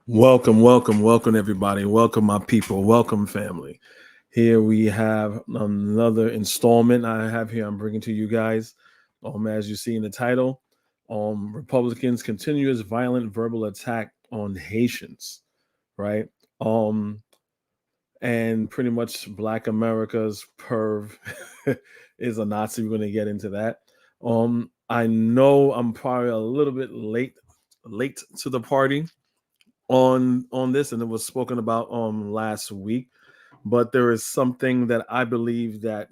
Welcome, everybody. Welcome, my people. Welcome, family. Here we have another installment I have here. I'm bringing to you guys, as you see in the title, Republicans' continuous violent verbal attack on Haitians, right? Um, and pretty much Black America's perv is a Nazi. We're going to get into that. I know I'm probably a little bit late to the party on this, and it was spoken about last week, but there is something that I believe that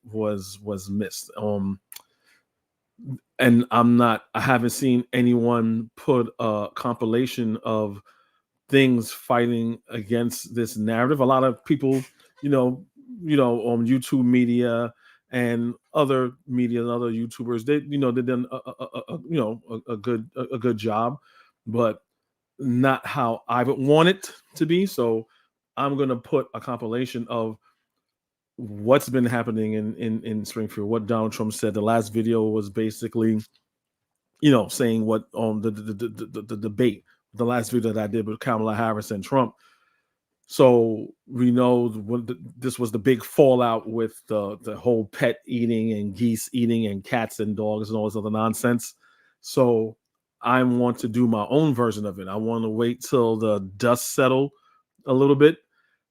was missed, and I haven't seen anyone put a compilation of things fighting against this narrative. A lot of people, you know on YouTube media and other media and other YouTubers, they done a good job, but not how I would want it to be. So I'm gonna put a compilation of what's been happening in Springfield. What Donald Trump said. The last video was basically, saying what the debate, the last video that I did with Kamala Harris and Trump. So we know this was the big fallout with the whole pet eating and geese eating and cats and dogs and all this other nonsense. So I want to do my own version of it. I want to wait till the dust settle a little bit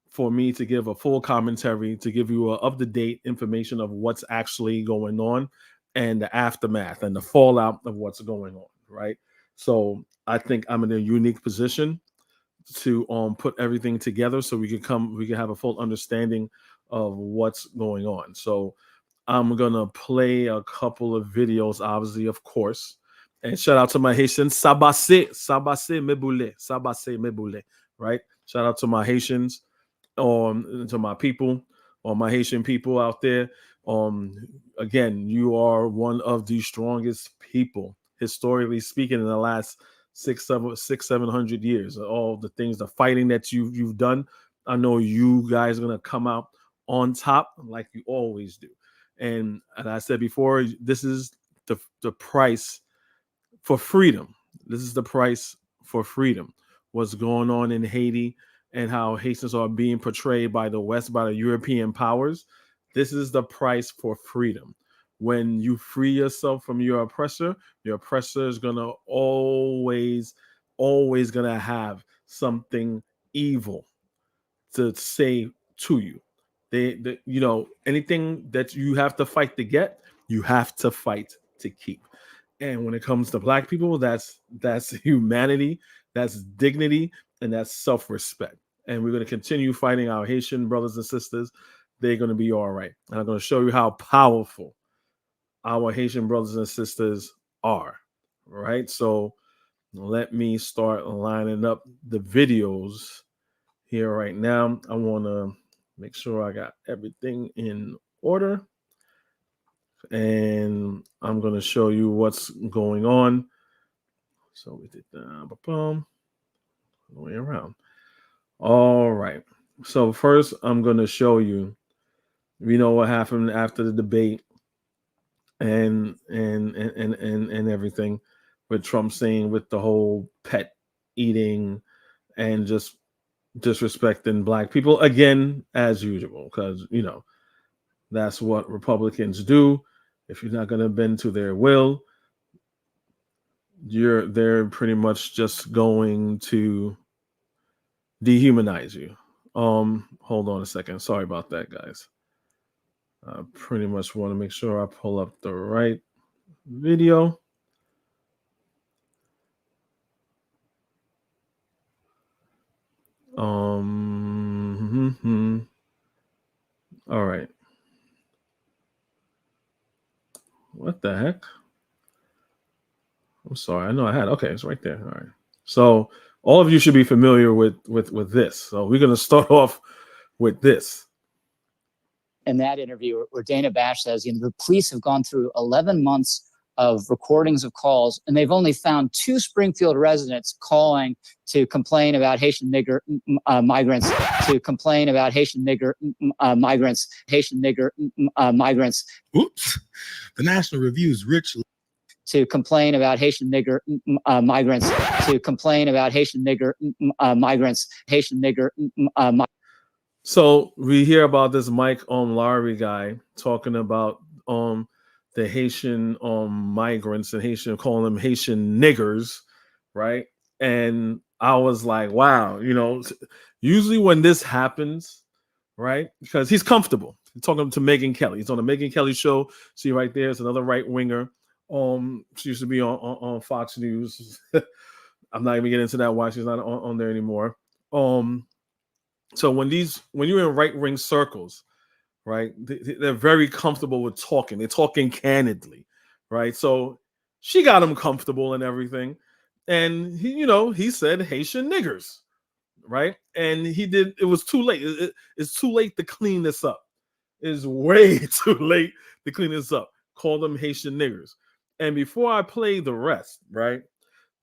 for me to give a full commentary, to give you up-to-date information of what's actually going on and the aftermath and the fallout of what's going on, right? So I think I'm in a unique position to put everything together so we can have a full understanding of what's going on. So I'm gonna play a couple of videos, obviously, of course. And shout out to my Haitians, Sabase Meboule, right? Shout out to my Haitians, to my people, or my Haitian people out there. Again, you are one of the strongest people, historically speaking, in the last 700 years. All the things, the fighting that you've done, I know you guys are gonna come out on top like you always do. And I said before, this is the price for freedom. This is the price for freedom. What's going on in Haiti and how Haitians are being portrayed by the West, by the European powers. This is the price for freedom. When you free yourself from your oppressor is gonna always gonna have something evil to say to you. Anything that you have to fight to get, you have to fight to keep. And when it comes to Black people, that's humanity, that's dignity, and that's self-respect. And we're going to continue fighting our Haitian brothers and sisters. They're going to be all right. And I'm going to show you how powerful our Haitian brothers and sisters are. Right? So let me start lining up the videos here right now. I want to make sure I got everything in order. And I'm going to show you what's going on. So we did the way around. All right. So first, I'm going to show you, what happened after the debate and everything, with Trump saying with the whole pet eating and just disrespecting Black people again, as usual, because that's what Republicans do. If you're not going to bend to their will, they're pretty much just going to dehumanize you. Hold on a second. Sorry about that, guys. I pretty much want to make sure I pull up the right video. All right. What the heck? I'm sorry. I know I had. Okay, it's right there. All right. So all of you should be familiar with this. So we're going to start off with this. In that interview, where Dana Bash says, the police have gone through 11 months of recordings of calls, and they've only found 2 Springfield residents calling to complain about Haitian nigger migrants, Haitian nigger migrants. Oops. The National Review's Rich. to complain about Haitian migrants, So we hear about this Mike Lowry guy talking about the Haitian migrants and Haitian, calling them Haitian niggers, right? And I was like, wow, usually when this happens, right? Because he's comfortable. He's talking to Megyn Kelly. He's on the Megyn Kelly show. See right there, it's another right winger. She used to be on Fox News. I'm not even getting into that why she's not on there anymore. So when you're in right wing circles, right, they're very comfortable with talking. They're talking candidly, right? So she got him comfortable and everything, and he said Haitian niggers, right? And he did. It was too late. It's too late to clean this up. It's way too late to clean this up. Call them Haitian niggers. And before I play the rest, right,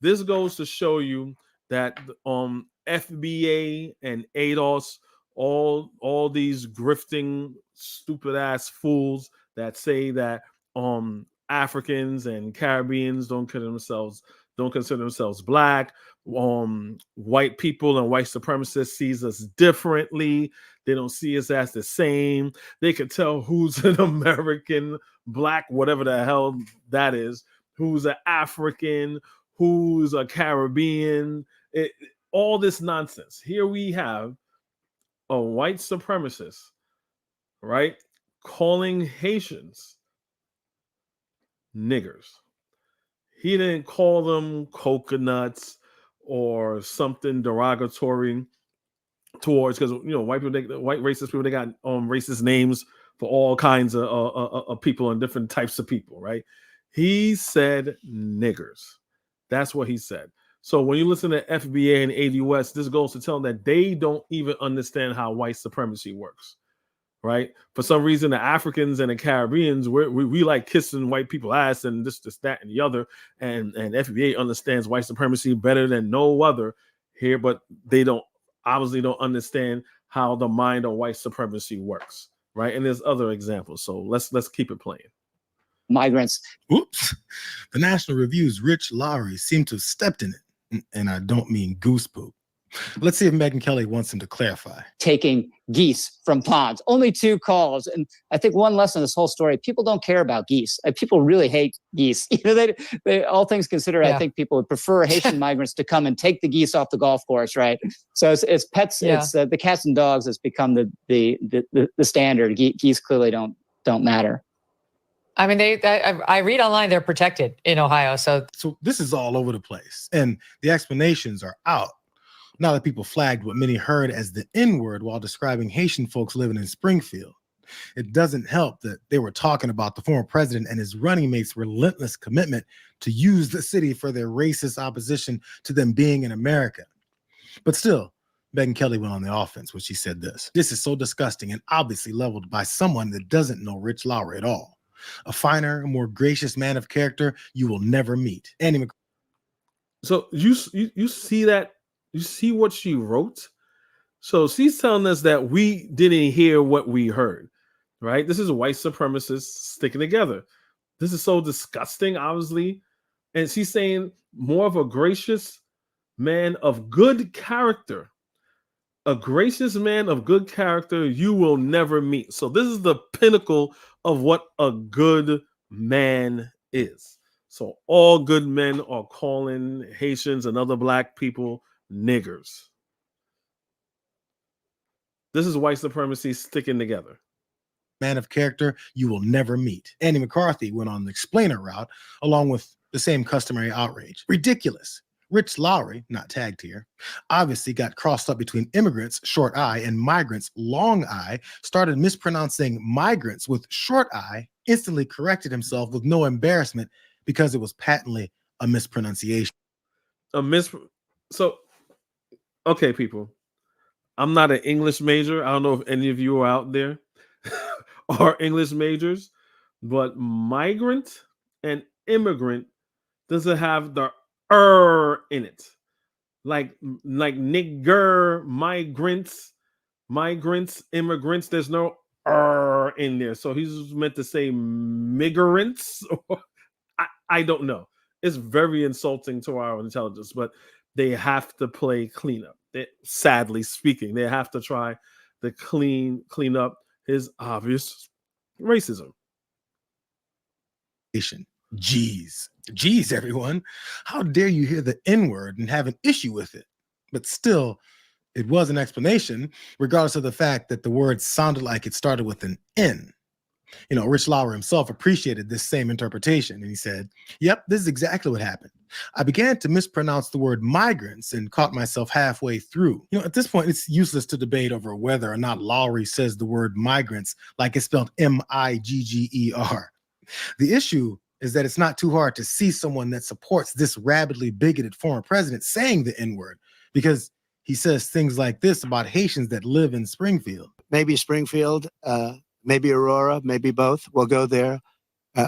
this goes to show you that FBA and ADOS, all these grifting stupid ass fools that say that Africans and Caribbeans don't consider themselves black. White people and white supremacists sees us differently. They don't see us as the same. They could tell who's an American, black, whatever the hell that is, who's an African, who's a Caribbean. All this nonsense. Here we have a white supremacist, right, calling Haitians niggers. He didn't call them coconuts or something derogatory towards, because white racist people, they got racist names for all kinds of people and different types of people, right? He said niggers. That's what he said. So when you listen to FBA and ADOS, this goes to tell them that they don't even understand how white supremacy works, right? For some reason, the Africans and the Caribbeans, we like kissing white people ass and this, that, and the other. And FBA understands white supremacy better than no other here, but they obviously don't understand how the mind of white supremacy works, right? And there's other examples. So let's keep it playing. Migrants. Oops. The National Review's Rich Lowry seemed to have stepped in it. And I don't mean goose poop. Let's see if Megyn Kelly wants him to clarify. Taking geese from ponds. Only 2 calls. And I think one lesson in this whole story, people don't care about geese. People really hate geese. They all things considered, yeah. I think people would prefer Haitian migrants to come and take the geese off the golf course, right? So it's pets, yeah. It's the cats and dogs has become the standard. Geese clearly don't matter. I mean, I read online they're protected in Ohio. So this is all over the place. And the explanations are out. Now that people flagged what many heard as the N-word while describing Haitian folks living in Springfield. It doesn't help that they were talking about the former president and his running mates' relentless commitment to use the city for their racist opposition to them being in America. But still, Megyn Kelly went on the offense when she said this. This is so disgusting and obviously leveled by someone that doesn't know Rich Lowry at all. A finer, more gracious man of character you will never meet. So you see that? You see what she wrote? So she's telling us that we didn't hear what we heard, right? This is white supremacists sticking together. This is so disgusting, obviously. And she's saying more of a gracious man of good character. A gracious man of good character you will never meet. So this is the pinnacle of what a good man is. So all good men are calling Haitians and other black people niggers. This is white supremacy sticking together. Man of character you will never meet. Andy McCarthy went on the explainer route along with the same customary outrage. Ridiculous. Rich Lowry, not tagged here, obviously got crossed up between immigrants, short I, and migrants, long I, started mispronouncing migrants with short I, instantly corrected himself with no embarrassment because it was patently a mispronunciation. So, okay, people, I'm not an English major. I don't know if any of you are out there are English majors, but migrant and immigrant doesn't have the in it, like nigger, migrants, immigrants. There's no in there, so he's meant to say migrants. I don't know. It's very insulting to our intelligence, but they have to play cleanup. Sadly speaking, they have to try to clean up his obvious racism. Jeez, jeez, everyone. How dare you hear the N-word and have an issue with it? But still, it was an explanation, regardless of the fact that the word sounded like it started with an N. You know, Rich Lauer himself appreciated this same interpretation, and he said, yep, this is exactly what happened. I began to mispronounce the word migrants and caught myself halfway through. You know, at this point, it's useless to debate over whether or not Lowry says the word migrants like it's spelled M-I-G-G-E-R. The issue is that it's not too hard to see someone that supports this rabidly bigoted former president saying the N-word, because he says things like this about Haitians that live in Springfield. Maybe Springfield, maybe Aurora, maybe both. We'll go there.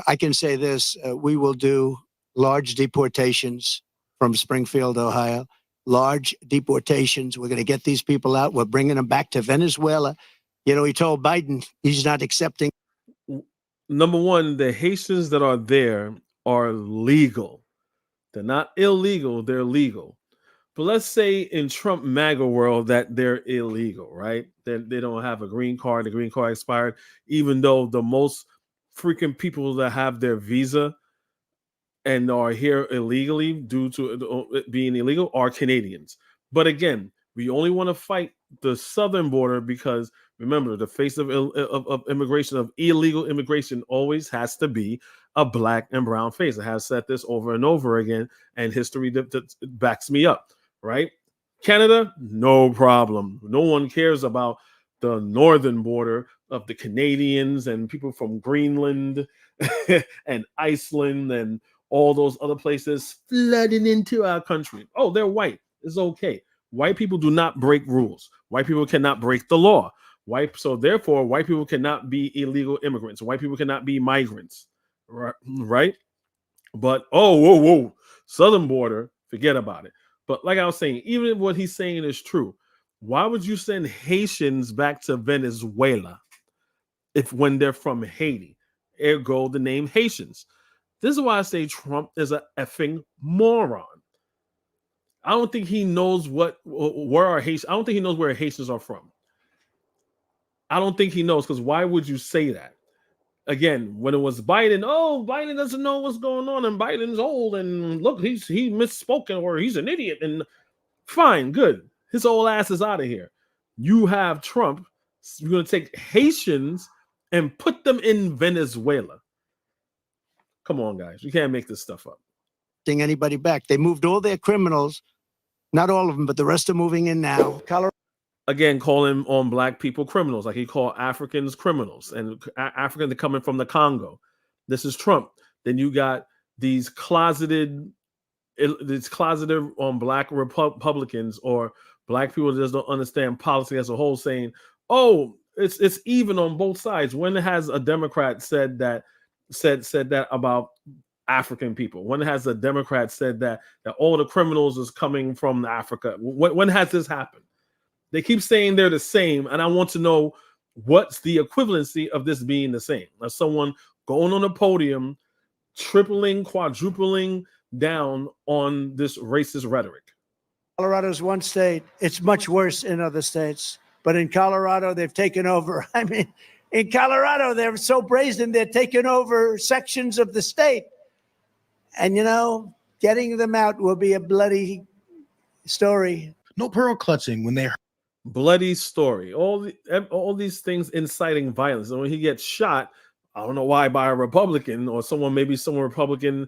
I can say this, we will do large deportations from Springfield, Ohio. Large deportations. We're going to get these people out. We're bringing them back to Venezuela. You know, he told Biden he's not accepting. Number one, the Haitians that are there are legal. They're not illegal, they're legal. But let's say in Trump MAGA world that they're illegal, right? They don't have a green card. The green card expired, even though the most freaking people that have their visa and are here illegally due to it being illegal are Canadians. But again, we only want to fight the southern border because remember, the face of immigration, of illegal immigration, always has to be a black and brown face. I have said this over and over again, and history that backs me up, right? Canada, no problem. No one cares about the northern border of the Canadians and people from Greenland and Iceland and all those other places flooding into our country. Oh, they're white. It's okay. White people do not break rules. White people cannot break the law. So therefore, white people cannot be illegal immigrants. White people cannot be migrants, right? But whoa, southern border, forget about it. But like I was saying, even if what he's saying is true, why would you send Haitians back to Venezuela when they're from Haiti? Ergo, the name Haitians. This is why I say Trump is a effing moron. I don't think he knows where our Haitians. I don't think he knows where Haitians are from. I don't think he knows, because why would you say that? Again, when it was Biden, Biden doesn't know what's going on, and Biden's old, and look, he misspoken, or he's an idiot, and fine, good. His old ass is out of here. You have Trump. You're going to take Haitians and put them in Venezuela. Come on, guys. You can't make this stuff up. Anybody back. They moved all their criminals, not all of them, but the rest are moving in now. Colorado. Again, calling on black people criminals, like he called Africans criminals, and Africans coming from the Congo. This is Trump. Then you got these closeted black Republicans or black people that just don't understand policy as a whole, saying, "Oh, it's even on both sides." When has a Democrat said that about African people? When has a Democrat said that all the criminals is coming from Africa? When has this happened? They keep saying they're the same, and I want to know what's the equivalency of this being the same. As someone going on a podium, tripling, quadrupling down on this racist rhetoric. Colorado's one state. It's much worse in other states. But in Colorado, they've taken over. I mean, in Colorado, they're so brazen, they're taking over sections of the state. And, you know, getting them out will be a bloody story. No pearl clutching when they bloody story. All these things inciting violence. And when he gets shot, I don't know why, by a Republican or someone, maybe some Republican.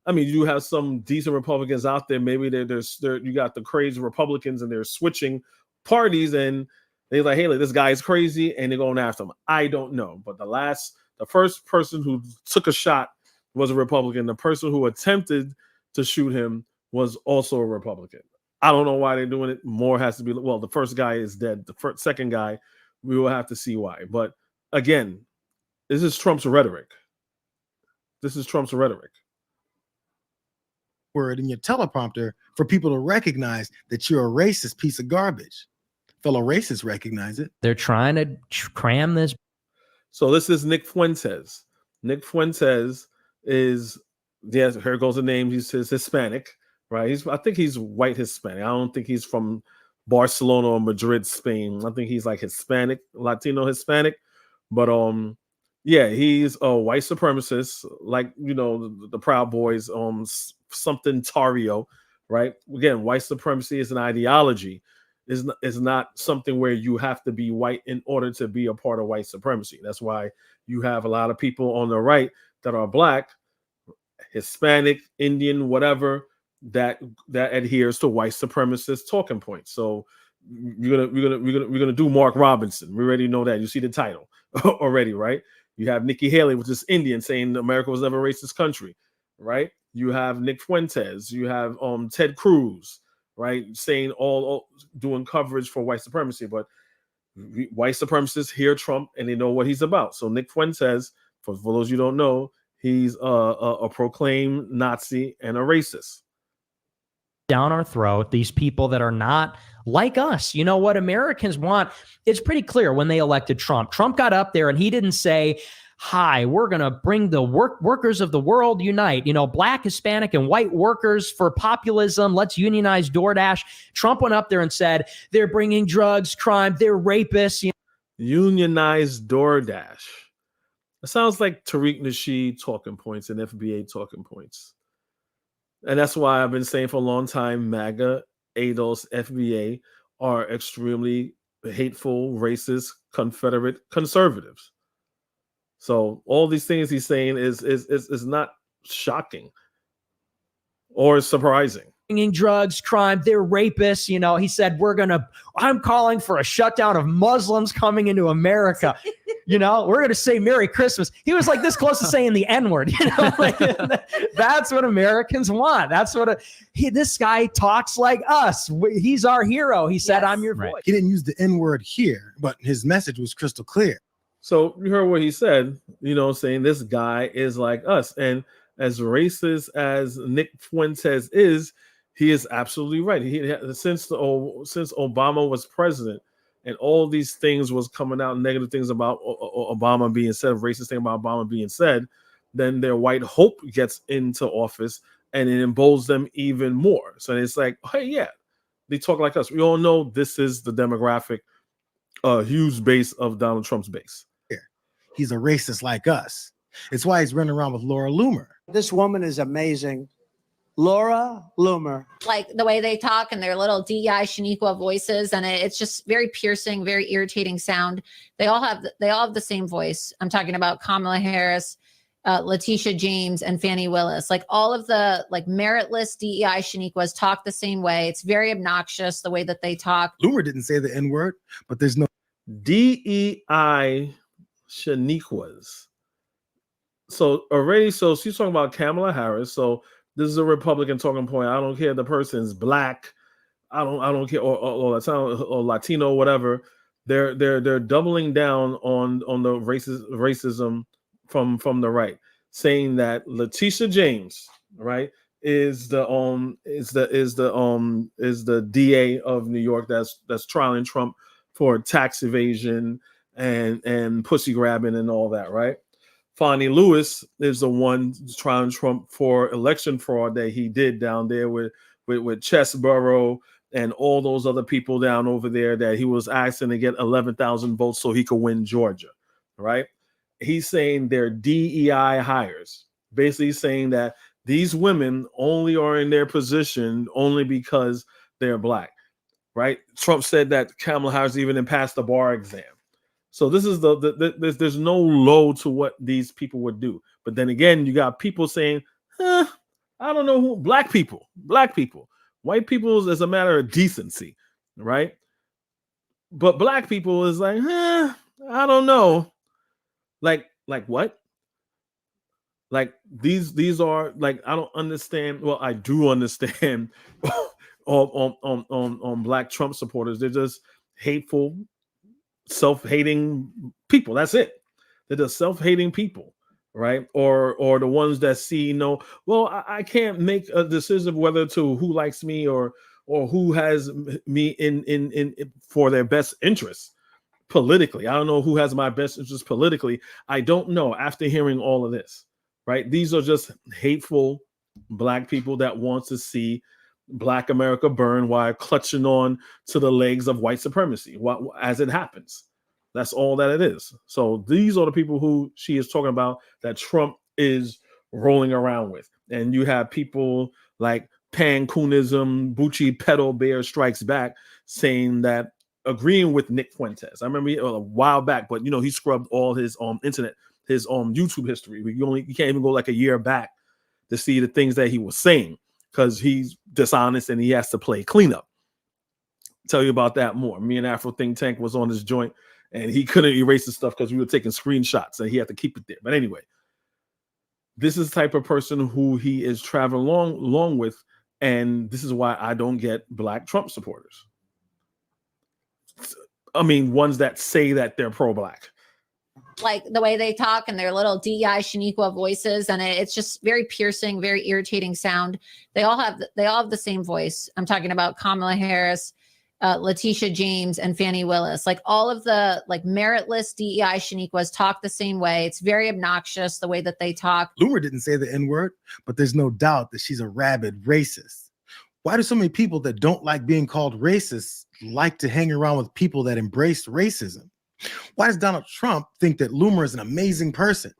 I mean, you have some decent Republicans out there. Maybe you got the crazy Republicans and they're switching parties and they're like, hey, like, this guy is crazy, and they're going after him. I don't know. But the first person who took a shot was a Republican. The person who attempted to shoot him was also a Republican. I don't know why they're doing it. More has to be. Well, the first guy is dead. The second guy, we will have to see why. But again, this is Trump's rhetoric. This is Trump's rhetoric. Word in your teleprompter for people to recognize that you're a racist piece of garbage. Fellow racists recognize it. They're trying to cram this. So this is Nick Fuentes. Nick Fuentes is Yes, here goes the name. He says Hispanic, right? I think he's white Hispanic. I don't think he's from Barcelona or Madrid, Spain. I think he's like Hispanic, Latino Hispanic. But yeah, he's a white supremacist, like the Proud Boys, something Tario, right? Again, white supremacy is an ideology. Is not something where you have to be white in order to be a part of white supremacy. That's why you have a lot of people on the right that are black, Hispanic, Indian, whatever, that adheres to white supremacist talking points. So we're gonna do Mark Robinson. We already know that. You see the title already, right? You have Nikki Haley, which is Indian, saying America was never a racist country, right? You have Nick Fuentes. You have Ted Cruz, right, saying all doing coverage for white supremacy. But white supremacists hear Trump and they know what he's about. So Nick Fuentes, for those you don't know, he's a proclaimed Nazi and a racist. Down our throat, these people that are not like us. You know what Americans want? It's pretty clear when they elected Trump. Trump got up there and he didn't say, hi, we're going to bring the workers of the world unite, black, Hispanic, and white workers for populism. Let's unionize DoorDash. Trump went up there and said, they're bringing drugs, crime, they're rapists. Unionize DoorDash. It sounds like Tariq Nasheed talking points and FBA talking points. And that's why I've been saying for a long time, MAGA, ADOS, FBA are extremely hateful, racist, Confederate conservatives. So all these things he's saying is not shocking or surprising. Bringing drugs, crime, they're rapists. He said, I'm calling for a shutdown of Muslims coming into America. We're going to say Merry Christmas. He was like this close to saying the N-word. That's what Americans want. That's what this guy talks like us. He's our hero. He said, I'm your voice. He didn't use the N-word here, but his message was crystal clear. So you heard what he said, saying this guy is like us. And as racist as Nick Fuentes is, he is absolutely right. Since Obama was president and all these things was coming out, negative things about Obama being said, racist thing about Obama being said, then their white hope gets into office and it emboldens them even more. So it's like, hey, yeah, they talk like us. We all know this is the demographic, huge base of Donald Trump's base. He's a racist like us. It's why he's running around with Laura Loomer. This woman is amazing. Laura Loomer. Like the way they talk and their little DEI Shaniqua voices, and it's just very piercing, very irritating sound. They all have the same voice. I'm talking about Kamala Harris, Letitia James, and Fannie Willis. Like all of the meritless DEI Shaniquas talk the same way. It's very obnoxious the way that they talk. Loomer didn't say the N-word, but there's no DEI Shaniquas. So she's talking about Kamala Harris. So this is a Republican talking point. I don't care the person's black. I don't care or Latino, whatever. They're doubling down on the racism from the right, saying that Letitia James, right, is the DA of New York that's trialing Trump for tax evasion and pussy grabbing and all that, right? Fonnie Lewis is the one trying Trump for election fraud that he did down there with Chesborough and all those other people down over there that he was asking to get 11,000 votes so he could win Georgia, right? He's saying they're DEI hires, basically saying that these women only are in their position only because they're black, right? Trump said that Kamala Harris even didn't pass the bar exam. So this is there's no low to what these people would do. But then again, you got people saying, I don't know who, black people, white people is a matter of decency, right? But black people is like, I don't know. Like what? Like these are like, I don't understand. Well, I do understand on black Trump supporters. They're just hateful, self-hating people. That's it. They're just self-hating people, right? Or the ones that see, well, I can't make a decision whether to who likes me or who has me in for their best interests politically. I don't know who has my best interest politically. I don't know after hearing all of this, right? These are just hateful Black people that want to see Black America burn while clutching on to the legs of white supremacy as it happens. That's all that it is. So these are the people who she is talking about that Trump is rolling around with. And you have people like Pan-Coonism, Bucci Pedal Bear Strikes Back saying that, agreeing with Nick Fuentes. I remember a while back, but he scrubbed all his internet, his YouTube history. You can't even go like a year back to see the things that he was saying because he's dishonest and he has to play cleanup. Tell you about that more. Me and Afro Think Tank was on this joint and he couldn't erase the stuff because we were taking screenshots and he had to keep it there. But anyway, this is the type of person who he is traveling along with. And this is why I don't get Black Trump supporters. I mean, ones that say that they're pro-Black. Like the way they talk and their little DEI Shaniqua voices, and it's just very piercing, very irritating sound. They all have the same voice. I'm talking about Kamala Harris, Letitia James, and Fannie Willis. Like all of the meritless DEI Shaniquas talk the same way. It's very obnoxious the way that they talk. Loomer didn't say the N-word, but there's no doubt that she's a rabid racist. Why do so many people that don't like being called racist like to hang around with people that embrace racism? Why does Donald Trump think that Loomer is an amazing person?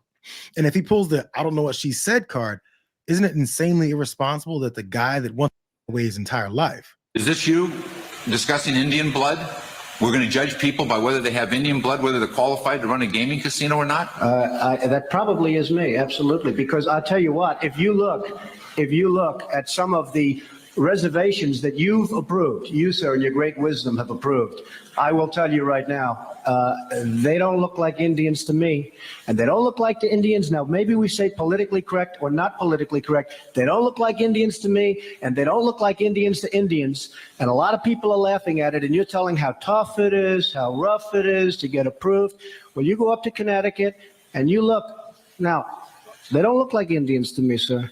And if he pulls the I don't know what she said card, isn't it insanely irresponsible that the guy that wants away his entire life? Is this you discussing Indian blood? We're going to judge people by whether they have Indian blood, whether they're qualified to run a gaming casino or not? That probably is me, absolutely. Because I'll tell you what, if you look at some of the reservations that you've approved, you, sir, in your great wisdom have approved, I will tell you right now, they don't look like Indians to me, and they don't look like the Indians. Now, maybe we say politically correct or not politically correct. They don't look like Indians to me, and they don't look like Indians to Indians. And a lot of people are laughing at it, and you're telling how tough it is, how rough it is to get approved. Well, you go up to Connecticut, and you look. Now, they don't look like Indians to me, sir.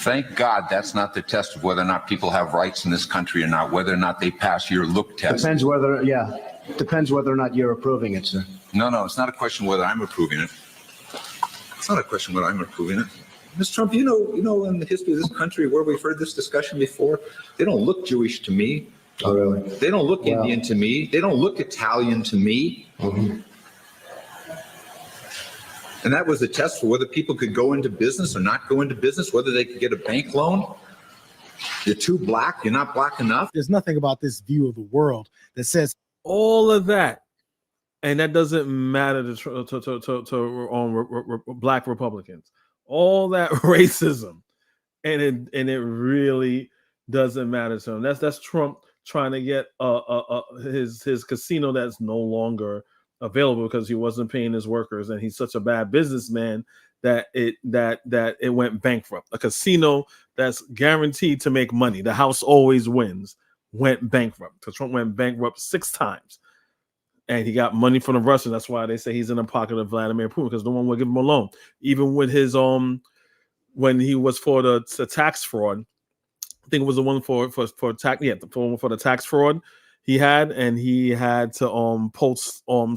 Thank God that's not the test of whether or not people have rights in this country or not, whether or not they pass your look test. Depends whether or not you're approving it, sir. No, it's not a question whether I'm approving it. It's not a question whether I'm approving it. Mr. Trump, you know, in the history of this country where we've heard this discussion before, they don't look Jewish to me. Oh, really? They don't look Indian to me. They don't look Italian to me. Mm-hmm. And that was the test for whether people could go into business or not go into business, whether they could get a bank loan. You're too Black. You're not Black enough. There's nothing about this view of the world that says all of that, and that doesn't matter to Black Republicans. All that racism, and it really doesn't matter to him. That's Trump trying to get his casino that's no longer available because he wasn't paying his workers, and he's such a bad businessman that it went bankrupt. A casino that's guaranteed to make money, the house always wins, went bankrupt. Because Trump went bankrupt 6 times, and he got money from the Russians. That's why they say he's in the pocket of Vladimir Putin, because no one will give him a loan. Even with his when he was for the tax fraud, I think it was the one for tax, for the tax fraud he had, and he had to post some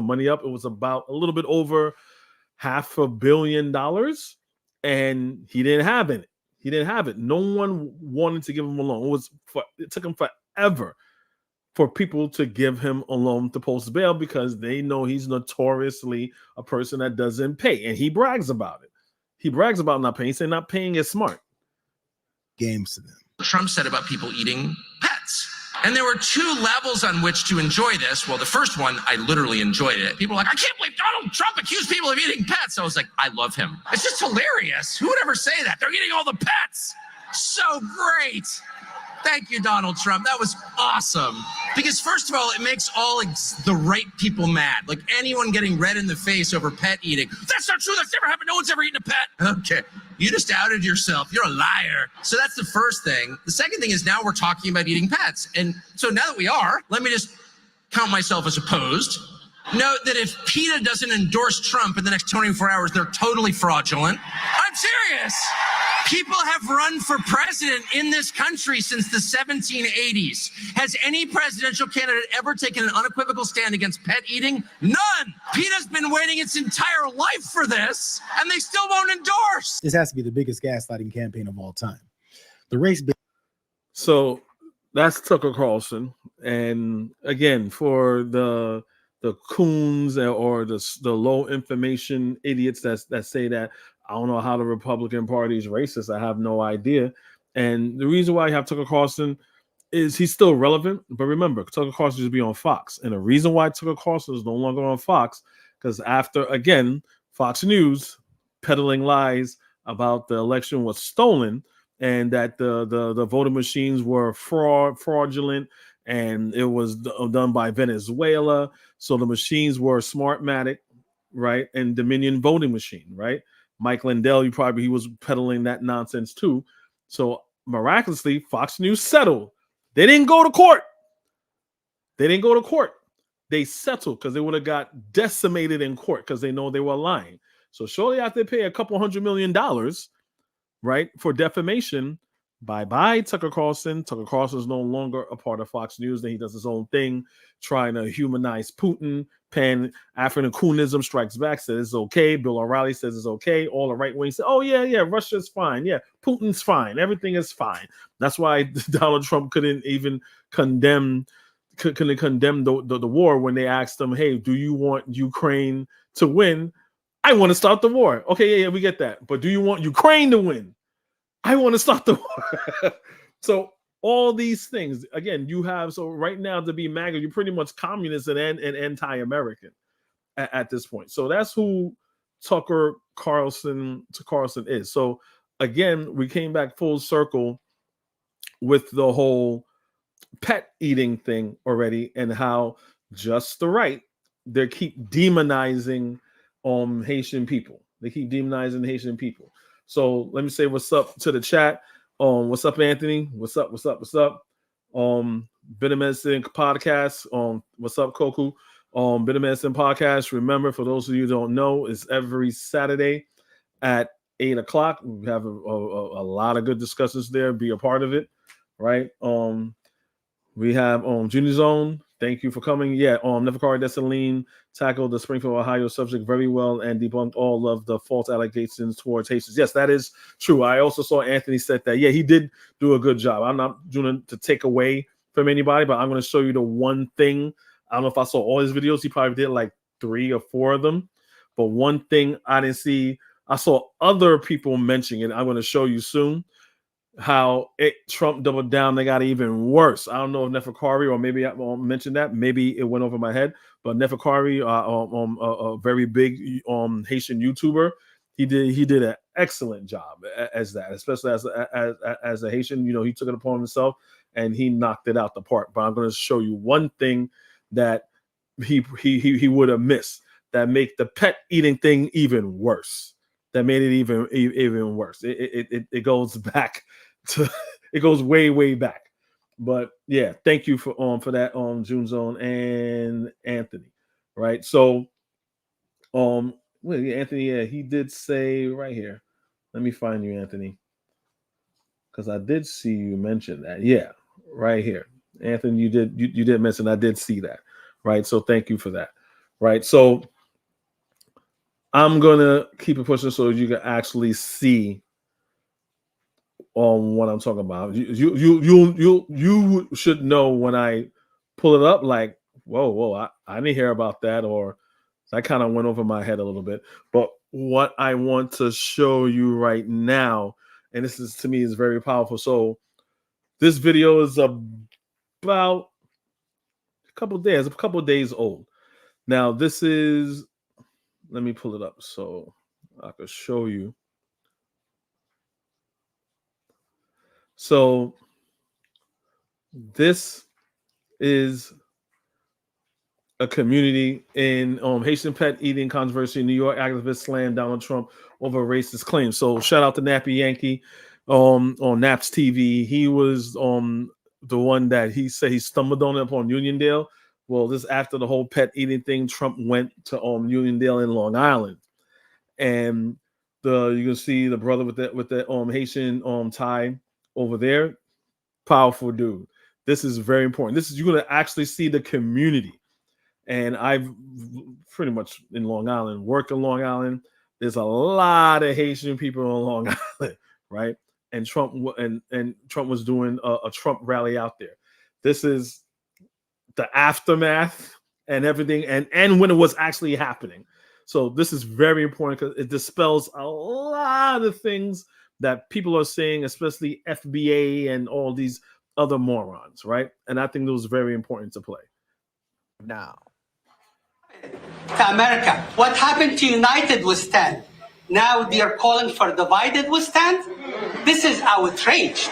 money up. It was about a little bit over $500 million, and he didn't have it. He didn't have it. No one wanted to give him a loan. It took him forever for people to give him a loan to post bail because they know he's notoriously a person that doesn't pay, and he brags about it. He brags about not paying. He said not paying is smart. Games to them. Trump said about people eating pets. And there were 2 levels on which to enjoy this. Well, the first one, I literally enjoyed it. People were like, I can't believe Donald Trump accused people of eating pets. I was like, I love him. It's just hilarious. Who would ever say that? They're eating all the pets. So great. Thank you, Donald Trump. That was awesome. Because first of all, it makes all the right people mad. Like anyone getting red in the face over pet eating. That's not true. That's never happened. No one's ever eaten a pet. Okay. You just outed yourself. You're a liar. So that's the first thing. The second thing is now we're talking about eating pets. And so now that we are, let me just count myself as opposed. Note that if PETA doesn't endorse Trump in the next 24 hours, they're totally fraudulent. I'm serious. People have run for president in this country since the 1780s. Has any presidential candidate ever taken an unequivocal stand against pet eating? None. PETA's been waiting its entire life for this, and they still won't endorse. This has to be the biggest gaslighting campaign of all time. The race. So that's Tucker Carlson. And again, for the coons or the low information idiots that say that I don't know how the Republican Party is racist, I have no idea. And the reason why I have Tucker Carlson is he's still relevant. But remember, Tucker Carlson used to be on Fox. And the reason why Tucker Carlson is no longer on Fox, because after, again, Fox News peddling lies about the election was stolen and that the voting machines were fraudulent and it was done by Venezuela. So the machines were Smartmatic, right? And Dominion voting machine, right? Mike Lindell, he was peddling that nonsense too. So miraculously, Fox News settled. They didn't go to court. They settled because they would have got decimated in court because they know they were lying. So shortly after they pay a couple $100 million, right, for defamation, bye-bye Tucker Carlson. Tucker Carlson is no longer a part of Fox News. Then he does his own thing, trying to humanize Putin. Pan-African coonism strikes back, says it's okay. Bill O'Reilly says it's okay. All the right wing say, oh, yeah, Russia's fine. Yeah, Putin's fine. Everything is fine. That's why Donald Trump couldn't even condemn the war when they asked him, hey, do you want Ukraine to win? I want to start the war. Okay, yeah, we get that. But do you want Ukraine to win? I want to start the war. So all these things, again, so right now to be MAGA, you're pretty much communist and anti-American at this point. So that's who Tucker Carlson is. So again, we came back full circle with the whole pet eating thing already and how just the right, they keep demonizing Haitian people. They keep demonizing Haitian people. So let me say what's up to the chat. What's up, Anthony? What's up? Bitter Medicine Podcast. What's up, Koku? Bitter Medicine Podcast. Remember, for those of you who don't know, it's every Saturday at 8 o'clock. We have a lot of good discussions there. Be a part of it, right? We have Junior Zone. Thank you for coming. Yeah, Neferkari Dessalines tackled the Springfield, Ohio subject very well and debunked all of the false allegations towards Haitians. Yes, that is true. I also saw Anthony said that. Yeah, he did do a good job. I'm not doing it to take away from anybody, but I'm going to show you the one thing. I don't know if I saw all his videos. He probably did like 3 or 4 of them. But one thing I didn't see, I saw other people mentioning it. I'm going to show you soon how Trump doubled down. They got even worse. I don't know if Neferkari, or maybe I won't mention that. Maybe it went over my head. But Neferkari, a very big Haitian YouTuber, he did an excellent job as that, especially as a Haitian. He took it upon himself and he knocked it out the park. But I'm going to show you one thing that he would have missed that make the pet eating thing even worse. That made it even worse. It goes back to, it goes way back. But yeah, thank you for that June Zone and Anthony, right? So Anthony, yeah, he did say right here. Let me find you, Anthony, because I did see you mention that. Yeah, right here, Anthony, you did mention. I did see that, right? So thank you for that, right? So I'm gonna keep it pushing so you can actually see what I'm talking about. You should know when I pull it up. Like, whoa, I didn't hear about that, or that kind of went over my head a little bit. But what I want to show you right now, and this is, to me, is very powerful. So this video is about a couple of days old. Now this is. Let me pull it up so I could show you. So this is a community in Haitian pet eating controversy. New York activists slammed Donald Trump over racist claims. So shout out to Nappy Yankee on Naps TV. He was the one that he said he stumbled on up on Uniondale. Well, this after the whole pet eating thing, Trump went to Uniondale in Long Island. And You can see the brother with that Haitian tie over there. Powerful dude. This is very important. You're going to actually see the community. And I've pretty much in Long Island, worked in Long Island. There's a lot of Haitian people on Long Island, right? And Trump was doing a Trump rally out there. This is the aftermath and everything, and when it was actually happening. So this is very important because it dispels a lot of things that people are saying, especially FBA and all these other morons, right? And I think it was very important to play. Now, to America, what happened to United we stand? Now they are calling for divided we stand? This is outrage.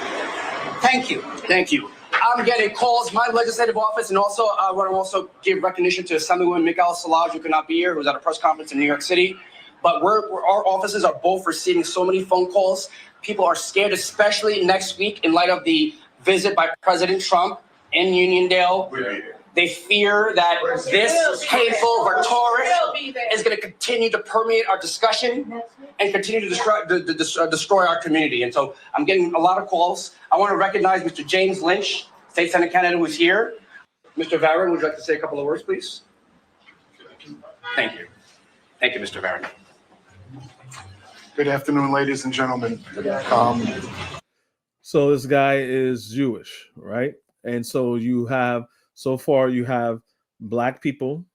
Thank you. Thank you. I'm getting calls, my legislative office, and also I want to also give recognition to Assemblywoman Mikael Salaj, who could not be here, who was at a press conference in New York City. But our offices are both receiving so many phone calls. People are scared, especially next week in light of the visit by President Trump in Uniondale. They fear that this hateful rhetoric is going to continue to permeate our discussion and continue to destroy our community. And so I'm getting a lot of calls. I want to recognize Mr. James Lynch, State Senate candidate, who is here. Mr. Varyn, would you like to say a couple of words, please? Thank you. Thank you, Mr. Varyn. Good afternoon, ladies and gentlemen. So this guy is Jewish, right? And so you have Black people,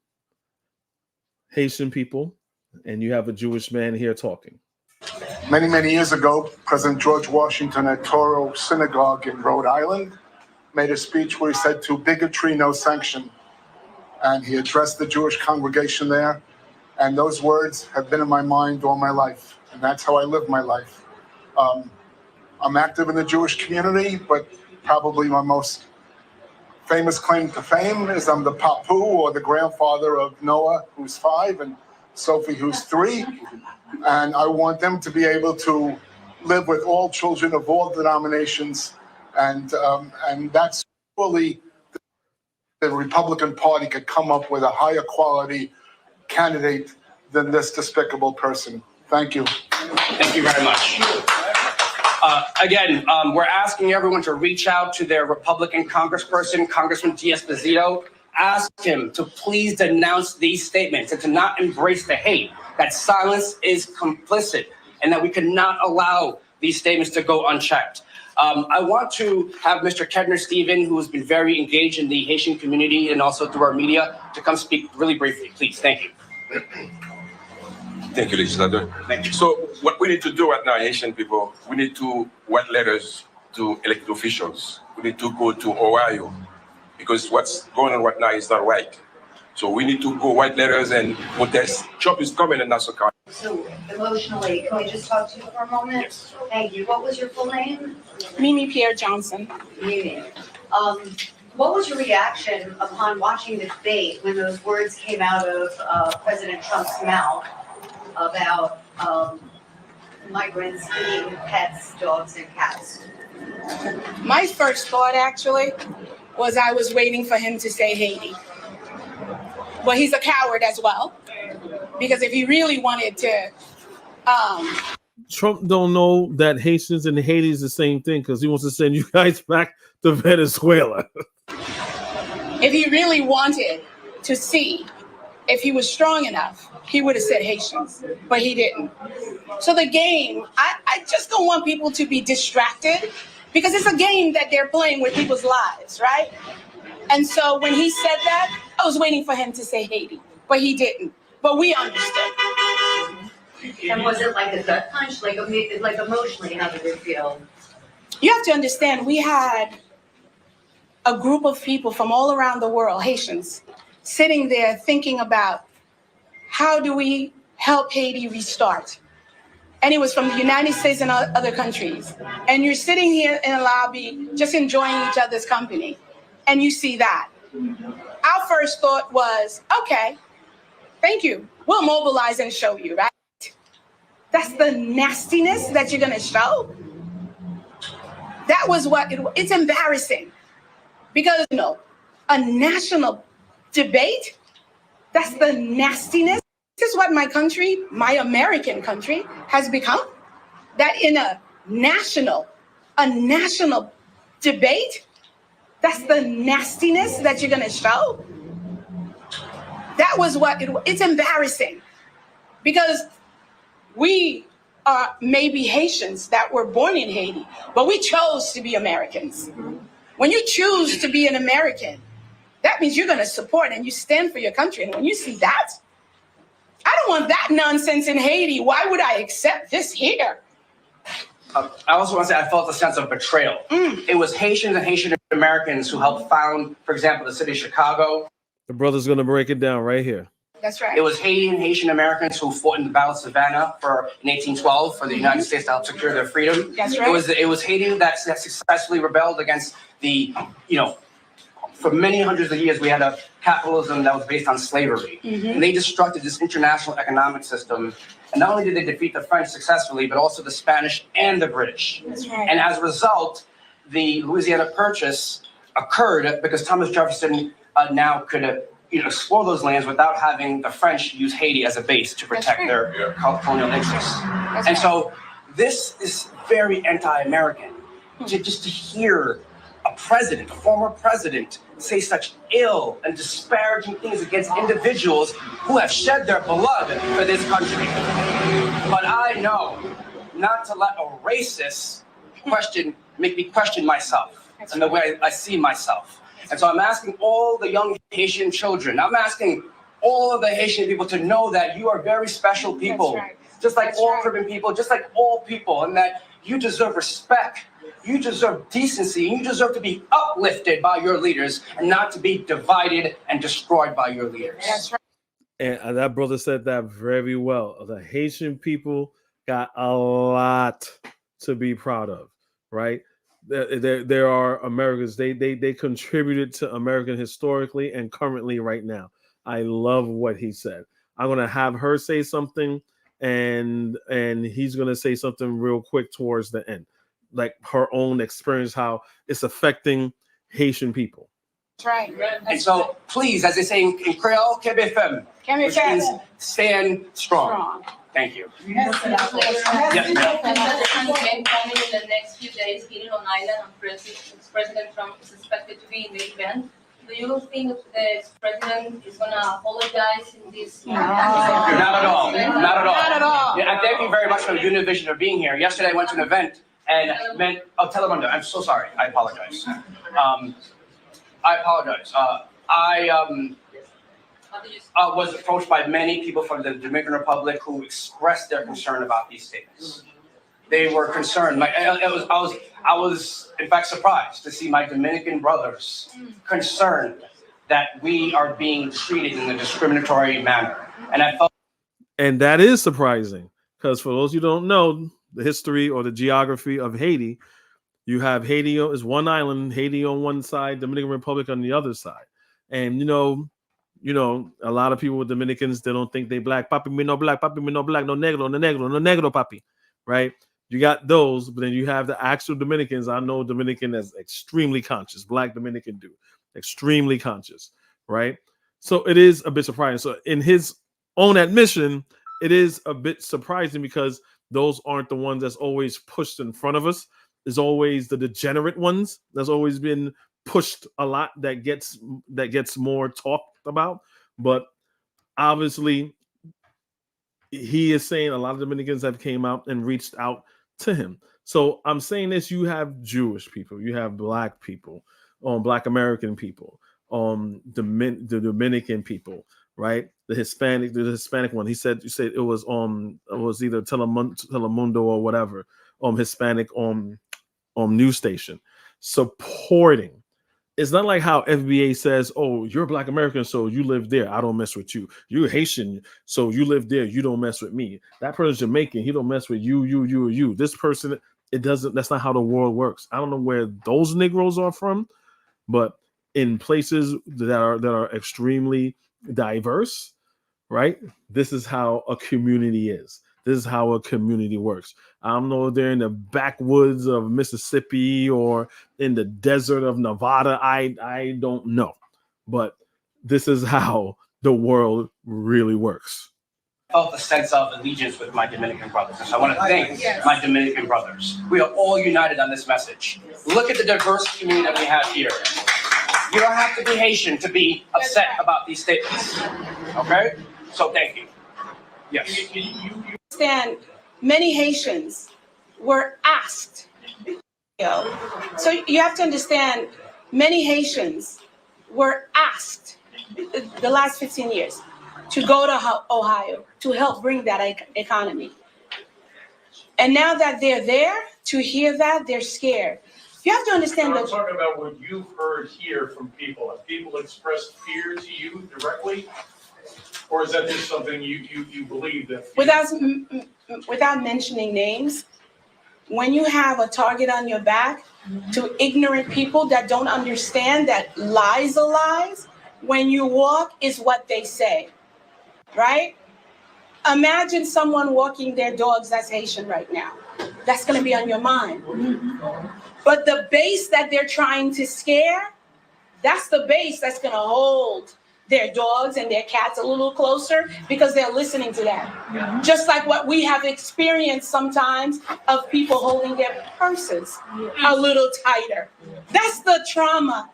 Haitian people, and you have a Jewish man here talking. Many, many years ago, President George Washington at Toro Synagogue in Rhode Island made a speech where he said, "To bigotry, no sanction." And he addressed the Jewish congregation there. And those words have been in my mind all my life. And that's how I live my life. I'm active in the Jewish community, but probably my most famous claim to fame is I'm the papu, or the grandfather of Noah, who's 5, and Sophie, who's 3. And I want them to be able to live with all children of all denominations. And that's fully the Republican Party could come up with a higher quality candidate than this despicable person. Thank you. Thank you very much. Again, we're asking everyone to reach out to their Republican congressperson, Congressman D'Esposito. Ask him to please denounce these statements and to not embrace the hate. That silence is complicit and that we cannot allow these statements to go unchecked. I want to have Mr. Kedner Stephen, who has been very engaged in the Haitian community and also through our media, to come speak really briefly, please. Thank you. Thank you, legislator. Thank you. So what we need to do right now, Haitian people, we need to write letters to elected officials. We need to go to Ohio because what's going on right now is not right. So we need to go write letters and protest. Trump is coming in Nassau County. So emotionally, can we just talk to you for a moment? Yes. Thank you. What was your full name? Mimi Pierre Johnson. Mimi. What was your reaction upon watching the debate when those words came out of President Trump's mouth about migrants eating pets, dogs, and cats? My first thought actually was I was waiting for him to say Haiti. But he's a coward as well, because if he really wanted to, Trump don't know that Haitians and Haiti is the same thing because he wants to send you guys back to Venezuela. if he really wanted to see if he was strong enough, he would have said Haitians, but he didn't. So the game, I just don't want people to be distracted because it's a game that they're playing with people's lives, right? And so when he said that, I was waiting for him to say Haiti, but he didn't. But we understood. And was it like a gut punch, like emotionally, how did it feel? You have to understand, we had a group of people from all around the world, Haitians, sitting there thinking about how do we help Haiti restart? And it was from the United States and other countries. And you're sitting here in a lobby, just enjoying each other's company. And you see that. Our first thought was, okay, thank you. We'll mobilize and show you, right? That's the nastiness that you're gonna show? That was what, it's embarrassing. Because, you know, a national debate, that's the nastiness to is what my country, my American country, has become. That in a national debate, that's the nastiness that you're going to show. That was what it's embarrassing, because we are maybe Haitians that were born in Haiti, but we chose to be Americans. When you choose to be an American, that means you're going to support and you stand for your country. And when you see that, I don't want that nonsense in Haiti. Why would I accept this here? I also want to say I felt a sense of betrayal. It was Haitians and Haitian Americans who helped found, for example, the city of Chicago. The brother's going to break it down right here. That's right. It was Haiti and Haitian Americans who fought in the Battle of Savannah in 1812 for the United States to help secure their freedom. That's right. It was Haiti that successfully rebelled against the, for many hundreds of years we had a capitalism that was based on slavery. And they destructed this international economic system. And not only did they defeat the French successfully, but also the Spanish and the British. That's right. And as a result, the Louisiana Purchase occurred because Thomas Jefferson now could explore those lands without having the French use Haiti as a base to protect their colonial interests. So this is very anti-American. Just to hear a former president, say such ill and disparaging things against individuals who have shed their blood for this country. But I know not to let a racist make me question myself and the way I see myself. And so I'm asking all the young Haitian children, I'm asking all of the Haitian people to know that you are very special people, just like all Caribbean people, just like all people, and that you deserve respect, you deserve decency, and you deserve to be uplifted by your leaders and not to be divided and destroyed by your leaders. That's right. And that brother said that very well. The Haitian people got a lot to be proud of, right? There are Americans. They contributed to American historically and currently right now. I love what he said. I'm gonna have her say something, and he's gonna say something real quick towards the end, like her own experience, how it's affecting Haitian people. That's right. And so, please, as they say in Creole, Quebec, which means stand strong. Thank you. Yes. Coming in the next few days here in Long Island, and President Trump is expected to be in the event. Do you think the president is going to apologize in this? Not at all. Not at all. Yeah, and thank you very much for the good vision of being here. Yesterday, I went to an event and Telemundo. I'm so sorry. I apologize. I was approached by many people from the Dominican Republic who expressed their concern about these statements. They were concerned. I was in fact surprised to see my Dominican brothers concerned that we are being treated in a discriminatory manner. And I felt. And that is surprising, because for those who don't know the history or the geography of Haiti, you have Haiti is one island, Haiti on one side, Dominican Republic on the other side. And a lot of people with Dominicans, they don't think they black. Papi me no black, papi me no black, no negro, no negro, no negro, papi. Right? You got those, but then you have the actual Dominicans. I know Dominican is extremely conscious. Black Dominican do extremely conscious, right? So it is a bit surprising. So in his own admission, it is a bit surprising because those aren't the ones that's always pushed in front of us. There's always the degenerate ones that's always been pushed a lot, that gets more talked about. But obviously, he is saying a lot of Dominicans have came out and reached out to him. So I'm saying this: you have Jewish people, you have Black people, Black American people, the Dominican people, right? The Hispanic one. You said it was either Telemundo or whatever, Hispanic news station supporting. It's not like how FBA says, oh, you're Black American, so you live there, I don't mess with you. You're Haitian, so you live there, you don't mess with me. That person's Jamaican, he don't mess with you. This person, that's not how the world works. I don't know where those Negroes are from, but in places that are extremely diverse, right? This is how a community is. This is how a community works. I don't know if they're in the backwoods of Mississippi or in the desert of Nevada. I don't know. But this is how the world really works. felt a sense of allegiance with my Dominican brothers. And so I want to thank my Dominican brothers. We are all united on this message. Look at the diverse community that we have here. You don't have to be Haitian to be upset about these statements. Okay? So thank you. Yes. Understand, many Haitians were asked. So you have to understand, many Haitians were asked the last 15 years to go to Ohio to help bring that economy. And now that they're there, to hear that, they're scared. You have to understand I'm that. talking about what you've heard here from people. Have people expressed fear to you directly? Or is that just something you believe that? Without mentioning names, when you have a target on your back to ignorant people that don't understand that lies are lies, when you walk is what they say, right? Imagine someone walking their dogs that's Haitian right now. That's going to be on your mind. But the base that they're trying to scare, that's the base that's going to hold their dogs and their cats a little closer because they're listening to that. Just like what we have experienced sometimes of people holding their purses a little tighter. That's the trauma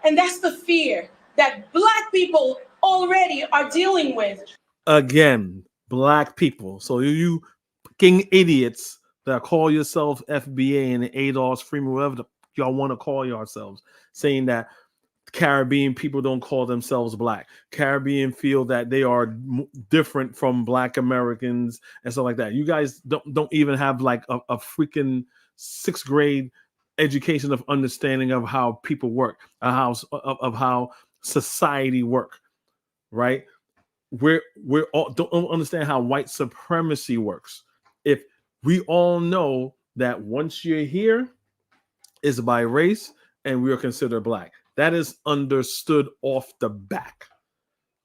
and that's the fear that Black people already are dealing with. Again, Black people. So you fucking idiots that call yourself FBA and ADOS, Freeman, whatever y'all want to call yourselves, saying that Caribbean people don't call themselves Black. Caribbean feel that they are different from Black Americans and stuff like that. You guys don't even have like a freaking 6th grade education of understanding of how people work, of how society work, right? We're all don't understand how white supremacy works. If we all know that once you're here, it's by race and we are considered Black. That is understood off the back.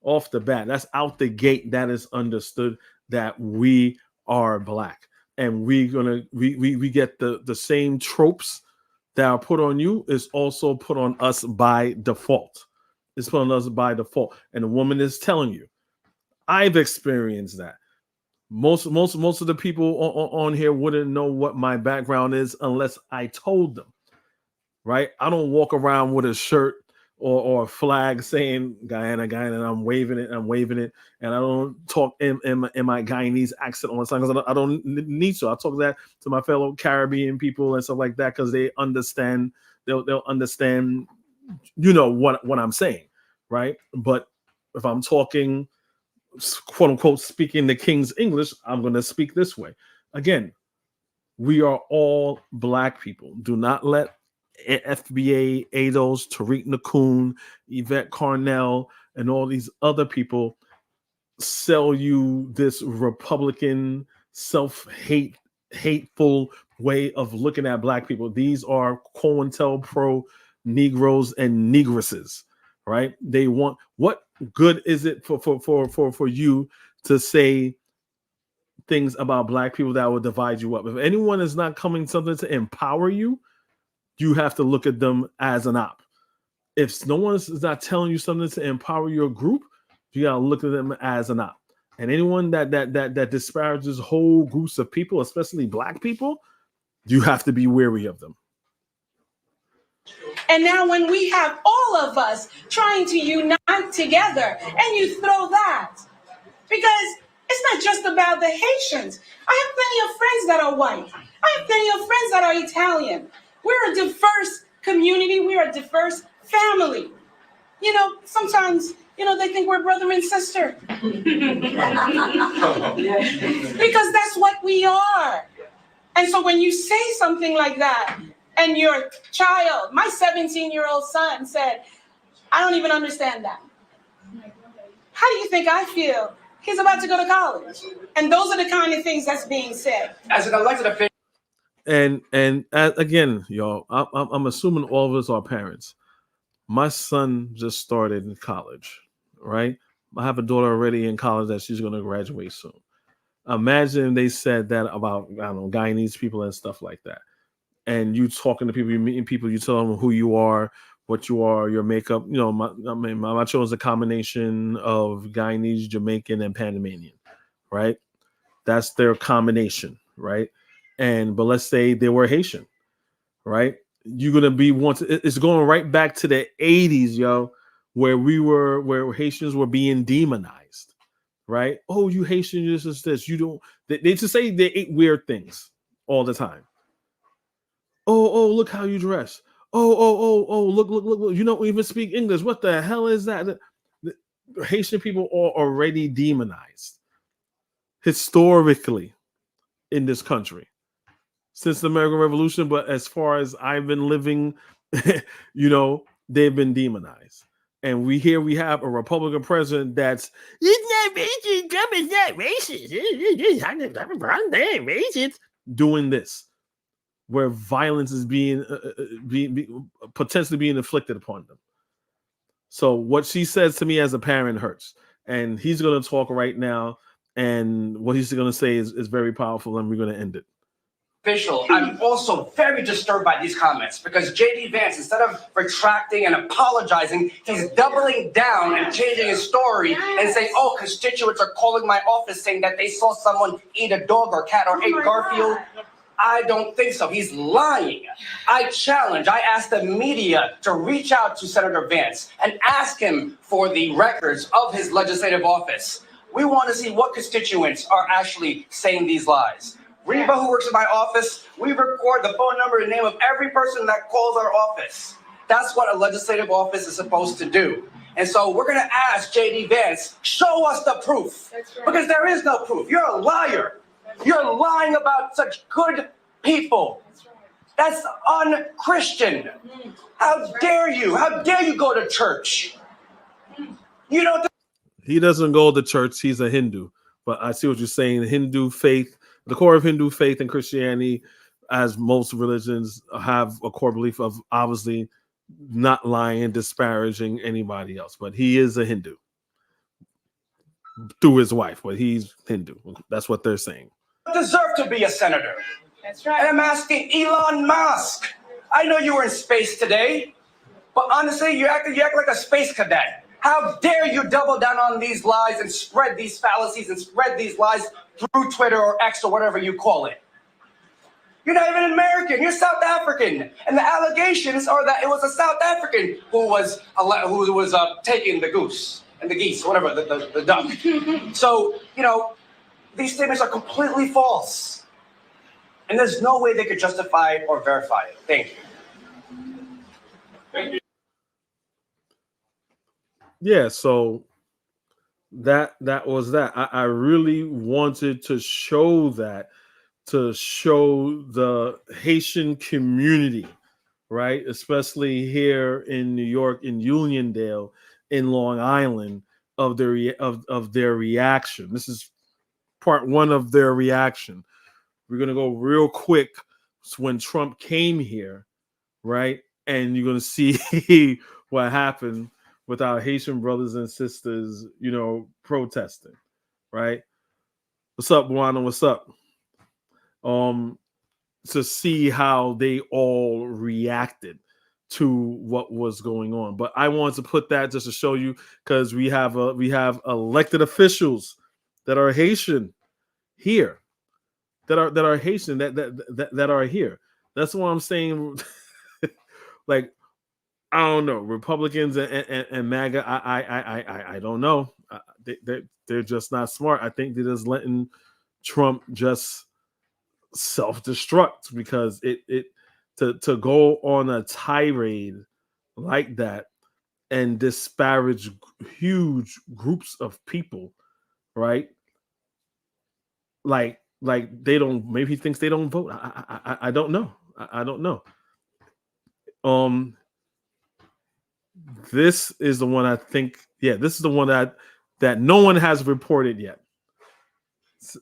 Off the bat. That's out the gate. That is understood that we are Black. And we get the same tropes that are put on you is also put on us by default. It's put on us by default. And the woman is telling you, I've experienced that. Most of the people on here wouldn't know what my background is unless I told them. Right? I don't walk around with a shirt or a flag saying Guyana, and I'm waving it, and I don't talk in my Guyanese accent all the time because I don't need to. I talk that to my fellow Caribbean people and stuff like that because they understand. They'll understand, what I'm saying, right? But if I'm talking, quote unquote, speaking the King's English, I'm going to speak this way. Again, we are all Black people. Do not let FBA, ADOS, Tariq Nakoon, Yvette Carnell, and all these other people sell you this Republican, hateful way of looking at Black people. These are COINTELPRO Negroes and Negresses, right? They want, what good is it for you to say things about Black people that will divide you up? If anyone is not coming something to empower you, you have to look at them as an op. If no one is not telling you something to empower your group, you gotta look at them as an op. And anyone that disparages whole groups of people, especially Black people, you have to be wary of them. And now when we have all of us trying to unite together, and you throw that, because it's not just about the Haitians. I have plenty of friends that are white. I have plenty of friends that are Italian. We're a diverse community. We're a diverse family. Sometimes, they think we're brother and sister. Because that's what we are. And so when you say something like that, and your child, my 17-year-old son said, I don't even understand that. How do you think I feel? He's about to go to college. And those are the kind of things that's being said. As an elected official. And again, y'all, I'm assuming all of us are parents. My son just started in college, right? I have a daughter already in college that she's going to graduate soon. Imagine they said that about, I don't know, Guyanese people and stuff like that. And you talking to people, you meeting people, you tell them who you are, what you are, your makeup. My children's a combination of Guyanese, Jamaican, and Panamanian, right? That's their combination, right? But let's say they were Haitian, right? You're gonna be it's going right back to the 80s, yo, where Haitians were being demonized, right? Oh, you Haitian, this is this. You don't. They just say they ate weird things all the time. Oh, look how you dress. Oh, look. You don't even speak English. What the hell is that? The Haitian people are already demonized historically in this country since the American Revolution. But as far as I've been living, they've been demonized. And we have a Republican president that's it's not racist. Trump is not racist. Doing this, where violence is being potentially being inflicted upon them. So what she says to me as a parent hurts, and he's going to talk right now, and what he's going to say is very powerful, and we're going to end it. Official. I'm also very disturbed by these comments because J.D. Vance, instead of retracting and apologizing, he's doubling down and changing his story and saying, oh, constituents are calling my office saying that they saw someone eat a dog or cat or ate Garfield. I don't think so. He's lying. I asked the media to reach out to Senator Vance and ask him for the records of his legislative office. We want to see what constituents are actually saying these lies. Reba, who works in my office, we record the phone number and name of every person that calls our office. That's what a legislative office is supposed to do. And so we're going to ask J.D. Vance, show us the proof. Right. Because there is no proof. You're a liar. You're lying about such good people. That's un-Christian. How dare you? How dare you go to church? You don't. He doesn't go to church. He's a Hindu. But I see what you're saying. The Hindu faith, the core of Hindu faith and Christianity, as most religions, have a core belief of obviously not lying and disparaging anybody else. But he is a Hindu through his wife, but he's Hindu. That's what they're saying. Deserve to be a senator. That's right. And I'm asking Elon Musk. I know you were in space today, but honestly, you act like a space cadet. How dare you double down on these lies and spread these fallacies and spread these lies through Twitter or X or whatever you call it? You're not even American. You're South African, and the allegations are that it was a South African who was taking the goose and the geese, whatever, the duck. So these statements are completely false, and there's no way they could justify or verify it. Thank you. Thank you. Yeah, so that was that. I really wanted to show that, to show the Haitian community, right, especially here in New York, in Uniondale, in Long Island, of their reaction. This is part one of their reaction. We're gonna go real quick when Trump came here, right, and you're gonna see what happened with our Haitian brothers and sisters, protesting, right? What's up, Buana? What's up? To see how they all reacted to what was going on. But I wanted to put that just to show you, because we have elected officials that are Haitian here, that are Haitian that are here. That's what I'm saying. Like, I don't know, Republicans and MAGA. I don't know. They're just not smart. I think they're just letting Trump just self-destruct, because to go on a tirade like that and disparage huge groups of people, right? Like they don't. Maybe he thinks they don't vote. I don't know. I don't know. This is the one I think. Yeah, this is the one that no one has reported yet.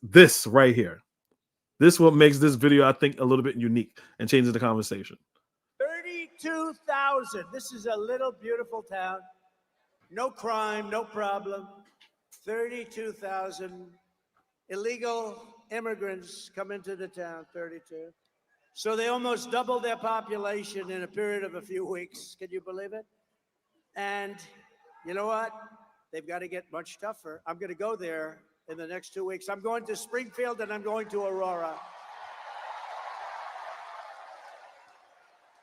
This right here. This is what makes this video, I think, a little bit unique and changes the conversation. 32,000. This is a little beautiful town. No crime, no problem. 32,000 illegal immigrants come into the town, 32. So they almost doubled their population in a period of a few weeks. Can you believe it? And you know what? They've got to get much tougher. I'm going to go there in the next 2 weeks. I'm going to Springfield and I'm going to Aurora.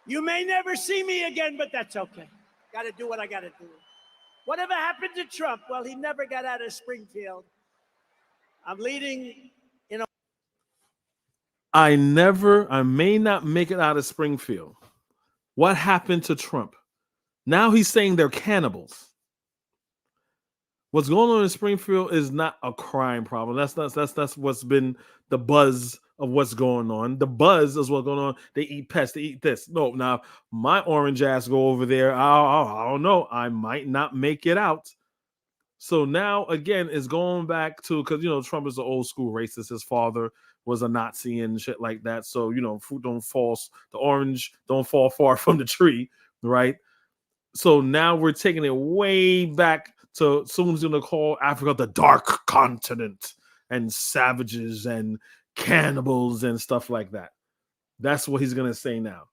You may never see me again, but that's okay. Got to do what I got to do. Whatever happened to Trump? Well, he never got out of Springfield. I'm leading, you know. I may not make it out of Springfield. What happened to Trump? Now he's saying they're cannibals. What's going on in Springfield is not a crime problem. That's what's been the buzz of what's going on. The buzz is what's going on. They eat pets. They eat this. No, now my orange ass go over there. I don't know. I might not make it out. So now again, it's going back to, because Trump is an old school racist. His father was a Nazi and shit like that. So fruit don't fall. The orange don't fall far from the tree, right? So now we're taking it way back to someone's going to call Africa the dark continent and savages and cannibals and stuff like that. That's what he's going to say now.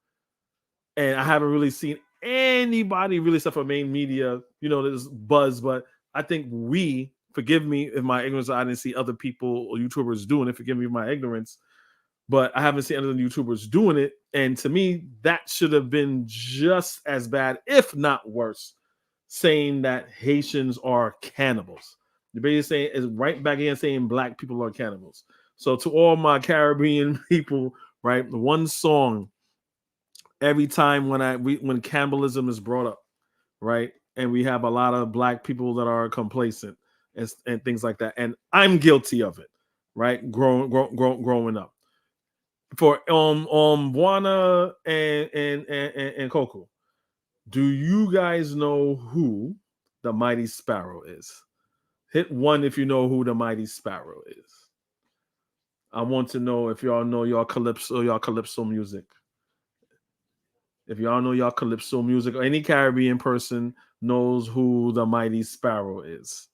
And I haven't really seen anybody really, except for main media, there's buzz, but I think forgive me if my ignorance, I didn't see other people or YouTubers doing it. Forgive me for my ignorance, but I haven't seen other YouTubers doing it. And to me, that should have been just as bad, if not worse, saying that Haitians are cannibals. You're basically saying, is right back again saying black people are cannibals. So to all my Caribbean people, right, one song every time when cannibalism is brought up, right, and we have a lot of black people that are complacent and things like that, and I'm guilty of it, right, growing up. For Buana and Coco, do you guys know who the Mighty Sparrow is? Hit 1 if you know who the Mighty Sparrow is. I want to know if y'all know y'all calypso music. If y'all know y'all calypso music, or any Caribbean person knows who the Mighty Sparrow is,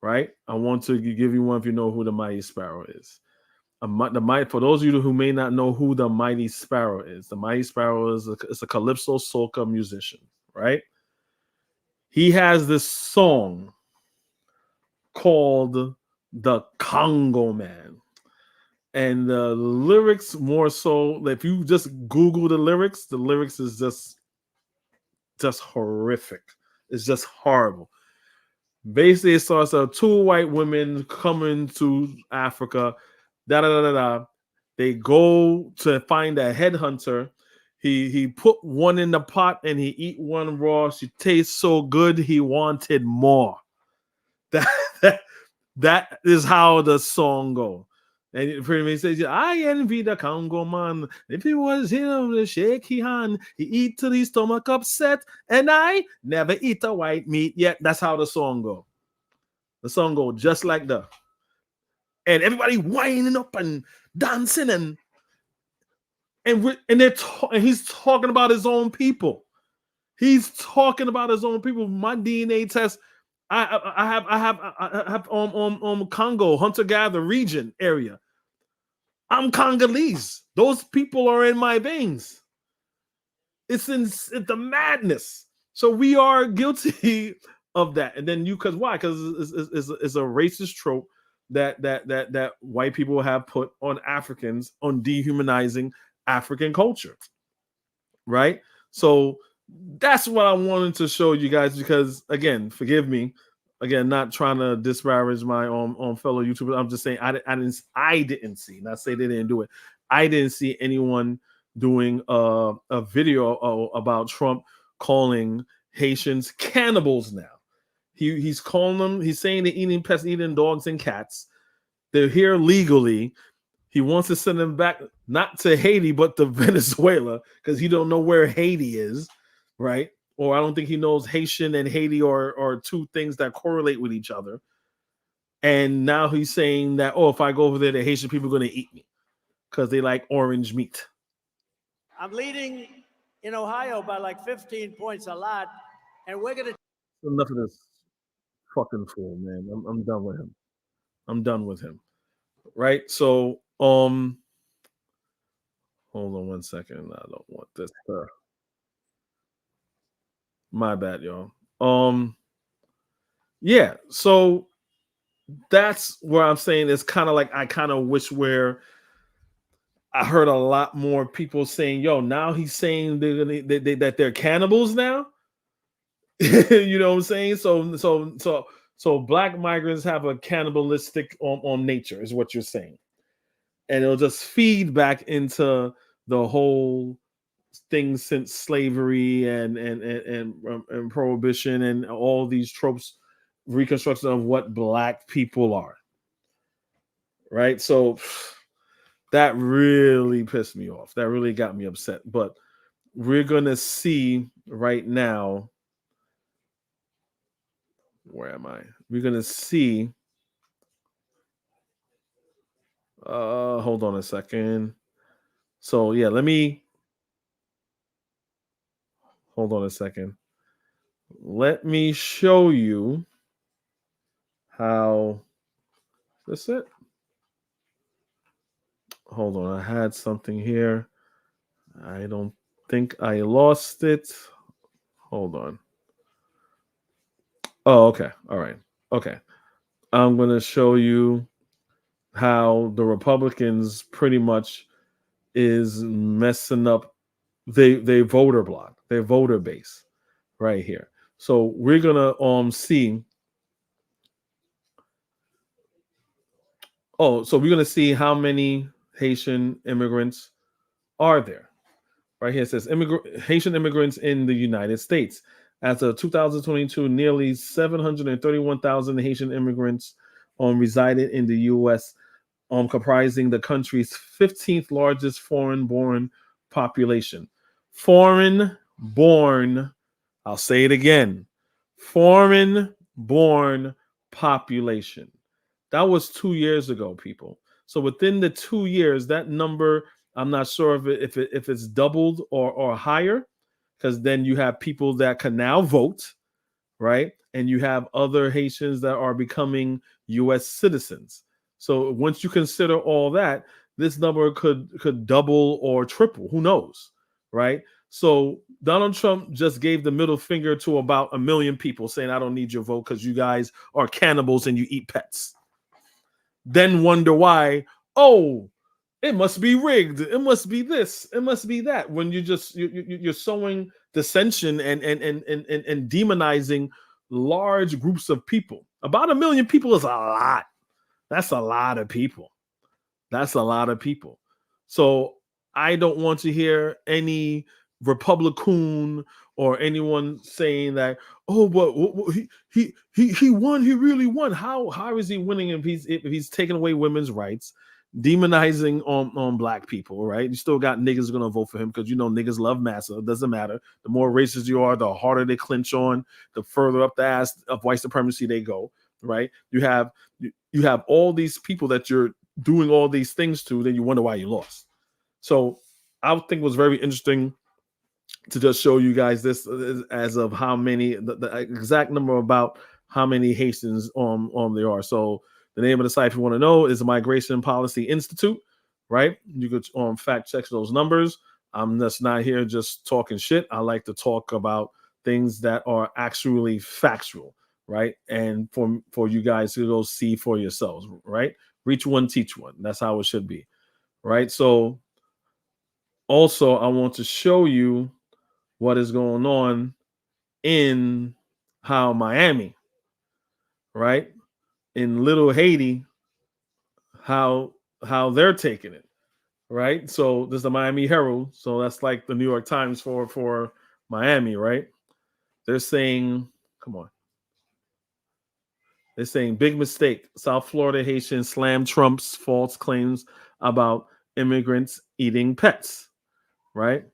right? I want to give you one if you know who the Mighty Sparrow is. For those of you who may not know who the Mighty Sparrow is, the Mighty Sparrow is a calypso soca musician, right? He has this song called "The Congo Man," and the lyrics, more so, if you just Google the lyrics is just horrific. It's just horrible. Basically, it starts out 2 white women coming to Africa. They go to find a headhunter. He put one in the pot and he eat one raw. She tastes so good he wanted more. That is how the song goes. And it pretty much says, I envy the Congo man. If he was here to shake his hand, he eat till his stomach upset, and I never eat a white meat yet. That's how the song go. The song go just like that. And everybody winding up and dancing and he's talking about his own people. He's talking about his own people. My DNA test, I have Congo hunter-gatherer region area. I'm Congolese. Those people are in my veins. It's the madness. So we are guilty of that. And then because why? Because it's a racist trope that white people have put on Africans, on dehumanizing African culture, right? So that's what I wanted to show you guys, because again, forgive me, again, not trying to disparage my own fellow YouTubers. I'm just saying I didn't see, not say they didn't do it. I didn't see anyone doing a video about Trump calling Haitians cannibals now. He's calling them, he's saying they're eating pets, eating dogs and cats. They're here legally. He wants to send them back, not to Haiti, but to Venezuela, because he don't know where Haiti is, right? Or I don't think he knows Haitian and Haiti are two things that correlate with each other. And now he's saying that, if I go over there, the Haitian people are going to eat me because they like orange meat. I'm leading in Ohio by like 15 points, a lot. And we're going to... Enough of this fucking fool, man. I'm done with him. I'm done with him. Right? So, hold on one second. I don't want this. My bad, y'all. Yeah. So that's where I'm saying it's kind of like I kind of wish where I heard a lot more people saying, "Yo, now he's saying that they're cannibals now." You know what I'm saying? So black migrants have a cannibalistic on nature, is what you're saying, and it'll just feed back into the whole thing since slavery and prohibition and all these tropes, reconstruction of what black people are. Right? So that really pissed me off. That really got me upset. But we're gonna see right now. Where am I? We're gonna see. Hold on a second. So yeah, let me hold on a second. Let me show you how. Is this it? Hold on, I had something here. I don't think I lost it. Hold on. Oh, okay. All right. Okay. I'm going to show you how the Republicans pretty much is messing up they voter block, their voter base right here. So we're going to see so we're going to see how many Haitian immigrants are there. Right here it says Haitian immigrants in the United States. As of 2022, nearly 731,000 Haitian immigrants resided in the U.S., comprising the country's 15th largest foreign-born population. Foreign-born, I'll say it again, foreign-born population. That was 2 years ago, people. So within the 2 years, that number, I'm not sure if it's doubled or higher, because then you have people that can now vote, right? And you have other Haitians that are becoming U.S. citizens. So once you consider all that, this number could double or triple. Who knows, right? So Donald Trump just gave the middle finger to about 1 million people, saying, "I don't need your vote because you guys are cannibals and you eat pets." Then wonder why, oh, it must be rigged. It must be this. It must be that. When you're sowing dissension and demonizing large groups of people. About 1 million people is a lot. That's a lot of people. That's a lot of people. So I don't want to hear any Republican or anyone saying that, oh, but he won. He really won. How is he winning if he's taking away women's rights, demonizing on black people, right? You still got niggas gonna vote for him because niggas love massa. It doesn't matter. The more racist you are, the harder they clinch on, the further up the ass of white supremacy they go, right? You have all these people that you're doing all these things to, then you wonder why you lost. So I think it was very interesting to just show you guys this as of how many, the exact number about how many Haitians there are. So the name of the site, if you want to know, is the Migration Policy Institute, right? You could fact check those numbers. I'm just not here just talking shit. I like to talk about things that are actually factual, right? And for you guys to go see for yourselves, right? Reach one, teach one. That's how it should be, right? So also, I want to show you what is going on in Miami, right? In Little Haiti, how they're taking it, right? So this is the Miami Herald. So that's like the New York Times for Miami, right? They're saying, come on. They're saying big mistake. South Florida Haitians slam Trump's false claims about immigrants eating pets, right?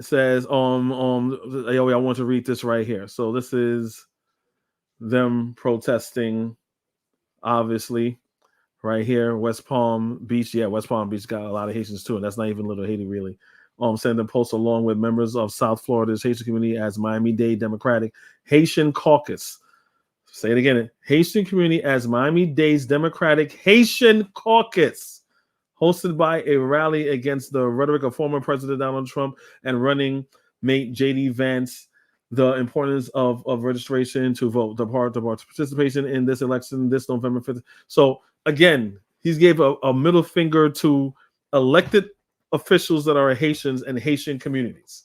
It says, I want to read this right here. So this is them protesting, obviously, right here, West Palm Beach. Yeah, West Palm Beach got a lot of Haitians too, and that's not even Little Haiti, really. Sending posts along with members of South Florida's Haitian community as Miami-Dade Democratic Haitian Caucus. Say it again. Haitian community as Miami-Dade's Democratic Haitian Caucus, hosted by a rally against the rhetoric of former President Donald Trump and running mate J.D. Vance the importance of registration to vote, the participation in this election this November 5th. So again, he's gave a middle finger to elected officials that are Haitians and Haitian communities,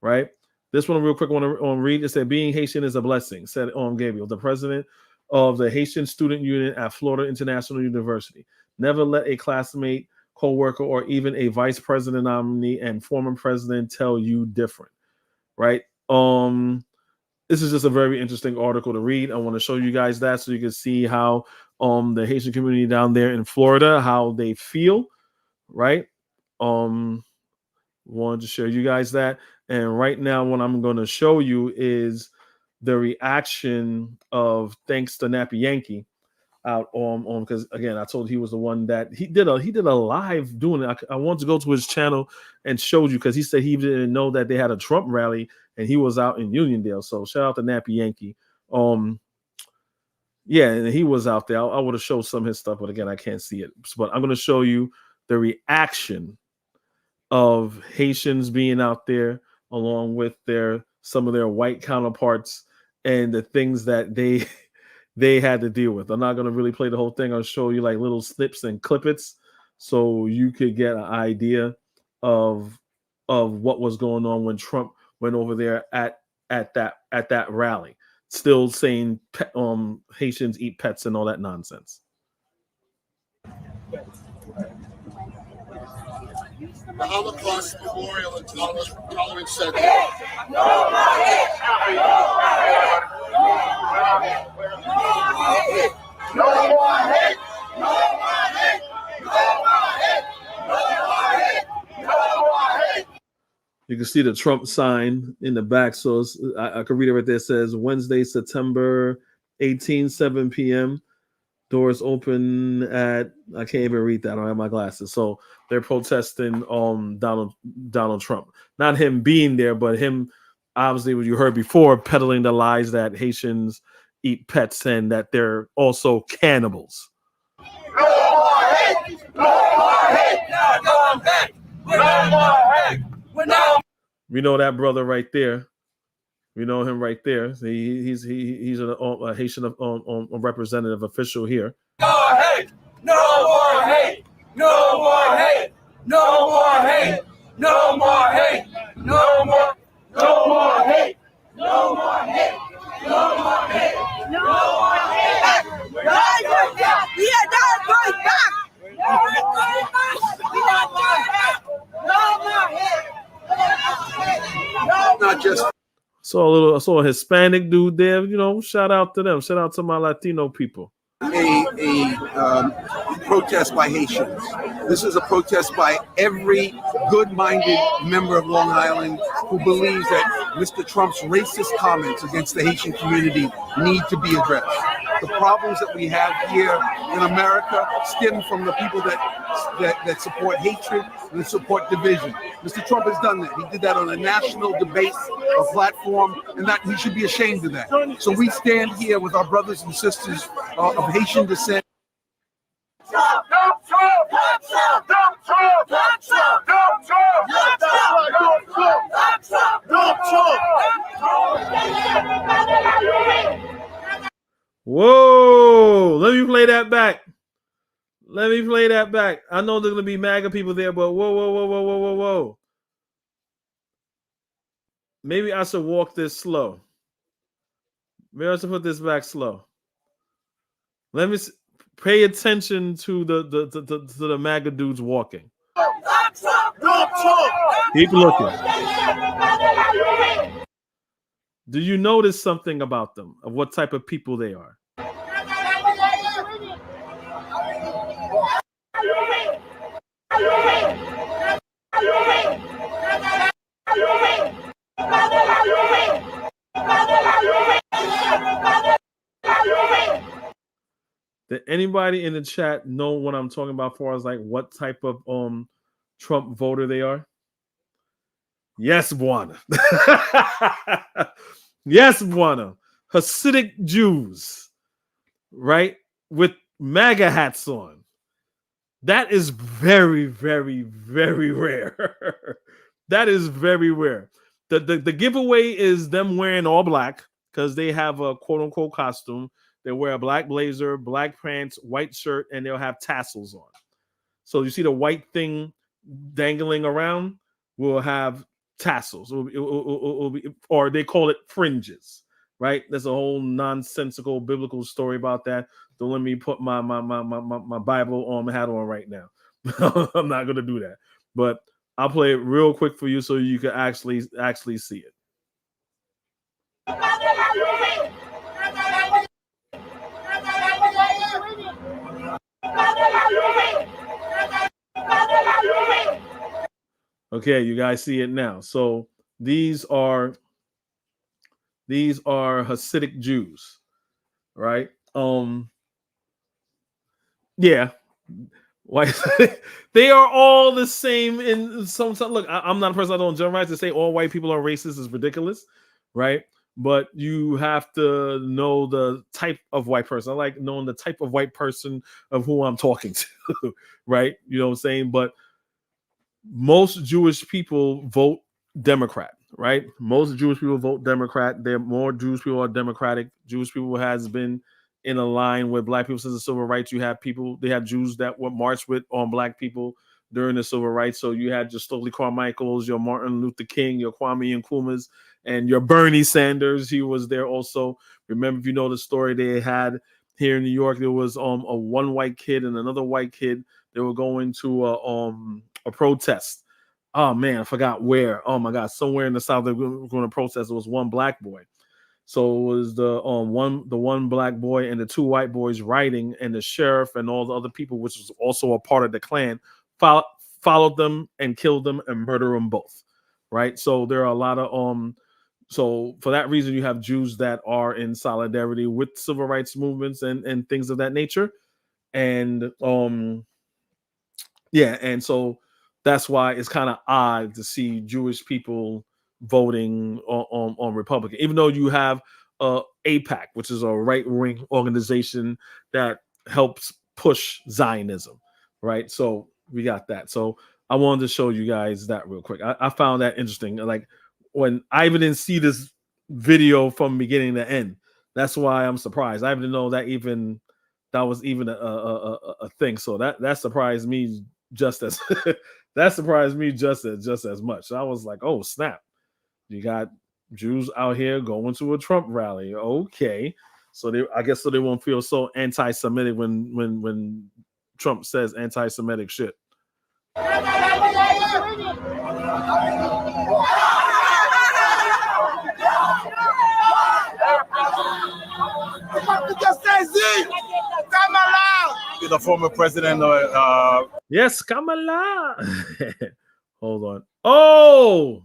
right? This one real quick, I want to read. It said, being Haitian is a blessing, said Gabriel, the president of the Haitian Student Union at Florida International University. Never let a classmate, co-worker, or even a vice president nominee and former president tell you different, right? This is just a very interesting article to read. I want to show you guys that so you can see how the Haitian community down there in Florida, how they feel, right? Wanted to show you guys that. And right now, what I'm going to show you is the reaction of thanks to Nappy Yankee out on because again, I told he was the one that he did a live doing it. I wanted to go to his channel and show you because he said he didn't know that they had a Trump rally and he was out in Uniondale. So shout out to Nappy Yankee. Yeah, and he was out there. I would have showed some of his stuff, but again, I can't see it. But I'm going to show you the reaction of Haitians being out there along with some of their white counterparts and the things that they had to deal with. I'm not going to really play the whole thing. I'll show you like little snips and clippets so you could get an idea of what was going on when Trump went over there at that rally, still saying Haitians eat pets and all that nonsense. The Holocaust Memorial and Tolerance Center. You can see the Trump sign in the back. So I can read it right there. It says Wednesday, September 18, 7 p.m. Doors open at, I can't even read that. I don't have my glasses. So they're protesting Donald Trump. Not him being there, but him, obviously, what you heard before, peddling the lies that Haitians eat pets and that they're also cannibals. No more hate! No more hate! No more hate! No more hate! We know that brother right there. We know him right there. He's a Haitian representative official here. No more hate! No more hate! No more hate! No more hate! No more hate! No more! No more hate! No more hate! No more hate! No more hate! We are not going back! We are not going back! No more hate! Not just. I saw a Hispanic dude there. You know, shout out to them. Shout out to my Latino people. A protest by Haitians. This is a protest by every good-minded member of Long Island who believes that Mr. Trump's racist comments against the Haitian community need to be addressed. The problems that we have here in America stem from the people that support hatred and support division. Mr. Trump has done that. He did that on a national debate platform, and that he should be ashamed of that. So we stand here with our brothers and sisters of Haitian descent. Whoa, let me play that back. Let me play that back. I know there's going to be MAGA people there, but whoa. Maybe I should walk this slow. Maybe I should put this back slow. Let me pay attention to the MAGA dudes walking. Keep looking. Do you notice something about them, of what type of people they are? Did anybody in the chat know what I'm talking about as far as like what type of Trump voter they are? Yes, Buana. Yes, Buana. Hasidic Jews, right? With MAGA hats on. That is very, very, very rare. That is very rare. The giveaway is them wearing all black because they have a quote unquote costume. They wear a black blazer, black pants, white shirt, and they'll have tassels on. So you see the white thing dangling around will have tassels, or they call it fringes, right? There's a whole nonsensical biblical story about that. Don't let me put my Bible hat on right now. I'm not gonna do that, but I'll play it real quick for you so you can actually see it. Okay, you guys see it now. So these are Hasidic Jews, right? Yeah. White. They are all the same in some. Look, I'm not a person. I don't generalize. To say all white people are racist is ridiculous, right? But you have to know the type of white person. I like knowing the type of white person of who I'm talking to, right? You know what I'm saying? But most Jewish people vote Democrat, right? Most Jewish people vote Democrat. There are more Jewish people are Democratic. Jewish people has been in a line with black people since the civil rights. You have they have Jews that were marched with on black people during the civil rights. So you had your Stokely Carmichaels, your Martin Luther King, your Kwame Nkrumahs, and your Bernie Sanders. He was there also. Remember, if you know the story they had here in New York, there was a one white kid and another white kid. They were going to a protest. Oh man, I forgot where. Oh my God, somewhere in the South they were going to protest. It was one black boy. So it was the one black boy and the two white boys riding, and the sheriff and all the other people, which was also a part of the Klan, followed them and killed them and murdered them both. Right. So there are a lot of so for that reason, you have Jews that are in solidarity with civil rights movements and things of that nature. And yeah, and so that's why it's kind of odd to see Jewish people voting on Republican, even though you have AIPAC, which is a right-wing organization that helps push Zionism, right? So we got that. So I wanted to show you guys that real quick. I found that interesting. Like when I even didn't see this video from beginning to end. That's why I'm surprised. I didn't know that was even a thing. So that surprised me just as that surprised me just as much. So I was like, oh snap, you got Jews out here going to a Trump rally. Okay, so I guess they won't feel so anti-Semitic when Trump says anti-Semitic shit. The former president. Yes, Kamala. Hold on. Oh,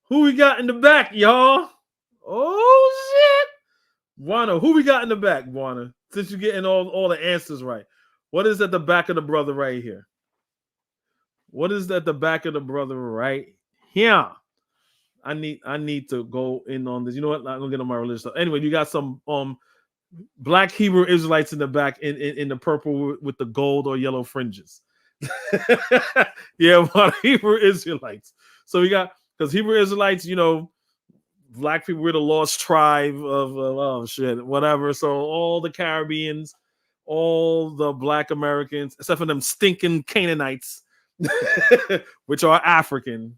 who we got in the back, y'all? Oh shit, Buana, who we got in the back, Buana? Since you're getting all the answers right, what is at the back of the brother right here? What is at the back of the brother right here? I need to go in on this. You know what? I'm not gonna get on my religious stuff. Anyway, you got some Black Hebrew Israelites in the back in the purple with the gold or yellow fringes. Yeah, Hebrew Israelites. So we got, because Hebrew Israelites, you know, Black people were the lost tribe of oh shit, whatever. So all the Caribbeans, all the Black Americans, except for them stinking Canaanites, which are African.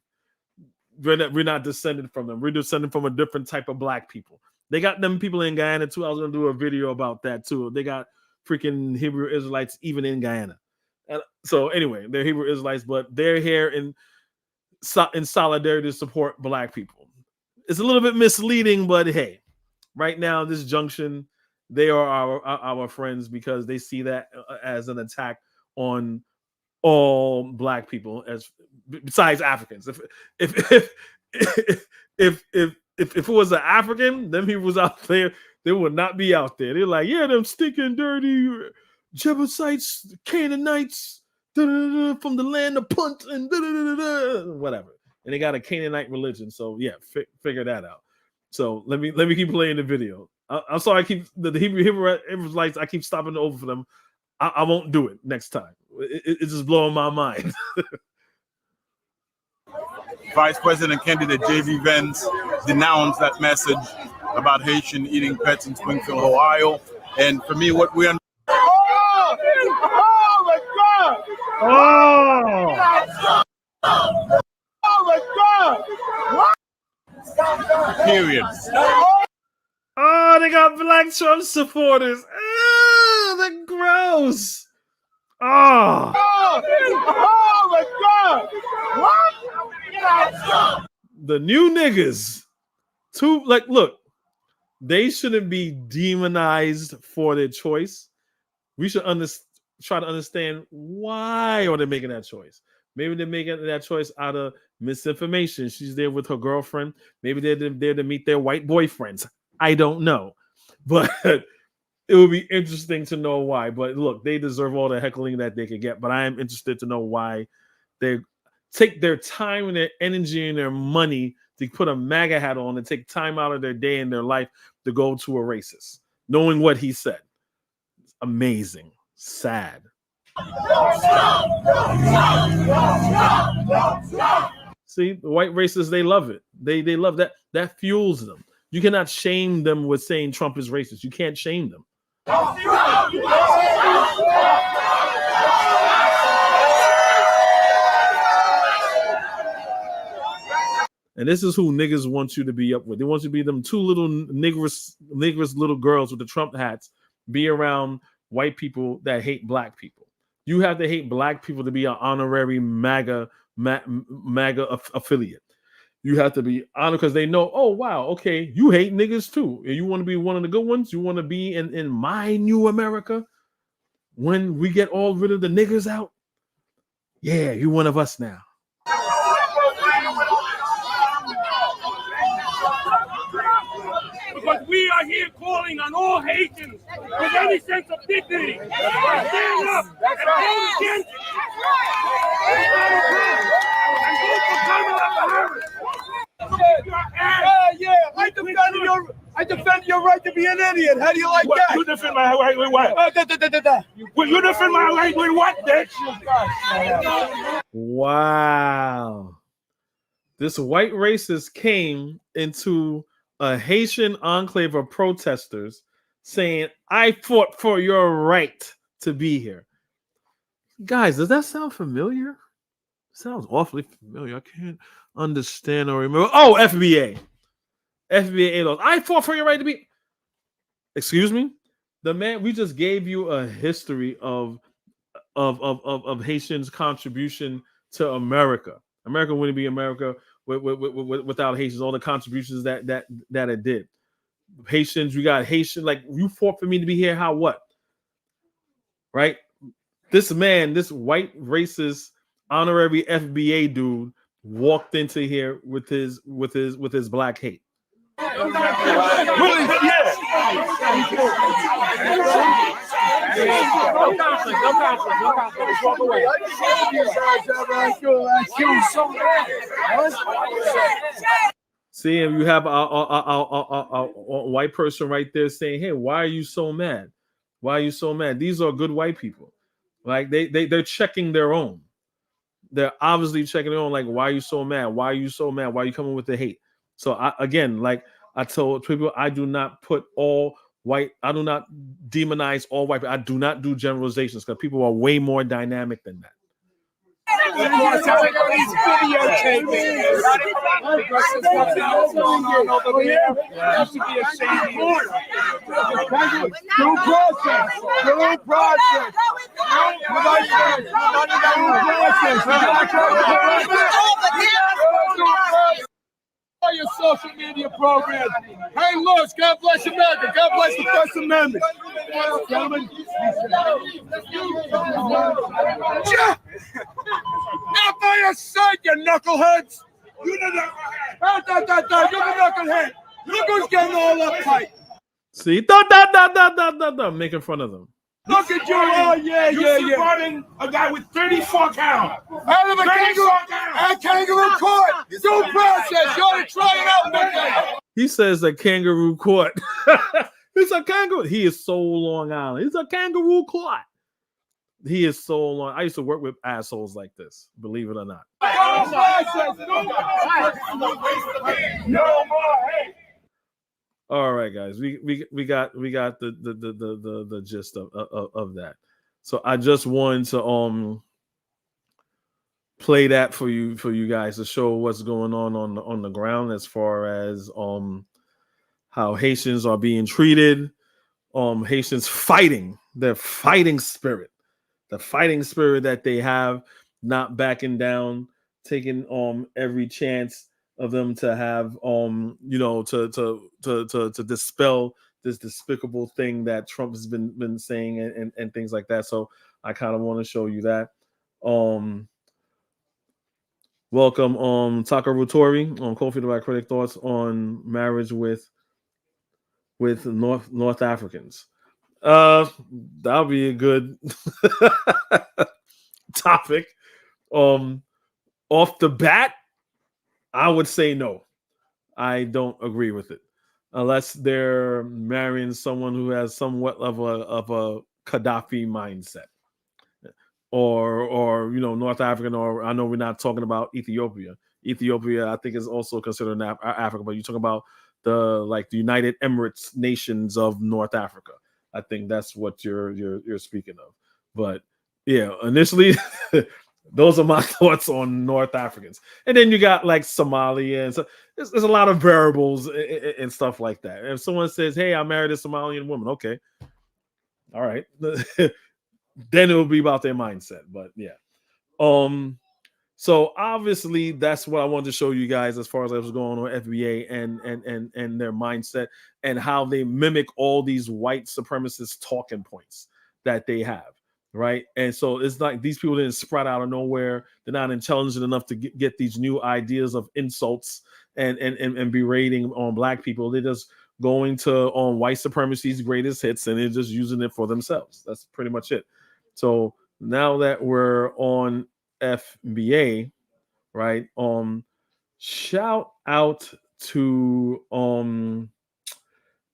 We're not descended from them. We're descended from a different type of Black people. They got them people in Guyana too. I was gonna do a video about that too. They got freaking Hebrew Israelites even in Guyana. And so anyway, they're Hebrew Israelites, but they're here in solidarity to support Black people. It's a little bit misleading, but hey, right now this junction, they are our friends because they see that as an attack on all Black people, as besides Africans. If it was an African, them people was out there, they would not be out there. They're like, yeah, them stinking dirty Jebusites, Canaanites, from the land of Punt and whatever. And they got a Canaanite religion. So yeah, figure that out. So let me keep playing the video. I'm sorry, I keep the Hebrew Israelites, I keep stopping over for them. I won't do it next time. It's just blowing my mind. Vice President candidate J.D. Vance denounced that message about Haitian eating pets in Springfield, Ohio. And for me, what we understand. Oh my God! Oh my God! What? Period. Oh, they got black Trump supporters. Oh, they're gross. Oh. Oh my God! What? The new niggas. Look, they shouldn't be demonized for their choice. We should try to understand why are they making that choice. Maybe they're making that choice out of misinformation. She's there with her girlfriend. Maybe they're there to meet their white boyfriends. I don't know. But it would be interesting to know why. But look, they deserve all the heckling that they could get. But I am interested to know why they take their time and their energy and their money to put a MAGA hat on and take time out of their day and their life to go to a racist, knowing what he said. Amazing. Sad. See, the white racists, they love it. They love that. That fuels them. You cannot shame them with saying Trump is racist. You can't shame them. And this is who niggas want you to be up with. They want you to be them two little niggers little girls with the Trump hats, be around white people that hate black people. You have to hate black people to be an honorary MAGA affiliate. You have to be honored because they know, oh, wow, okay, you hate niggas too. And you want to be one of the good ones? You want to be in my new America when we get all rid of the niggers out? Yeah, you're one of us now. Because we are here calling on all Haitians with any sense of dignity. Stand up and vote against it. And vote for Kamala Harris. I defend your right to be an idiot. How do you like that? You defend my right with what? Will you defend my right with what, bitch? Wow. This white racist came into a Haitian enclave of protesters saying, I fought for your right to be here. Guys, does that sound familiar? Sounds awfully familiar. I can't understand or remember. Oh, FBA. FBA laws. I fought for your right to be. Excuse me? The man, we just gave you a history of Haitians' contribution to America. America wouldn't be America without Haitians, all the contributions that it did. Haitians, we got Haitian, like you fought for me to be here. How what? Right? This man, this white racist honorary FBA dude walked into here with his black hate. See, and you have a white person right there saying, "Hey, why are you so mad? Why are you so mad?" These are good white people. Like they're checking their own. They're obviously checking their own. Like, why are you so mad? Why are you so mad? Why are you coming with the hate? So like I told people, I do not put all white. I do not demonize all white. I do not do generalizations because people are way more dynamic than that. Your social media programs. Hey, Lewis, God bless America. God bless the First Amendment. Gentlemen. After your son, you knuckleheads. You the knucklehead. Look who's getting all uptight. See, making fun of them. Look at you. Oh, yeah. Supporting a guy with 34 count. Out of a kangaroo court. Due process. You ought to try it out, man. He says a kangaroo court. It's a kangaroo. He is so Long Island. It's a kangaroo court. He is so long. I used to work with assholes like this, believe it or not. All right, guys, we got the gist of that. So I just wanted to play that for you guys to show what's going on the ground as far as how Haitians are being treated. Haitians fighting, their fighting spirit, the fighting spirit that they have, not backing down, taking every chance of them to have to dispel this despicable thing that Trump has been saying and things like that. So I kind of want to show you that. Welcome, Taka Rutori on Cold Feet by Critic Thoughts on marriage with North Africans. That'll be a good topic. Off the bat, I would say no. I don't agree with it, unless they're marrying someone who has somewhat of a Gaddafi mindset, or North African, or I know we're not talking about Ethiopia. Ethiopia, I think, is also considered Africa, but you're talking about the United Emirates nations of North Africa. I think that's what you're speaking of. But yeah, initially, those are my thoughts on North Africans. And then you got like Somalia, and so there's a lot of variables and stuff like that. And if someone says, "Hey, I married a Somalian woman," okay, all right, then it will be about their mindset. But yeah, so obviously that's what I wanted to show you guys as far as what was going on FBA and their mindset and how they mimic all these white supremacist talking points that they have, right? And so it's like these people didn't sprout out of nowhere. They're not intelligent enough to get these new ideas of insults and berating on black people. They're just going to white supremacy's greatest hits and they're just using it for themselves. That's pretty much it. So now that we're on FBA, right? Shout out to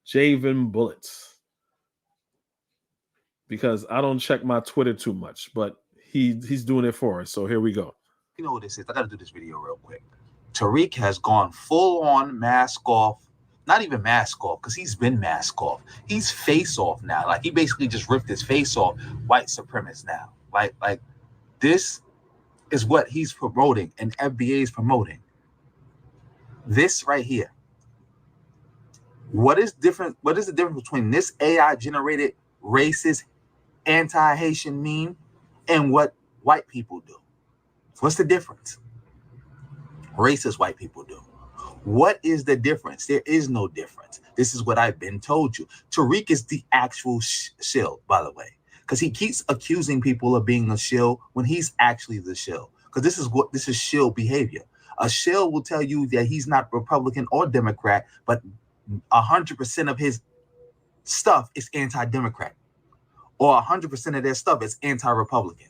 Javen Bullets, because I don't check my Twitter too much, but he's doing it for us. So here we go. You know what this is? I gotta do this video real quick. Tariq has gone full on mask off, not even mask off, because he's been mask off. He's face off now. Like he basically just ripped his face off. White supremacist now. Like this is what he's promoting and FBA is promoting. This right here. What is different? What is the difference between this AI generated racist anti-Haitian meme and what white people do? What's the difference? Racist white people do. What is the difference? There is no difference. This is what I've been told you. Tariq is the actual shill, by the way, because he keeps accusing people of being a shill when he's actually the shill. Because this is shill behavior. A shill will tell you that he's not Republican or Democrat, but 100% of his stuff is anti-Democrat, or 100% of their stuff is anti-Republican.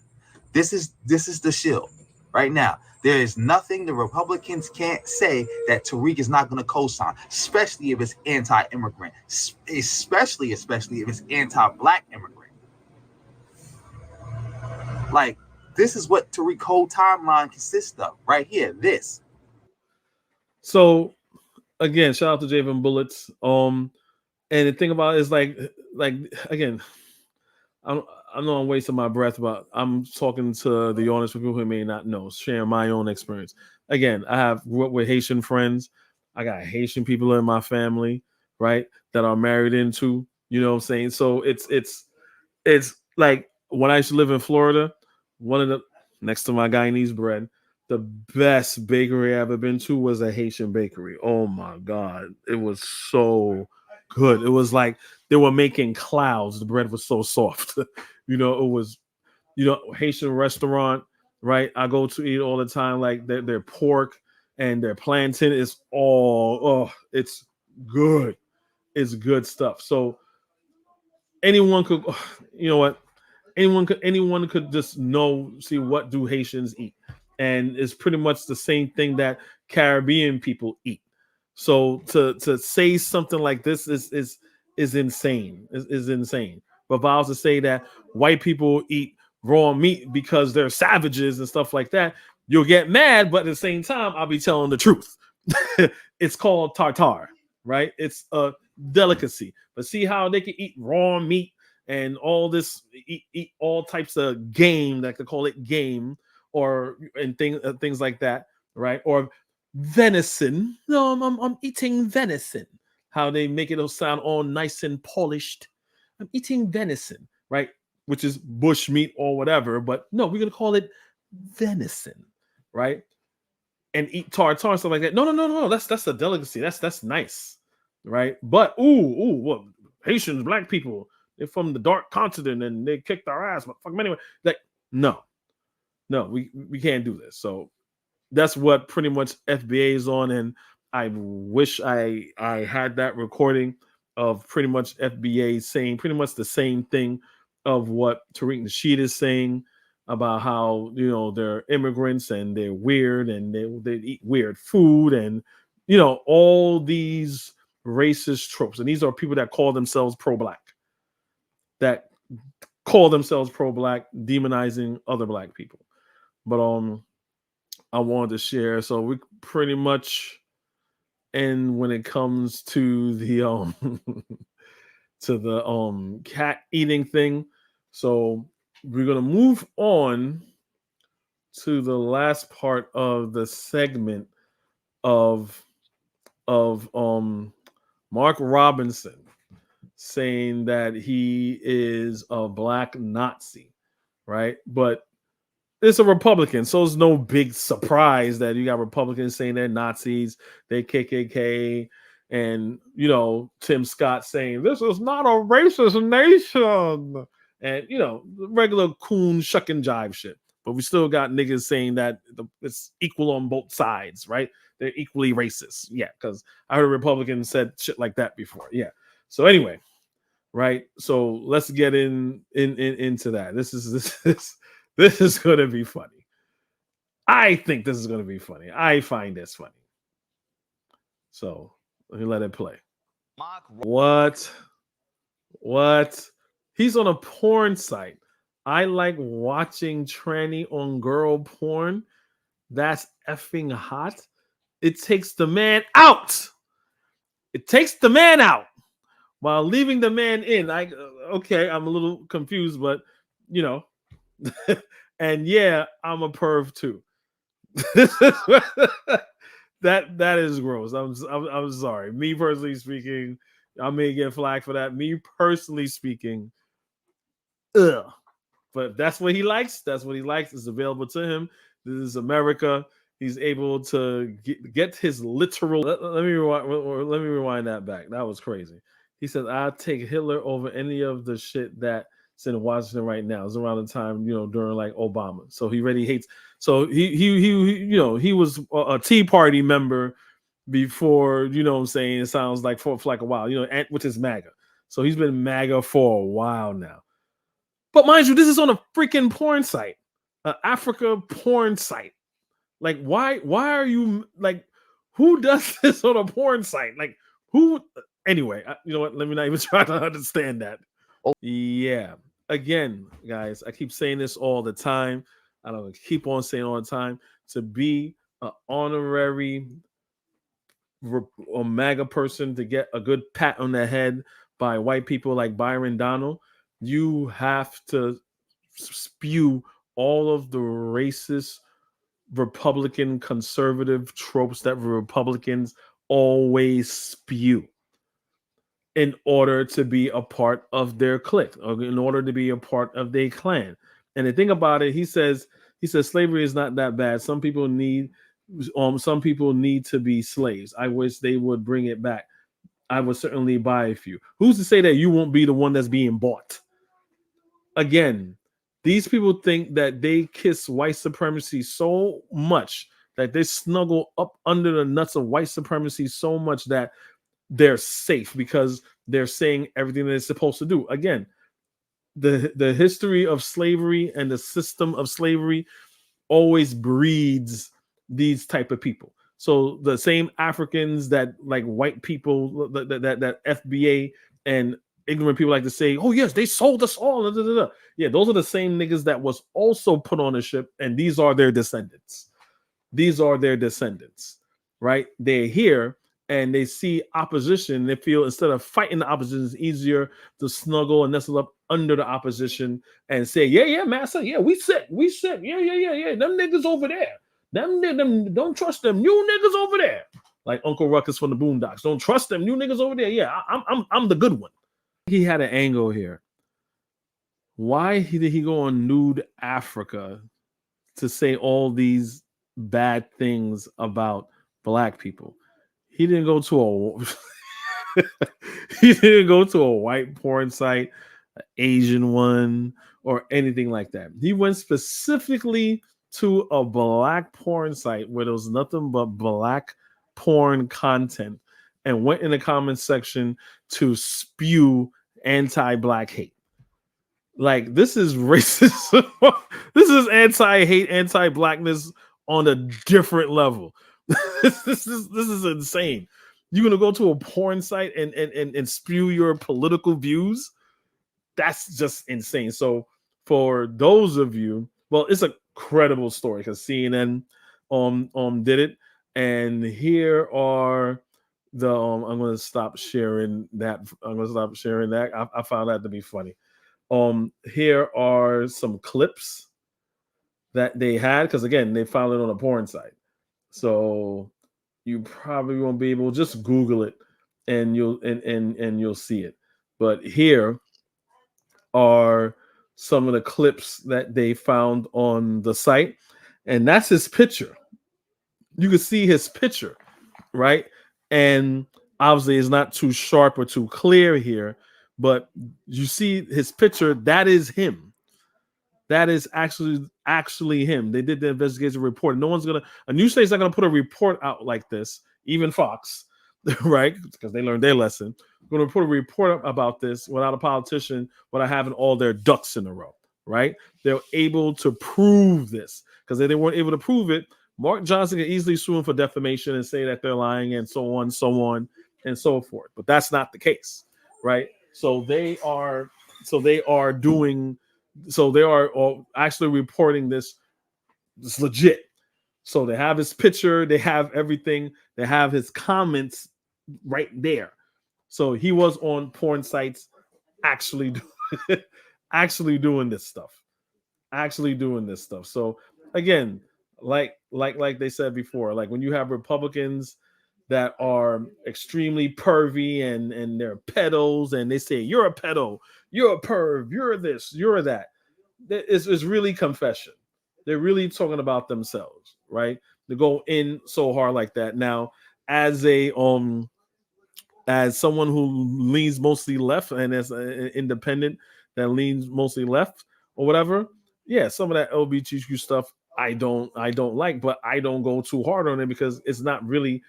This is the shill right now. There is nothing the Republicans can't say that Tariq is not going to co-sign, especially if it's anti-immigrant, especially if it's anti-black immigrant. Like, this is what Tariq's whole timeline consists of right here. This. So again, shout out to Javen Bullets. And the thing about it is like again, I know I'm wasting my breath, but I'm talking to the audience for people who may not know, sharing my own experience. Again, I grew up with Haitian friends. I got Haitian people in my family, right, that are married into, you know what I'm saying? So it's like when I used to live in Florida, one of the next to my Guyanese bread, the best bakery I ever been to was a Haitian bakery. Oh my God. It was so good. It was like they were making clouds. The bread was so soft. It was, Haitian restaurant, right? I go to eat all the time. Like their pork and their plantain is it's good. It's good stuff. So anyone could, you know what? Anyone could just see what do Haitians eat. And it's pretty much the same thing that Caribbean people eat. So to say something like this is insane. Is insane. But if I was to say that white people eat raw meat because they're savages and stuff like that, you'll get mad, but at the same time, I'll be telling the truth. It's called tartare, right? It's a delicacy. But see how they can eat raw meat and all this, eat all types of game, like they call it game, or and things like that, right? Or venison. No, I'm eating venison. How they make it all sound all nice and polished. I'm eating venison, right? Which is bush meat or whatever, but no, we're gonna call it venison, right? And eat tartare and stuff like that. No. That's a delicacy. That's nice, right? But what Haitians, black people, they're from the dark continent and they kicked our ass. But fuck 'em anyway. Like, no, we can't do this. So that's what pretty much FBA is on, and I wish I had that recording of pretty much FBA saying pretty much the same thing of what Tariq Nasheed is saying about how, you know, they're immigrants and they're weird and they eat weird food and, you know, all these racist tropes. And these are people that call themselves pro-black, demonizing other black people. But I wanted to share. So we pretty much end when it comes to the to the cat eating thing. So we're gonna move on to the last part of the segment of Mark Robinson saying that he is a black Nazi, right? But it's a Republican, so it's no big surprise that you got Republicans saying they're Nazis, they KKK, and, you know, Tim Scott saying this is not a racist nation, and, you know, regular coon shuck and jive shit. But we still got niggas saying that it's equal on both sides, right? They're equally racist. Yeah, because I heard a Republican said shit like that before. Yeah. So anyway, right? So let's get into that. This is gonna be funny. I think this is gonna be funny. I find this funny. So let me let it play. What? He's on a porn site. I like watching tranny on girl porn. That's effing hot. It takes the man out. It takes the man out while leaving the man in. Okay, I'm a little confused, but you know, and yeah, I'm a perv too. that is gross. I'm sorry. Me personally speaking, I may get flack for that. Me personally speaking, ugh. But if that's what he likes, that's what he likes. It's available to him. This is America. He's able to get his literal. Let me rewind that back. That was crazy. He said, "I'll take Hitler over any of the shit that's in Washington right now." It's around the time, you know, during like Obama. So he really hates. So he you know, he was a Tea Party member before, you know what I'm saying? It sounds like for like a while, you know, which is MAGA. So he's been MAGA for a while now. But mind you, this is on a freaking porn site, an Africa porn site. Like, why are you like, who does this on a porn site? Like, who? Anyway, you know what? Let me not even try to understand that. Yeah. Again, guys, I keep saying this all the time. I don't keep on saying all the time. To be an honorary MAGA person, to get a good pat on the head by white people like Byron Donald, you have to spew all of the racist Republican conservative tropes that Republicans always spew in order to be a part of their clique, or in order to be a part of their clan. And the thing about it, he says slavery is not that bad. Some people need to be slaves. I wish they would bring it back. I would certainly buy a few. Who's to say that you won't be the one that's being bought? Again, these people think that they kiss white supremacy so much, that they snuggle up under the nuts of white supremacy so much that they're safe because they're saying everything that they're supposed to do. Again, the history of slavery and the system of slavery always breeds these type of people. So the same Africans that like white people, that FBA and ignorant people like to say, oh yes, they sold us all. Da, da, da, da. Yeah, those are the same niggas that was also put on a ship, and these are their descendants. These are their descendants, right? They're here and they see opposition. They feel instead of fighting the opposition, it's easier to snuggle and nestle up under the opposition and say, yeah, massa, yeah, we sick, yeah. Them niggas over there. Them don't trust them new niggas over there. Like Uncle Ruckus from the Boondocks. Don't trust them new niggas over there. Yeah, I'm the good one. He had an angle here. Why did he go on Nude Africa to say all these bad things about black people? He didn't go to a he didn't go to a white porn site, an Asian one, or anything like that. He went specifically to a black porn site where there was nothing but black porn content and went in the comment section to spew anti-black hate. Like, this is racism. This is anti-hate, anti-blackness on a different level. This is insane. You're gonna go to a porn site and spew your political views? That's just insane. So for those of you, well, it's a credible story because CNN did it, and here are the I'm gonna stop sharing that. I found that to be funny. Here are some clips that they had, because again, they found it on a porn site. So you probably won't be able, just Google it and you'll see it. But here are some of the clips that they found on the site, and that's his picture. You can see his picture, right? And obviously it's not too sharp or too clear here, but you see his picture. That is him. That is actually him. They did the investigation report. No one's a news station's not gonna put a report out like this, even Fox, right? Because they learned their lesson. Going to put a report about this without a politician, without having all their ducks in a row, right? They're able to prove this, because if they weren't able to prove it, Mark Johnson can easily sue him for defamation and say that they're lying and so on and so forth. But that's not the case, right? So they are actually reporting this. It's legit. So they have his picture, they have everything, they have his comments right there. So he was on porn sites actually doing this stuff. So again, like they said before, like when you have Republicans that are extremely pervy and they're pedos, and they say you're a pedo, you're a perv, you're this, you're that. It's really confession. They're really talking about themselves, right? They go in so hard like that. Now, as someone who leans mostly left, and as an independent that leans mostly left or whatever, yeah, some of that LGBTQ stuff I don't like, but I don't go too hard on it because it's not really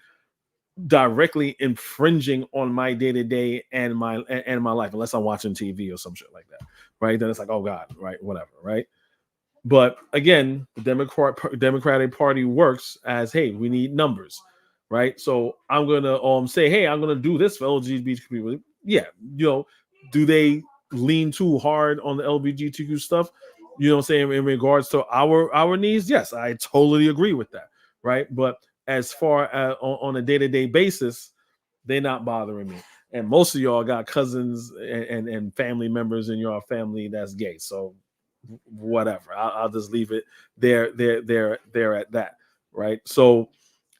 directly infringing on my day-to-day and my life, unless I'm watching TV or some shit like that, right? Then it's like, oh God, right, whatever, right? But again, the Democratic Party works as, hey, we need numbers, right? So I'm gonna say, hey, I'm gonna do this for LGBTQ people. Yeah, do they lean too hard on the LGBTQ stuff? You know what I'm saying, in regards to our needs? Yes, I totally agree with that, right? But as far as on a day-to-day basis, they're not bothering me. And most of y'all got cousins and family members in your family that's gay. So whatever, I'll just leave it there at that, right? So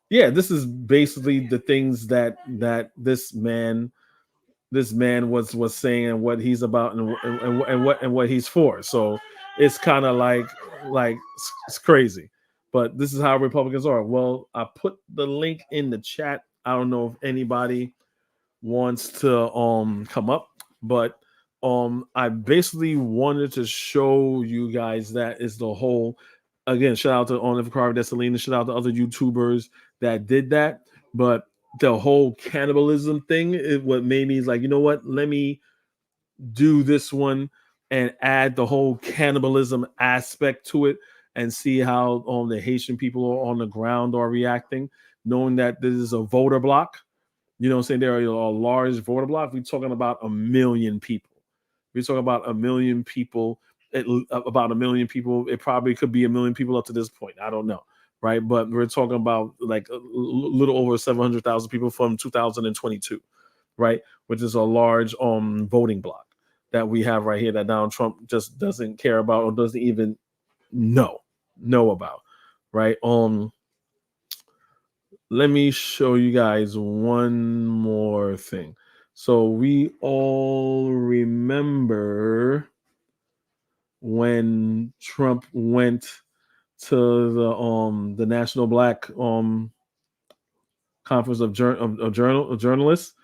yeah, this is basically the things that this man was saying, and what he's about, and what he's for. So it's kind of like it's crazy, but this is how Republicans are. Well, I put the link in the chat. I don't know if anybody wants to come up, but I basically wanted to show you guys that is the whole, again, shout out to Oliver Carver, Dessalina, shout out to other YouTubers that did that. But the whole cannibalism thing is what made me like, you know what, let me do this one and add the whole cannibalism aspect to it and see how the Haitian people on the ground are reacting, knowing that this is a voter block, You know what I'm saying? There are a large voter block. We're talking about 1 million people. We're talking about 1 million people, about 1 million people. It probably could be 1 million people up to this point. I don't know. Right. But we're talking about like a little over 700,000 people from 2022. Right. Which is a large voting block that we have right here that Donald Trump just doesn't care about or doesn't even know about. Right. Let me show you guys one more thing. So we all remember when Trump went to the National Black Conference of Journalists,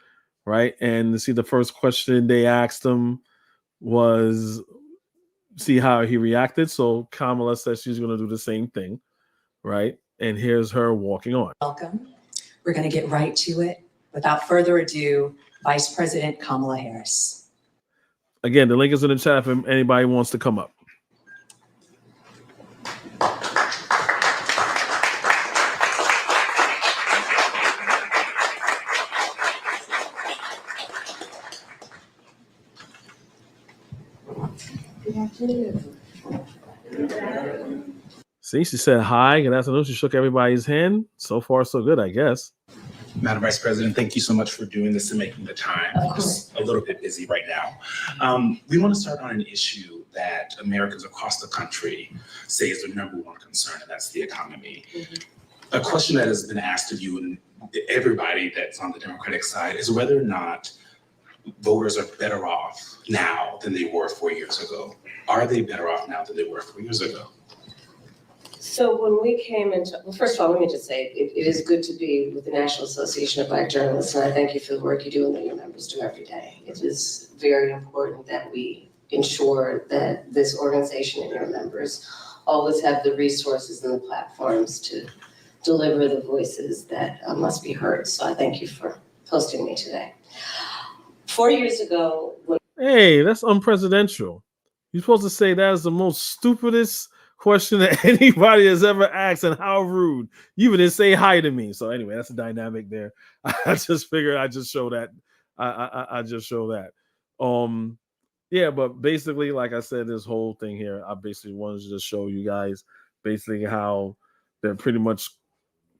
right? And to see the first question they asked him was see how he reacted. So Kamala says she's going to do the same thing, right? And here's her walking on. Welcome. We're going to get right to it. Without further ado, Vice President Kamala Harris. Again, the link is in the chat if anybody wants to come up. See, she said hi. Good afternoon. She shook everybody's hand. So far, so good, I guess. Madam Vice President, thank you so much for doing this and making the time. I'm just a little bit busy right now. We want to start on an issue that Americans across the country say is their number one concern, and that's the economy. A question that has been asked of you and everybody that's on the Democratic side is whether or not voters are better off now than they were 4 years ago. Are they better off now than they were 4 years ago? So when we came into, well, first of all, let me just say, it is good to be with the National Association of Black Journalists, and I thank you for the work you do and that your members do every day. It is very important that we ensure that this organization and your members always have the resources and the platforms to deliver the voices that must be heard. So I thank you for hosting me today. 4 years ago, hey, that's unpresidential. You're supposed to say that is the most stupidest question that anybody has ever asked, and how rude. You even didn't say hi to me. So anyway, that's a dynamic there. I just figured I just show that. I just show that. Yeah, but basically, like I said, this whole thing here, I basically wanted to just show you guys basically how they're pretty much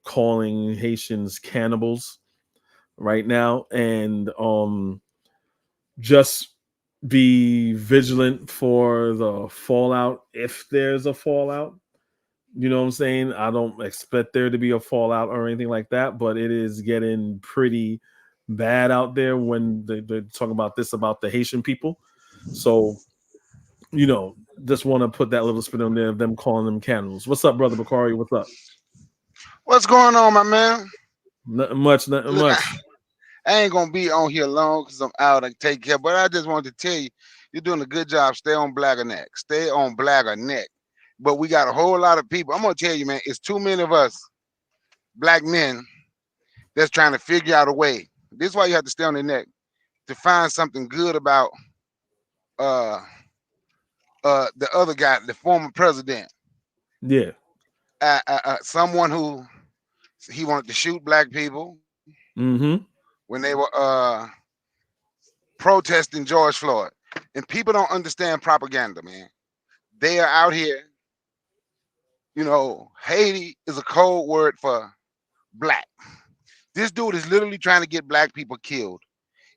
calling Haitians cannibals right now, and just be vigilant for the fallout if there's a fallout. You know what I'm saying? I don't expect there to be a fallout or anything like that, but it is getting pretty bad out there when they're talking about this about the Haitian people. So, you know, just want to put that little spin on there of them calling them cannibals. What's up, brother Bakari? What's up? What's going on, my man? Nothing much. I ain't gonna be on here long because I'm out and take care. But I just wanted to tell you, you're doing a good job. Stay on Blagger Neck. Stay on Blagger Neck. But we got a whole lot of people. I'm gonna tell you, man, it's too many of us black men that's trying to figure out a way. This is why you have to stay on the neck to find something good about the other guy, the former president. Yeah. Someone who he wanted to shoot black people. Mm-hmm. When they were protesting George Floyd. And people don't understand propaganda, man. They are out here, you know, Haiti is a code word for black. This dude is literally trying to get black people killed.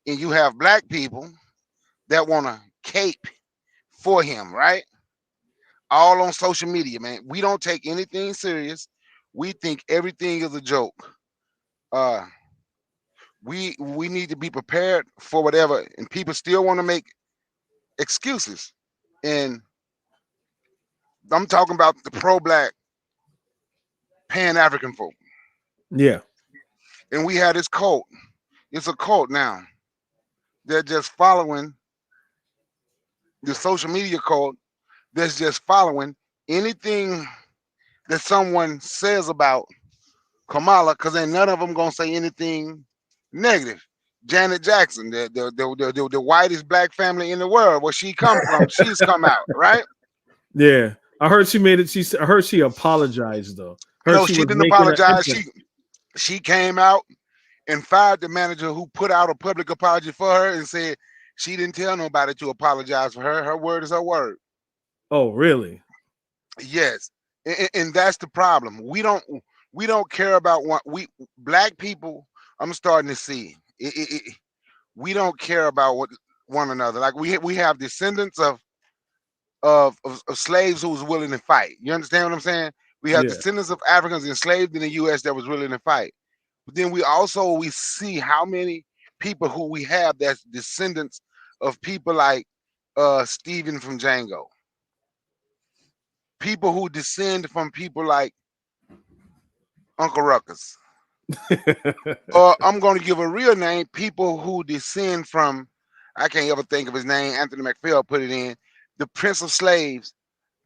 And you have black people that want to cape for him, right? All on social media, man. We don't take anything serious. We think everything is a joke. We need to be prepared for whatever, and people still want to make excuses. And I'm talking about the pro-black Pan-African folk. Yeah. And we had this cult. It's a cult now. They're just following the social media cult. That's just following anything that someone says about Kamala, because ain't none of them gonna say anything negative. Janet Jackson, the whitest black family in the world, where she come from, she's come out, right? Yeah, I heard she made it. I heard she apologized though. No, she didn't apologize. She came out and fired the manager who put out a public apology for her and said she didn't tell nobody to apologize for her. Her word is her word. Oh, really? Yes, and that's the problem. We don't care about what we black people. I'm starting to see we don't care about what one another. Like we have descendants of slaves who was willing to fight. You understand what I'm saying? We have Yeah. descendants of Africans enslaved in the U.S. that was willing to fight. But then we see how many people who we have that's descendants of people like Stephen from Django. People who descend from people like Uncle Ruckus. I'm going to give a real name. People who descend from, I can't ever think of his name. Anthony McPhail put it in. The Prince of Slaves,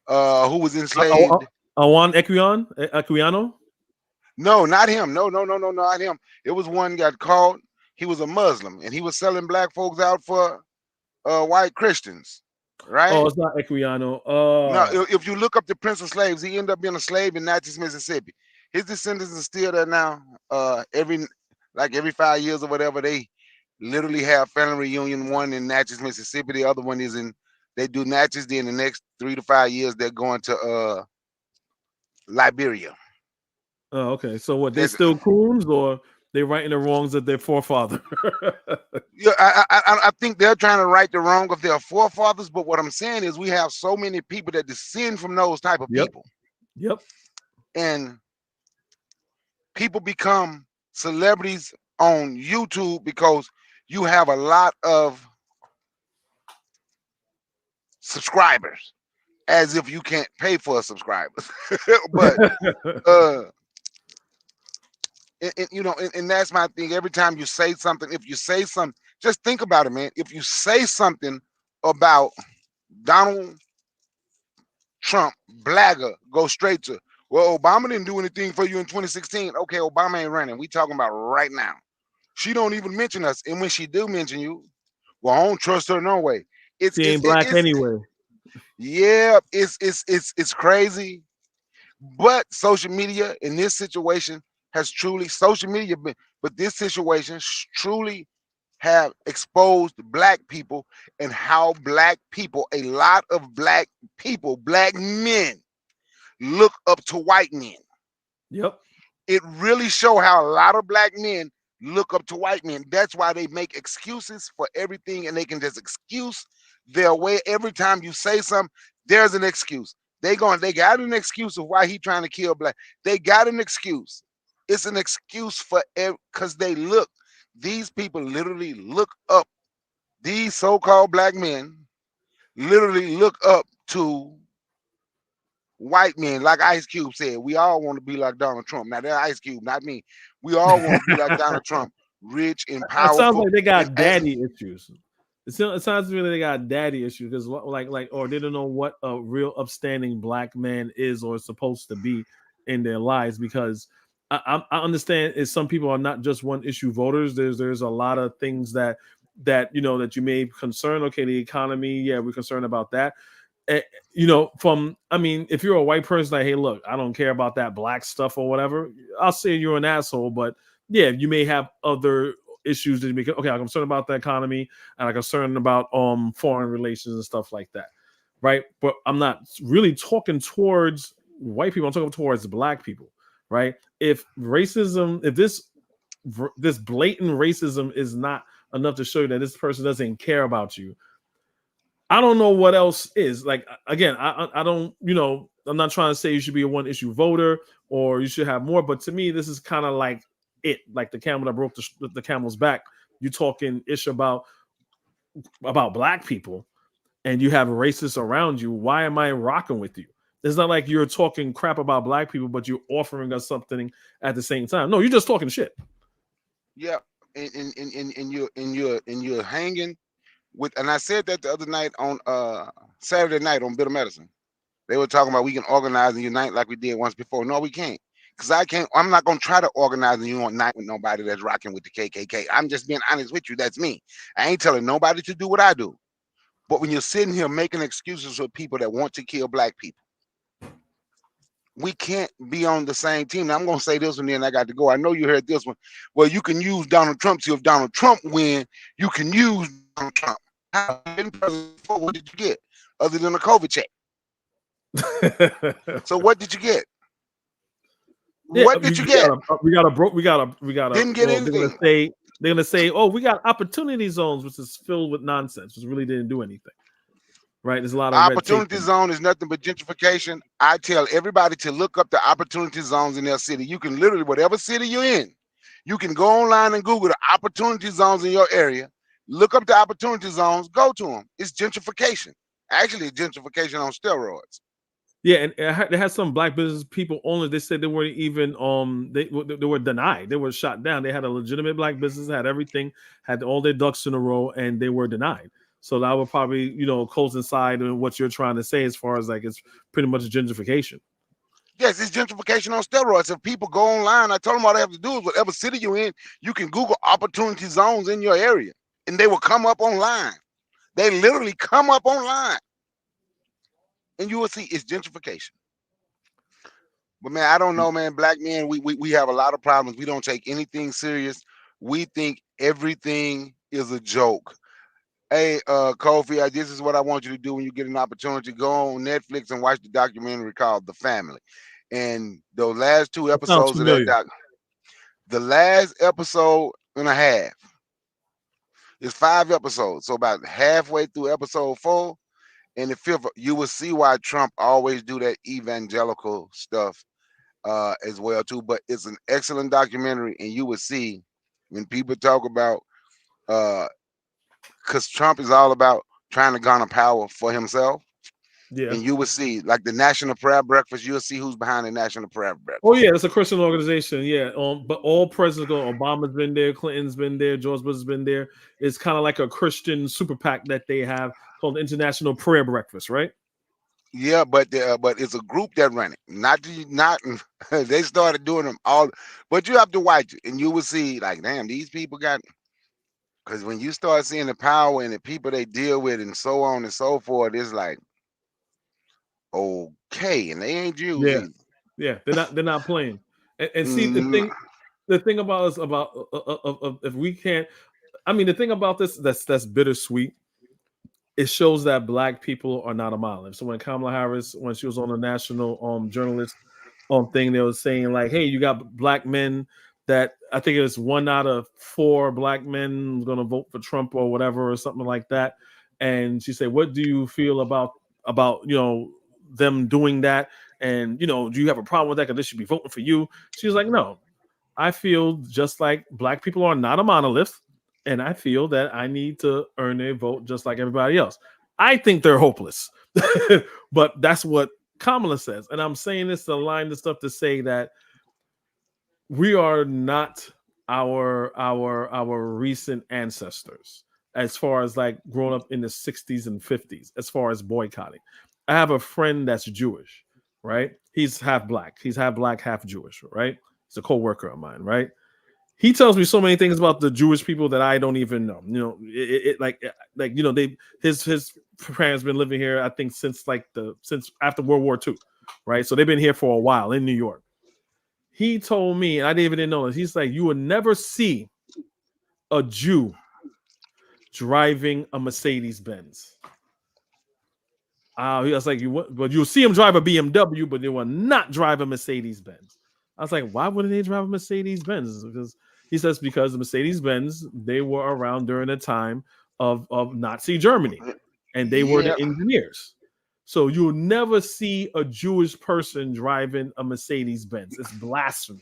who was enslaved. Juan Equiano? No, not him. No, not him. It was one got caught. He was a Muslim, and he was selling black folks out for white Christians, right? Oh, it's not Equiano. No, if you look up the Prince of Slaves, he ended up being a slave in Natchez, Mississippi. His descendants are still there now. Every 5 years or whatever, they literally have family reunion. One in Natchez, Mississippi. The other one is they do Natchez. Then the next 3 to 5 years, they're going to Liberia. Oh, okay. So what? They still coons, or they righting the wrongs of their forefather? Yeah, I think they're trying to right the wrong of their forefathers. But what I'm saying is, we have so many people that descend from those type of people. Yep. And people become celebrities on YouTube because you have a lot of subscribers, as if you can't pay for subscribers. But and that's my thing. Every time you say something, if you say something, just think about it, man. If you say something about Donald Trump, blagger, go straight to, well, Obama didn't do anything for you in 2016. Okay, Obama ain't running. We talking about right now. She don't even mention us, and when she do mention you, well, I don't trust her no way. She ain't black anyway. Yeah, it's crazy. But social media in this situation has truly but this situation truly have exposed black people and how black people, a lot of black people, black men, look up to white men. Yep. It really show how a lot of black men look up to white men. That's why they make excuses for everything, and they can just excuse their way. Every time you say something, there's an excuse. They got an excuse of why he trying to kill black. They got an excuse. It's an excuse for because these people literally look up. These so-called black men literally look up to white men, like Ice Cube said. We all want to be like Donald Trump. Now, that's Ice Cube, not me. We all want to be like Donald Trump, rich and powerful. It sounds like they got daddy issues. It sounds to me like they got daddy issues because, or they don't know what a real upstanding black man is or is supposed to be in their lives. Because I understand is some people are not just one issue voters. There's a lot of things that you may concern. Okay, the economy, yeah, we're concerned about that. If you're a white person, like, hey, look, I don't care about that black stuff or whatever, I'll say you're an asshole. But yeah, you may have other issues that you make. Okay, I'm concerned about the economy and I'm concerned about foreign relations and stuff like that, right? But I'm not really talking towards white people. I'm talking towards black people, right? If racism, if this blatant racism is not enough to show you that this person doesn't care about you, I don't know what else is. Like, again, I don't, I'm not trying to say you should be a one issue voter or you should have more, but to me, this is kind of like the camel that broke the camel's back. You talking ish about black people and you have racists around you. Why am I rocking with you? It's not like you're talking crap about black people, but you're offering us something at the same time. No, you're just talking shit. Yeah, and you're hanging with, and I said that the other night on Saturday night on Bitter Medicine. They were talking about we can organize and unite like we did once before. No, we can't. Because I'm not going to try to organize and unite with nobody that's rocking with the KKK. I'm just being honest with you. That's me. I ain't telling nobody to do what I do. But when you're sitting here making excuses for people that want to kill black people, we can't be on the same team. Now, I'm gonna say this one, then I got to go. I know you heard this one. Well, you can use Donald Trump. So if Donald Trump win, you can use Donald Trump. How been president before? What did you get other than a COVID check? So what did you get? Yeah, What did you get? we got a Didn't get well, anything. they're gonna say, oh, we got opportunity zones, which is filled with nonsense, which really didn't do anything. Right? There's a lot of red tape. Opportunity zone is nothing but gentrification. I tell everybody to look up the opportunity zones in their city. You can literally, whatever city you're in, you can go online and Google the opportunity zones in your area. Look up the opportunity zones, go to them. It's gentrification. Actually, it's gentrification on steroids. Yeah, and they had some black business people only. They said they weren't even they were denied. They were shot down. They had a legitimate black business, had everything, had all their ducks in a row, and they were denied. So that would probably, coincide in what you're trying to say as far as like it's pretty much gentrification. Yes, it's gentrification on steroids. If people go online, I told them all they have to do is whatever city you're in, you can Google opportunity zones in your area, and they will come up online. They literally come up online, and you will see it's gentrification. But man, I don't know, man. Black men, we have a lot of problems. We don't take anything serious. We think everything is a joke. Hey, Kofi, this is what I want you to do when you get an opportunity. Go on Netflix and watch the documentary called The Family. And the last two episodes of that the last episode and a half is 5 episodes. So about halfway through episode 4 and the 5th, you will see why Trump always do that evangelical stuff as well too. But it's an excellent documentary, and you will see when people talk about because Trump is all about trying to garner power for himself. Yeah. And you will see, like the National Prayer Breakfast, you'll see who's behind the National Prayer Breakfast. Oh yeah, it's a Christian organization. Yeah, but all presidents go. Obama's been there, Clinton's been there, George Bush has been there. It's kind of like a Christian super PAC that they have called the International Prayer Breakfast, right? Yeah, but it's a group that run it. Not they started doing them all, but you have to watch it, and you will see, like, damn, these people got. Because when you start seeing the power and the people they deal with, and so on and so forth, it's like, okay, and they ain't Jews Yeah, either. yeah, they're not playing. And see the thing about us about if we can't. I mean, the thing about this that's bittersweet. It shows that black people are not a monolith. So when Kamala Harris, when she was on the national journalist thing, they were saying like, hey, you got black men that I think it was 1 out of 4 black men going to vote for Trump or whatever or something like that. And she said, what do you feel about them doing that? And do you have a problem with that? Because they should be voting for you. She was like, no, I feel just like black people are not a monolith. And I feel that I need to earn a vote just like everybody else. I think they're hopeless, but that's what Kamala says. And I'm saying this to align the stuff to say that we are not our recent ancestors as far as like growing up in the 60s and 50s, as far as boycotting. I have a friend that's Jewish, right? He's half black. He's half black, half Jewish, right? He's a co-worker of mine, right? He tells me so many things about the Jewish people that I don't even know. His parents been living here, I think, since after World War II, right? So they've been here for a while in New York. He told me, and I didn't even know this. He's like, you will never see a Jew driving a Mercedes Benz. He was like, but you'll see him drive a BMW, but they will not drive a Mercedes Benz. I was like, why wouldn't they drive a Mercedes Benz? Because he says because the Mercedes Benz, they were around during the time of Nazi Germany, and they were the engineers. So you'll never see a Jewish person driving a Mercedes Benz. It's blasphemy.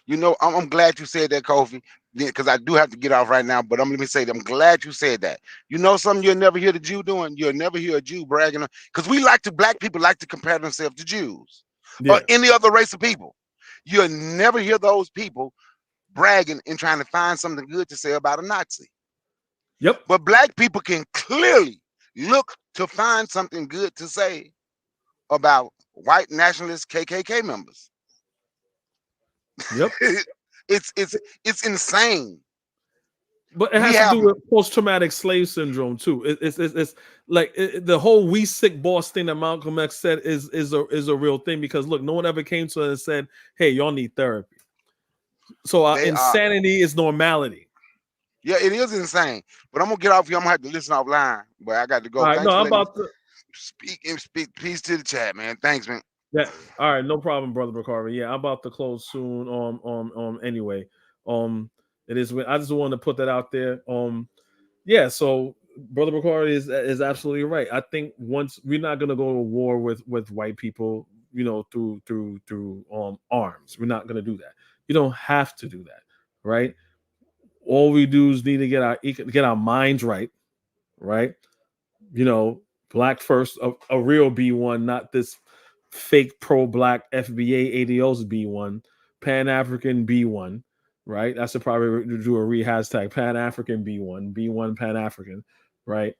I'm glad you said that, Kofi, because I do have to get off right now. But let me say that I'm glad you said that. You know something you'll never hear the Jew doing? You'll never hear a Jew bragging, because black people like to compare themselves to Jews or any other race of people. You'll never hear those people bragging and trying to find something good to say about a Nazi. Yep. But black people can clearly look to find something good to say about white nationalist KKK members. Yep. It's insane. But it has to do with post-traumatic slave syndrome too. It's like the whole "we sick boss" thing that Malcolm X said is a real thing, because look, no one ever came to us and said, "Hey, y'all need therapy." So insanity is normality. Yeah, it is insane. But I'm gonna get off here. I'm gonna have to listen offline. But I got to go. All right, Thanks no, for I'm letting me about to speak peace to the chat, man. Thanks, man. Yeah. All right, no problem, brother Bacarvi. Yeah, I'm about to close soon. Anyway, it is. I just wanted to put that out there. Yeah. So, brother Bacarvi is absolutely right. I think once we're not gonna go to war with white people, through arms. We're not gonna do that. You don't have to do that, right? All we do is need to get our minds right, right? Black first, a real B1, not this fake pro-black FBA ADOs B1, Pan-African B1, right? I should probably do a hashtag Pan-African B1, B1 Pan-African, right?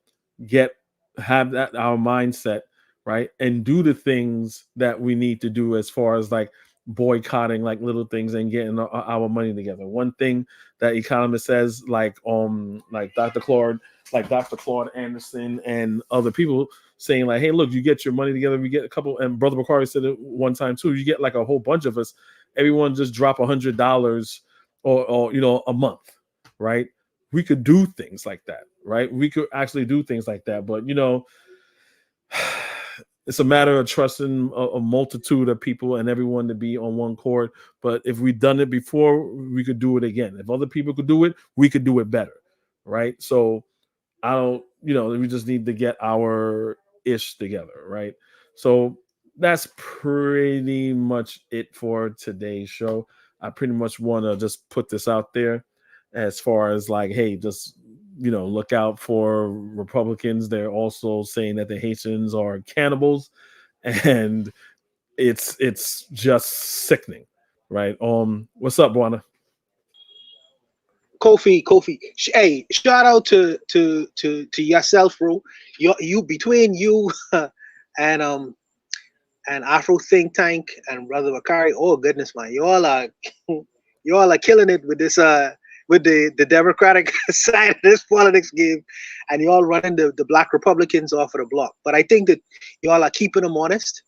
Have that our mindset, right? And do the things that we need to do as far as like boycotting like little things and getting our money together. One thing that economist says, like Dr. Claude Anderson and other people saying like, hey, look, you get your money together, we get a couple, and Brother Bakari said it one time too, you get like a whole bunch of us, everyone just drop $100 or a month, right? We could do things like that, right? We could actually do things like that, but it's a matter of trusting a multitude of people and everyone to be on one chord. But if we've done it before, we could do it again. If other people could do it, we could do it better, right? So we just need to get our ish together, right? So that's pretty much it for today's show. I pretty much want to just put this out there as far as like, hey, just look out for Republicans. They're also saying that the Haitians are cannibals, and it's just sickening, right? What's up, Buana? Kofi. Hey, shout out to yourself, bro. You between you and Afro Think Tank and Brother Bakari. Oh goodness, man, you all are killing it with this with the Democratic side of this politics game, and you all running the Black Republicans off of the block. But I think that you all are keeping them honest,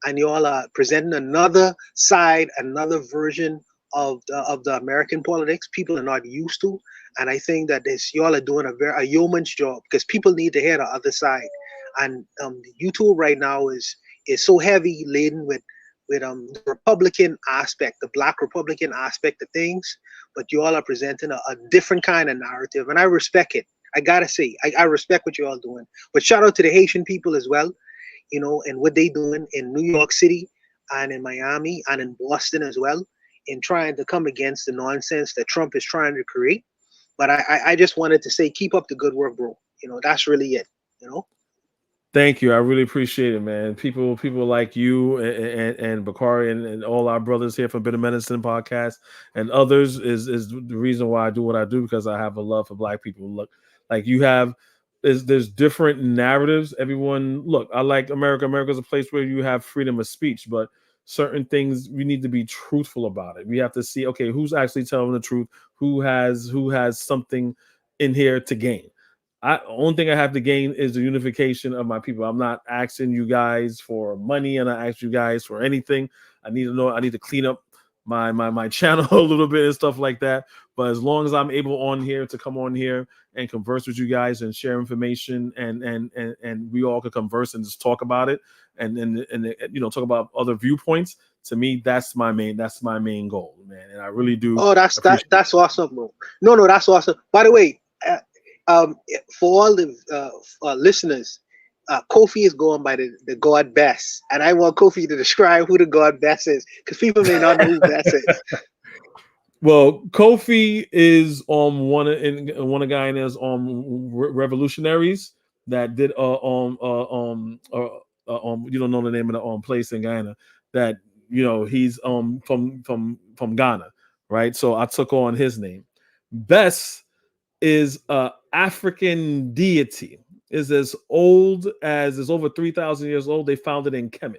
and you all are presenting another side, another version of the American politics people are not used to. And I think that you all are doing a yeoman's job, because people need to hear the other side. And YouTube right now is so heavy laden with the Republican aspect, the Black Republican aspect of things, but you all are presenting a different kind of narrative, and I respect it. I gotta say, I respect what you all doing. But shout out to the Haitian people as well, and what they doing in New York City and in Miami and in Boston as well, in trying to come against the nonsense that Trump is trying to create. But I just wanted to say, keep up the good work, bro. That's really it. Thank you. I really appreciate it, man. People like you and Bakari and all our brothers here from Bitter Medicine Podcast and others is the reason why I do what I do, because I have a love for Black people. Look, like you have, there's different narratives. Everyone, look, I like America. America's a place where you have freedom of speech, but certain things we need to be truthful about it. We have to see, okay, who's actually telling the truth, who has something in here to gain. Only thing I have to gain is the unification of my people. I'm not asking you guys for money, and I ask you guys for anything. I need to know. I need to clean up my channel a little bit and stuff like that. But as long as I'm able to come on here and converse with you guys and share information, and we all could converse and just talk about it, and talk about other viewpoints. To me, that's my main goal, man. And I really do. Oh, that's awesome, bro. No, that's awesome. By the way. For all the listeners, Kofi is going by the God Bess, and I want Kofi to describe who the God Bess is, because people may not know who Bess is. Well, Kofi is one of Guyana's revolutionaries that did you don't know the name of the place in Guyana, that he's from Ghana, right? So I took on his name. Bess is a African deity, is as old as, is over 3,000 years old. They found it in Kemet,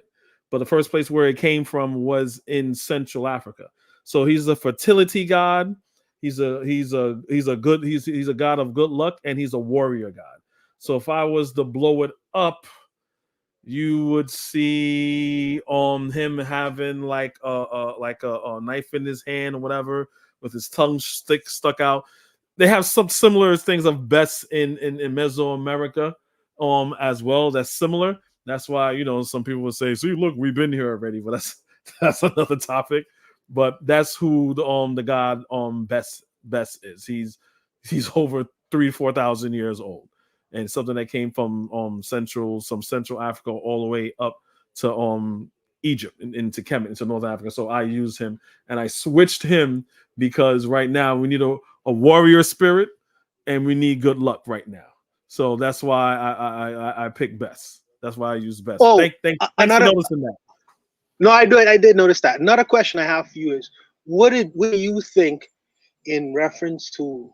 but the first place where it came from was in Central Africa. So he's a fertility god. He's a god of good luck, and he's a warrior god. So if I was to blow it up, you would see him having like a knife in his hand or whatever, with his tongue stuck out. They have some similar things of best in Mesoamerica as well. That's similar. That's why, you know, some people would say, see, look, we've been here already, but that's another topic. But that's who the god best is. He's over 3,000-4,000 years old, and something that came from Central Africa all the way up to Egypt and into Kemet, into North Africa. So I used him, and I switched him because right now we need a warrior spirit, and we need good luck right now. So that's why I picked Best. That's why I use Best. Oh, Thanks for noticing that. No, I did notice that. Another question I have for you is, what do you think in reference to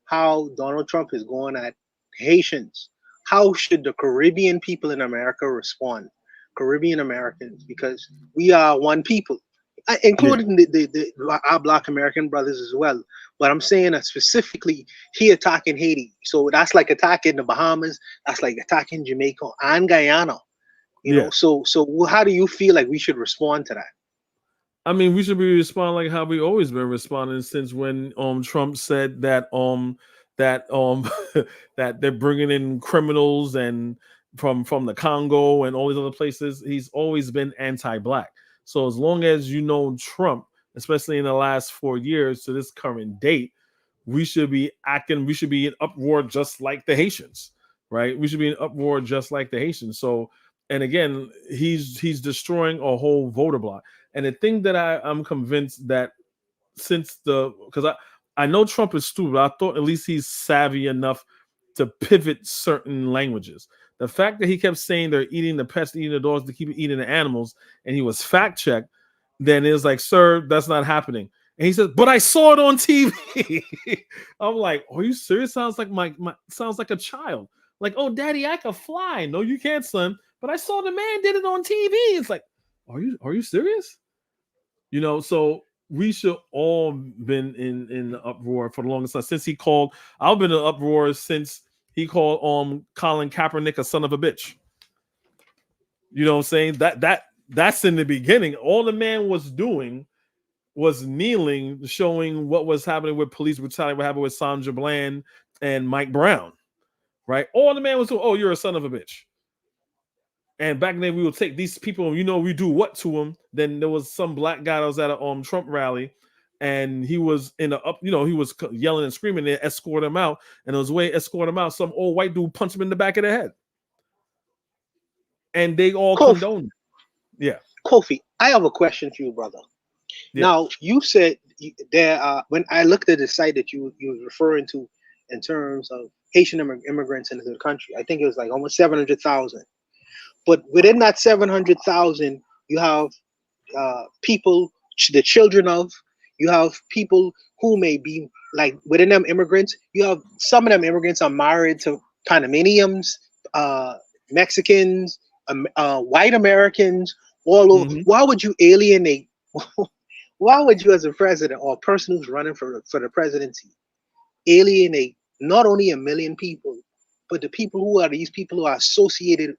how Donald Trump is going at Haitians? How should the Caribbean people in America respond? Caribbean Americans, because we are one people, including our Black American brothers as well. But I'm saying that specifically, he attacking Haiti. So that's like attacking the Bahamas. That's like attacking Jamaica and Guyana. You know, so how do you feel like we should respond to that? I mean, we should be responding like how we always been responding since when Trump said that that they're bringing in criminals and from the Congo and all these other places. He's always been anti-black. So as long as you know Trump, especially in the last 4 years to this current date, we should be in uproar just like the Haitians, right? We should be in uproar just like the Haitians. So, and again, he's destroying a whole voter block. And the thing that I'm convinced that because I know Trump is stupid, but I thought at least he's savvy enough to pivot certain languages. The fact that he kept saying they're eating the pets, eating the dogs, to keep eating the animals, and he was fact checked, then it's like, sir, that's not happening. And he says, but I saw it on TV. I'm like, are you serious? Sounds like sounds like a child. Like, oh, daddy, I can fly. No, you can't, son. But I saw the man did it on TV. It's like, are you serious? You know, so we should all been in the uproar for the longest time since he called. I've been in uproar since he called Colin Kaepernick a son of a bitch. You know what I'm saying? That's in the beginning. All the man was doing was kneeling, showing what was happening with police brutality, what happened with Sandra Bland and Mike Brown, right? All the man was doing, oh, you're a son of a bitch. And back then we would take these people, you know, we do what to them. Then there was some black guy that was at a Trump rally, and he was he was yelling and screaming. They escort him out, and on his way escort him out, some old white dude punched him in the back of the head, and they all condoned it. Yeah, Kofi, I have a question for you, brother. Yeah. Now you said there when I looked at the site that you were referring to in terms of Haitian immigrants into the country, I think it was like almost 700,000. But within that 700,000, you have people, the children of, you have people who may be like within them immigrants. You have some of them immigrants are married to Panamanians, Mexicans, white Americans, all over. Mm-hmm. Why would you alienate? Why would you, as a president or a person who's running for the presidency, alienate not only 1 million people, but the people who are these people who are associated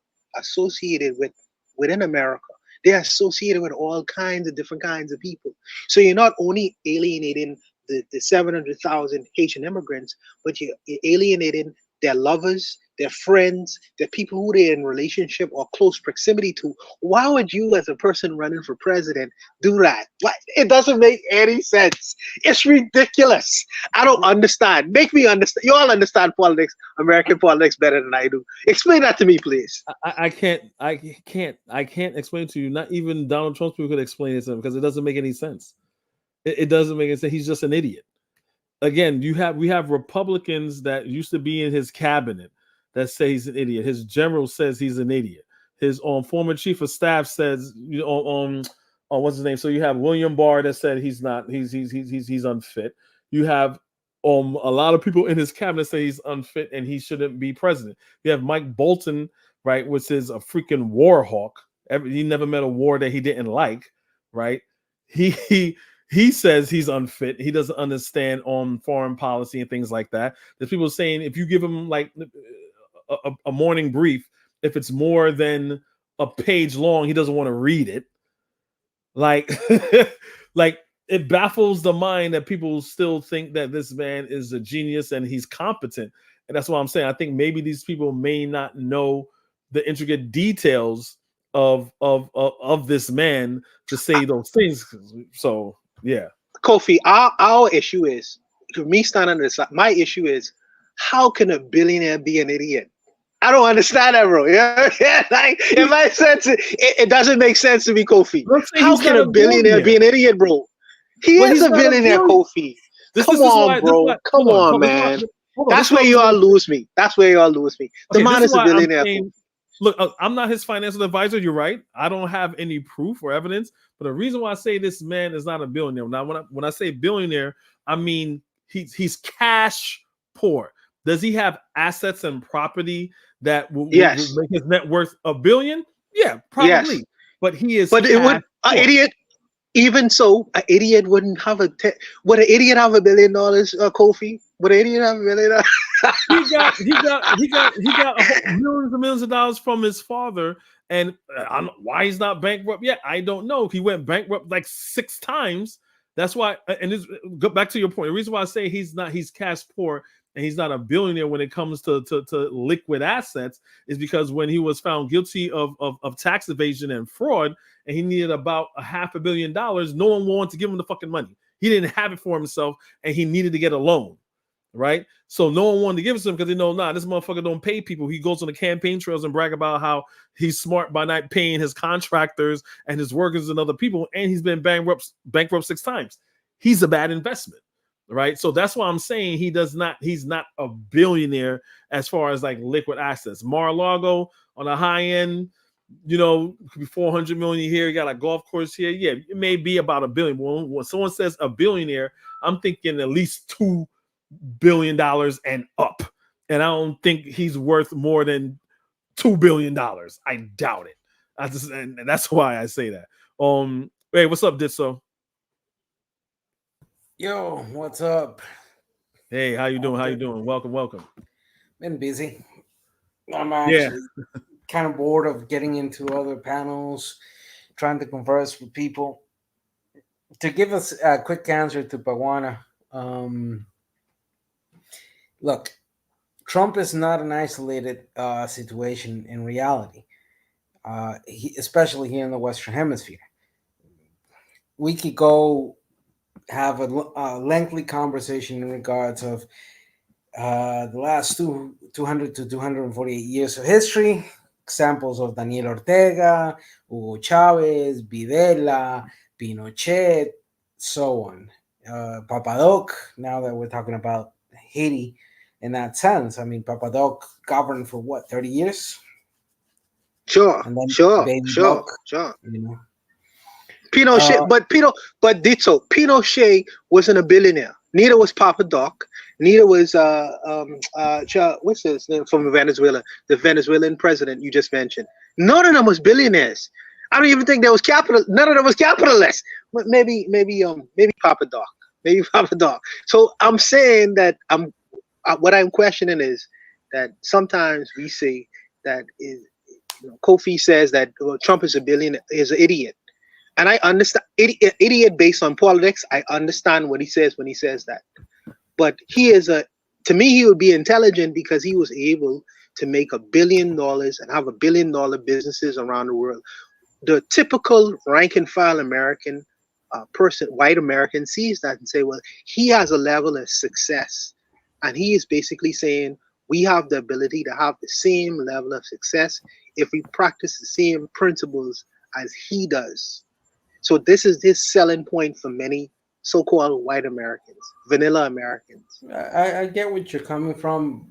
with within America? They're associated with all kinds of different kinds of people. So you're not only alienating the 700,000 Haitian immigrants, but you're alienating their lovers, their friends, their people who they're in relationship or close proximity to. Why would you, as a person running for president, do that? It doesn't make any sense. It's ridiculous. I don't understand. Make me understand. You all understand politics, American politics, better than I do. Explain that to me, please. I can't explain to you. Not even Donald Trump could explain it to him because it doesn't make any sense. It doesn't make any sense. He's just an idiot. Again, we have Republicans that used to be in his cabinet that say he's an idiot. His general says he's an idiot. His former chief of staff says, what's his name? So you have William Barr that said he's unfit. You have a lot of people in his cabinet say he's unfit and he shouldn't be president. You have Mike Bolton, right, which is a freaking war hawk. He never met a war that he didn't like, right? He he says he's unfit. He doesn't understand on foreign policy and things like that. There's people saying if you give him like a morning brief, if it's more than a page long, he doesn't want to read it. Like, like it baffles the mind that people still think that this man is a genius and he's competent. And that's what I'm saying. I think maybe these people may not know the intricate details of this man to say those things. So yeah. Kofi, our issue is, for me standing on the side, my issue is, how can a billionaire be an idiot? I don't understand that, bro. Yeah, like it makes sense. It doesn't make sense to me, Kofi. How can a billionaire be an idiot, bro? He is a billionaire, Kofi. Come on, bro. Come on, man. That's where you all lose me. That's where you all lose me. The man is a billionaire. Look, I'm not his financial advisor. You're right. I don't have any proof or evidence. But the reason why I say this man is not a billionaire. Now, when I say billionaire, I mean he's cash poor. Does he have assets and property that will make his net worth $1 billion? Yeah, probably. Yes. But he is. But it would an idiot. Even so, an idiot wouldn't have would an idiot have $1 billion, Kofi? Would an idiot have $1 billion? he got millions and millions of dollars from his father, and I don't, why he's not bankrupt yet, I don't know. He went bankrupt like 6 times. That's why. And this, go back to your point. The reason why I say he's cash poor and he's not a billionaire when it comes to liquid assets is because when he was found guilty of tax evasion and fraud, and he needed about $500 million, no one wanted to give him the fucking money. He didn't have it for himself, and he needed to get a loan. Right, so no one wanted to give it to him because they know, this motherfucker don't pay people. He goes on the campaign trails and brag about how he's smart by not paying his contractors and his workers and other people, and he's been bankrupt 6 times. He's a bad investment, right? So that's why I'm saying he's not a billionaire as far as like liquid assets. Mar-a-Lago on a high end, could be 400 million here. You got a golf course here. Yeah, it may be about $1 billion. When someone says a billionaire, I'm thinking at least $2 billion and up, and I don't think he's worth more than $2 billion. I doubt it. And that's why I say that. Hey, what's up, Ditso? Yo, what's up? Hey, how you doing? How you doing? Welcome. Been busy. I'm actually kind of bored of getting into other panels, trying to converse with people. To give us a quick answer to Pawana, look, Trump is not an isolated situation in reality, especially here in the Western Hemisphere. We could go have a lengthy conversation in regards of the last 200 to 248 years of history, examples of Daniel Ortega, Hugo Chavez, Videla, Pinochet, so on. Papadoc, now that we're talking about Haiti in that sense. I mean, Papadoc governed for what, 30 years? Sure. Doc, Pinochet, but Ditto, Pinochet wasn't a billionaire. Neither was Papadoc. Neither was what's his name from Venezuela, the Venezuelan president you just mentioned. None of them was billionaires. I don't even think there was capital. None of them was capitalists. But maybe Papadoc. Maybe Papadoc. So I'm saying that what I'm questioning is that sometimes we say that Kofi says that Trump is an idiot. And I understand idiot based on politics. I understand what he says when he says that. But to me, he would be intelligent because he was able to make $1 billion and have $1 billion businesses around the world. The typical rank and file American person, white American, sees that and say, well, he has a level of success. And he is basically saying we have the ability to have the same level of success if we practice the same principles as he does. So this is his selling point for many so-called white Americans, vanilla Americans. I get what you're coming from.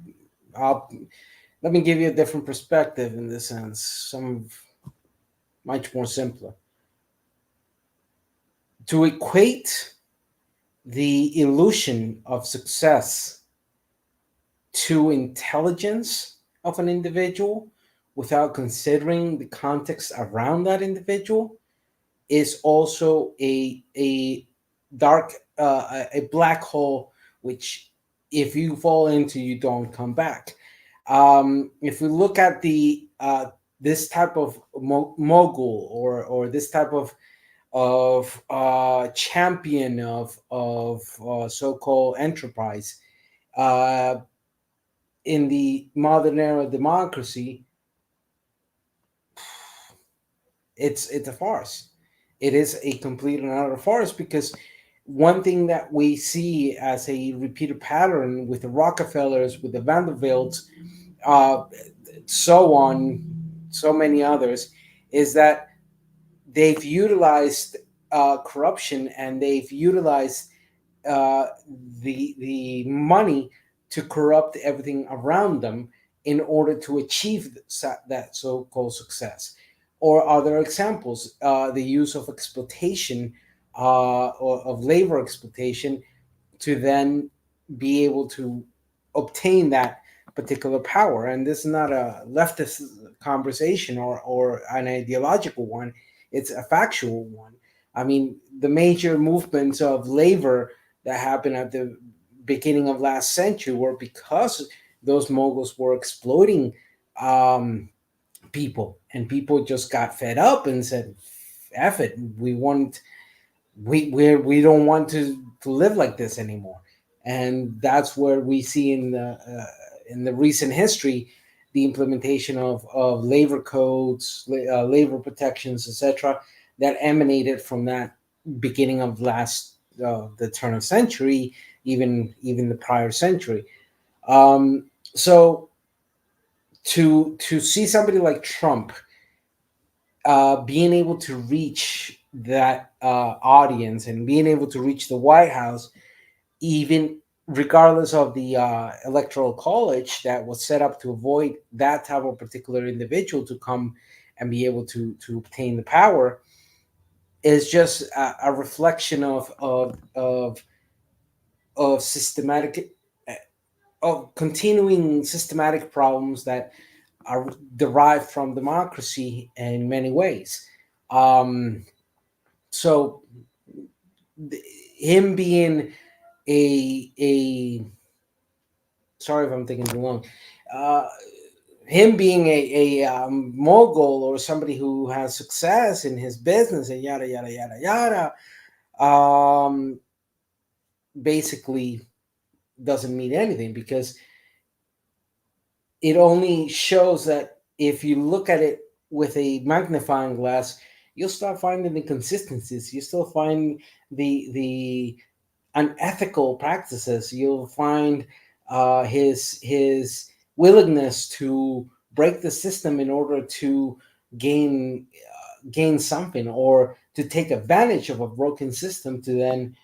Let me give you a different perspective in this sense, much more simpler. To equate the illusion of success to intelligence of an individual without considering the context around that individual is also a a black hole, which if you fall into, you don't come back. If we look at the this type of mogul or this type of champion of so-called enterprise in the modern era of democracy, it's a farce. It is a complete and utter farce, because one thing that we see as a repeated pattern with the Rockefellers, with the Vanderbilts, so on, so many others, is that they've utilized corruption, and they've utilized the money to corrupt everything around them in order to achieve that so-called success. Or other examples, the use of exploitation, or of labor exploitation, to then be able to obtain that particular power. And this is not a leftist conversation or an ideological one, it's a factual one. I mean, the major movements of labor that happened at the beginning of last century were because those moguls were exploiting people, and people just got fed up and said, "F it, we don't want to live like this anymore." And that's where we see in the recent history the implementation of labor codes, labor protections, etc., that emanated from that beginning of the turn of century, even the prior century. So to see somebody like Trump being able to reach that audience and being able to reach the White House, even regardless of the electoral college that was set up to avoid that type of particular individual to come and be able to obtain the power, is just a reflection of systematic, of continuing systematic problems that are derived from democracy in many ways. So him being a sorry if I'm taking too long. Him being a mogul, or somebody who has success in his business and yada yada yada yada, basically doesn't mean anything, because it only shows that if you look at it with a magnifying glass, you'll start finding inconsistencies. You still find the unethical practices. You'll find his willingness to break the system in order to gain something, or to take advantage of a broken system to then,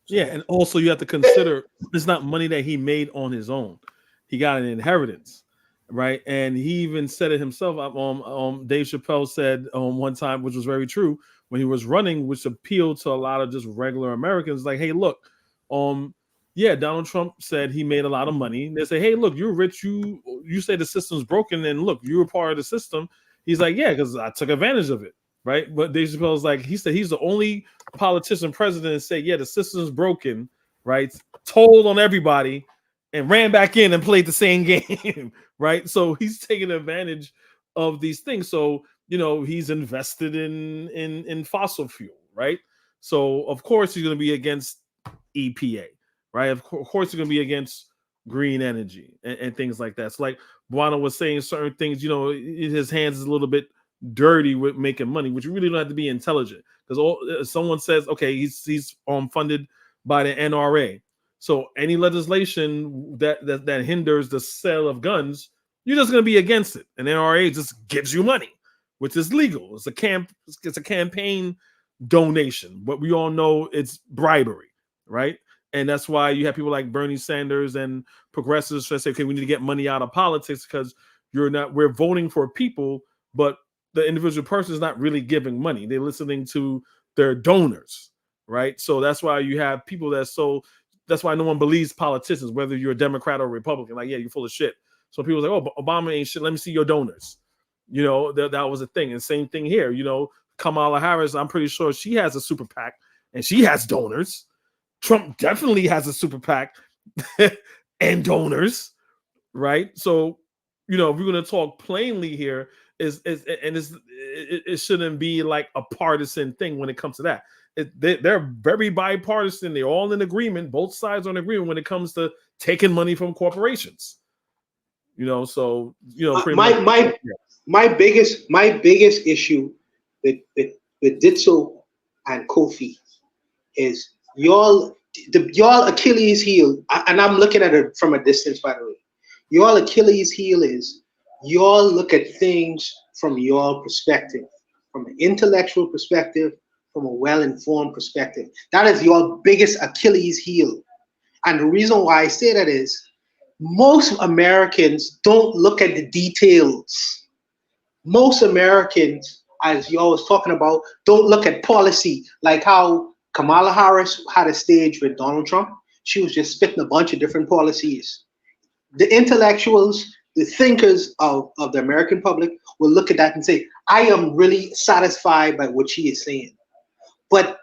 Yeah, and also you have to consider it's not money that he made on his own. He got an inheritance, right? And he even said it himself. Dave Chappelle said one time, which was very true, when he was running, which appealed to a lot of just regular Americans, like, hey, look, yeah, Donald Trump said he made a lot of money. They say, hey, look, you're rich. You say the system's broken, and look, you were part of the system. He's like, yeah, because I took advantage of it, right? But Dave Chappelle's like, he said he's the only politician president to say, yeah, the system's broken, right? Told on everybody and ran back in and played the same game, right? So he's taking advantage of these things. So, he's invested in fossil fuel, right? So of course he's going to be against EPA, right? Of course he's going to be against green energy and things like that. So like Buana was saying, certain things, his hands is a little bit dirty with making money, which you really don't have to be intelligent, because someone says, okay, he's funded by the NRA. So any legislation that hinders the sale of guns, you're just going to be against it. And NRA just gives you money, which is legal. It's a campaign donation, but we all know it's bribery, right? And that's why you have people like Bernie Sanders and progressives that say, okay, we need to get money out of politics, because we're voting for people, but the individual person is not really giving money. They're listening to their donors, right? So that's why you have people that's why no one believes politicians, whether you're a Democrat or Republican. Like, yeah, you're full of shit. So people are like, oh, Obama ain't shit. Let me see your donors. That was a thing. And same thing here. Kamala Harris, I'm pretty sure she has a super PAC, and she has donors. Trump definitely has a super PAC and donors, right? So, you know, if we're going to talk plainly here, it shouldn't be like a partisan thing when it comes to that. They're very bipartisan. They're all in agreement. Both sides are in agreement when it comes to taking money from corporations. You know, so you know, pretty much. My biggest issue with Ditso and Kofi is y'all Achilles heel, and I'm looking at it from a distance, by the way. Y'all Achilles heel is y'all look at things from your perspective, from an intellectual perspective, from a well-informed perspective. That is your biggest Achilles heel. And the reason why I say that is most Americans don't look at the details. Most Americans, as y'all was talking about, don't look at policy, like how Kamala Harris had a stage with Donald Trump. She was just spitting a bunch of different policies. The intellectuals, the thinkers of the American public will look at that and say, I am really satisfied by what she is saying. But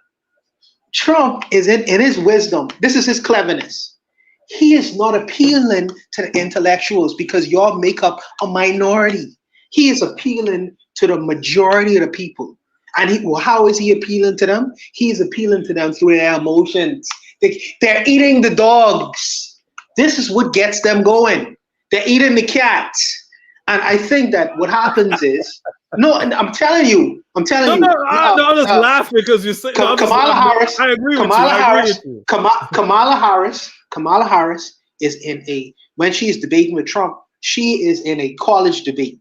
Trump is in his wisdom. This is his cleverness. He is not appealing to the intellectuals because y'all make up a minority. He is appealing to the majority of the people. And how is he appealing to them? He is appealing to them through their emotions. They're eating the dogs. This is what gets them going. They're eating the cats. And I think that what happens is, no, I'm telling you. I'm just laughing because you're saying Kamala Harris. I agree with you. Kamala Harris is when she's debating with Trump, she is in a college debate,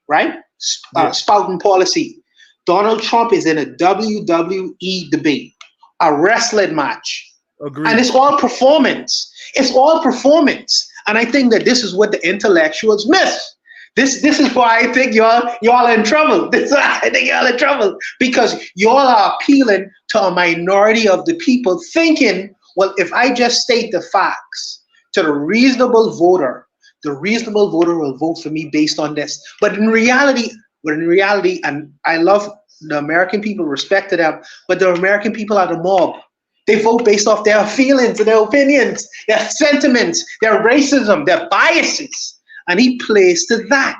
right? Spouting policy. Donald Trump is in a WWE debate, a wrestling match. Agreed. And it's all performance. It's all performance. And I think that this is what the intellectuals miss. This is why I think y'all are in trouble. This is why I think y'all are in trouble. Because y'all are appealing to a minority of the people thinking, well, if I just state the facts to the reasonable voter will vote for me based on this. But in reality, and I love the American people, respect to them, but the American people are the mob. They vote based off their feelings and their opinions, their sentiments, their racism, their biases. And he plays to that.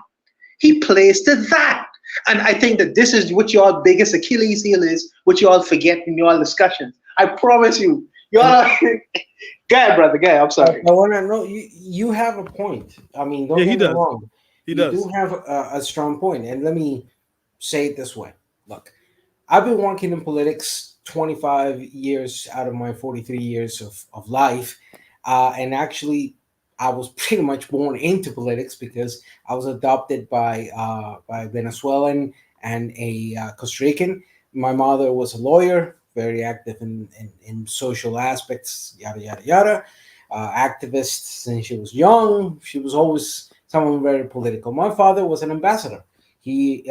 And I think that this is what your biggest Achilles heel is, what you all forget in your discussions. I promise you. Y'all are... Go ahead, brother. Go ahead. I'm sorry. I want to know, you have a point. I mean, don't get me wrong. You do have a strong point. And let me say it this way. Look, I've been working in politics 25 years out of my 43 years of life. And actually, I was pretty much born into politics because I was adopted by a Venezuelan and a Costa Rican. My mother was a lawyer, very active in social aspects, yada, yada, yada. Activist since she was young. She was always someone very political. My father was an ambassador. He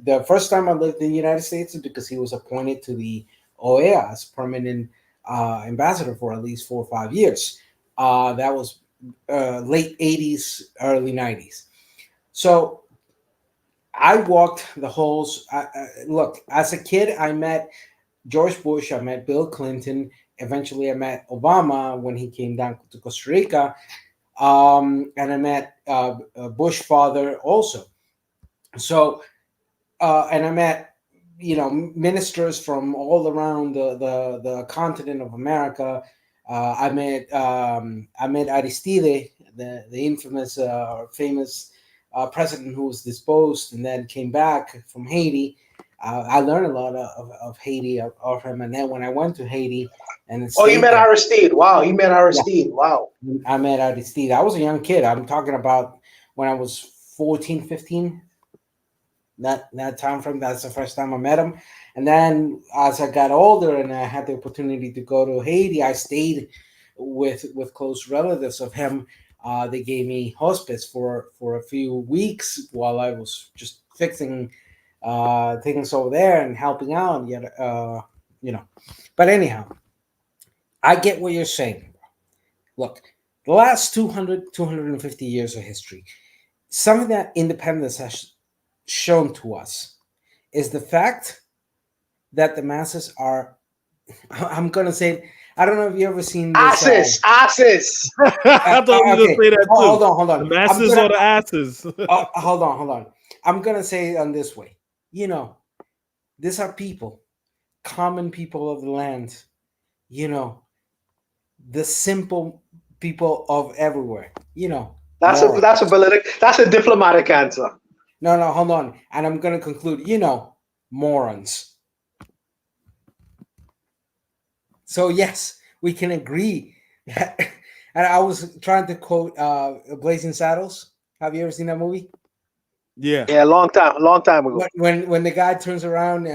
the first time I lived in the United States is because he was appointed to the OEA as permanent ambassador for at least 4 or 5 years. That was late 80s, early 90s. So I walked the halls. Look, as a kid, I met George Bush. I met Bill Clinton. Eventually, I met Obama when he came down to Costa Rica. And I met Bush father also. So, and I met, ministers from all around the continent of America. I met Aristide, the infamous, famous president who was disposed and then came back from Haiti. I learned a lot of Haiti, of him. And then when I went to Haiti, and you met Aristide. Wow, you met Aristide. Yeah. Wow. I met Aristide. I was a young kid. I'm talking about when I was 14, 15. That time frame, that's the first time I met him. And then as I got older and I had the opportunity to go to Haiti, I stayed with close relatives of him. They gave me hospice for a few weeks while I was just fixing things over there and helping out. But anyhow, I get what you're saying. Look, the last 250 years of history, something that independence has shown to us is the fact that the masses are I'm gonna say, I don't know if you ever seen this. ISIS. I thought you were Okay, gonna say that too. hold on. The masses or the asses? Hold on. I'm gonna say it on this way. You know, these are people, common people of the land. You know, the simple people of everywhere. You know, That's morons. that's a diplomatic answer. No, hold on. And I'm gonna conclude. You know, morons. So yes, we can agree. And I was trying to quote Blazing Saddles. Have you ever seen that movie? Yeah. Yeah, long time ago. When the guy turns around,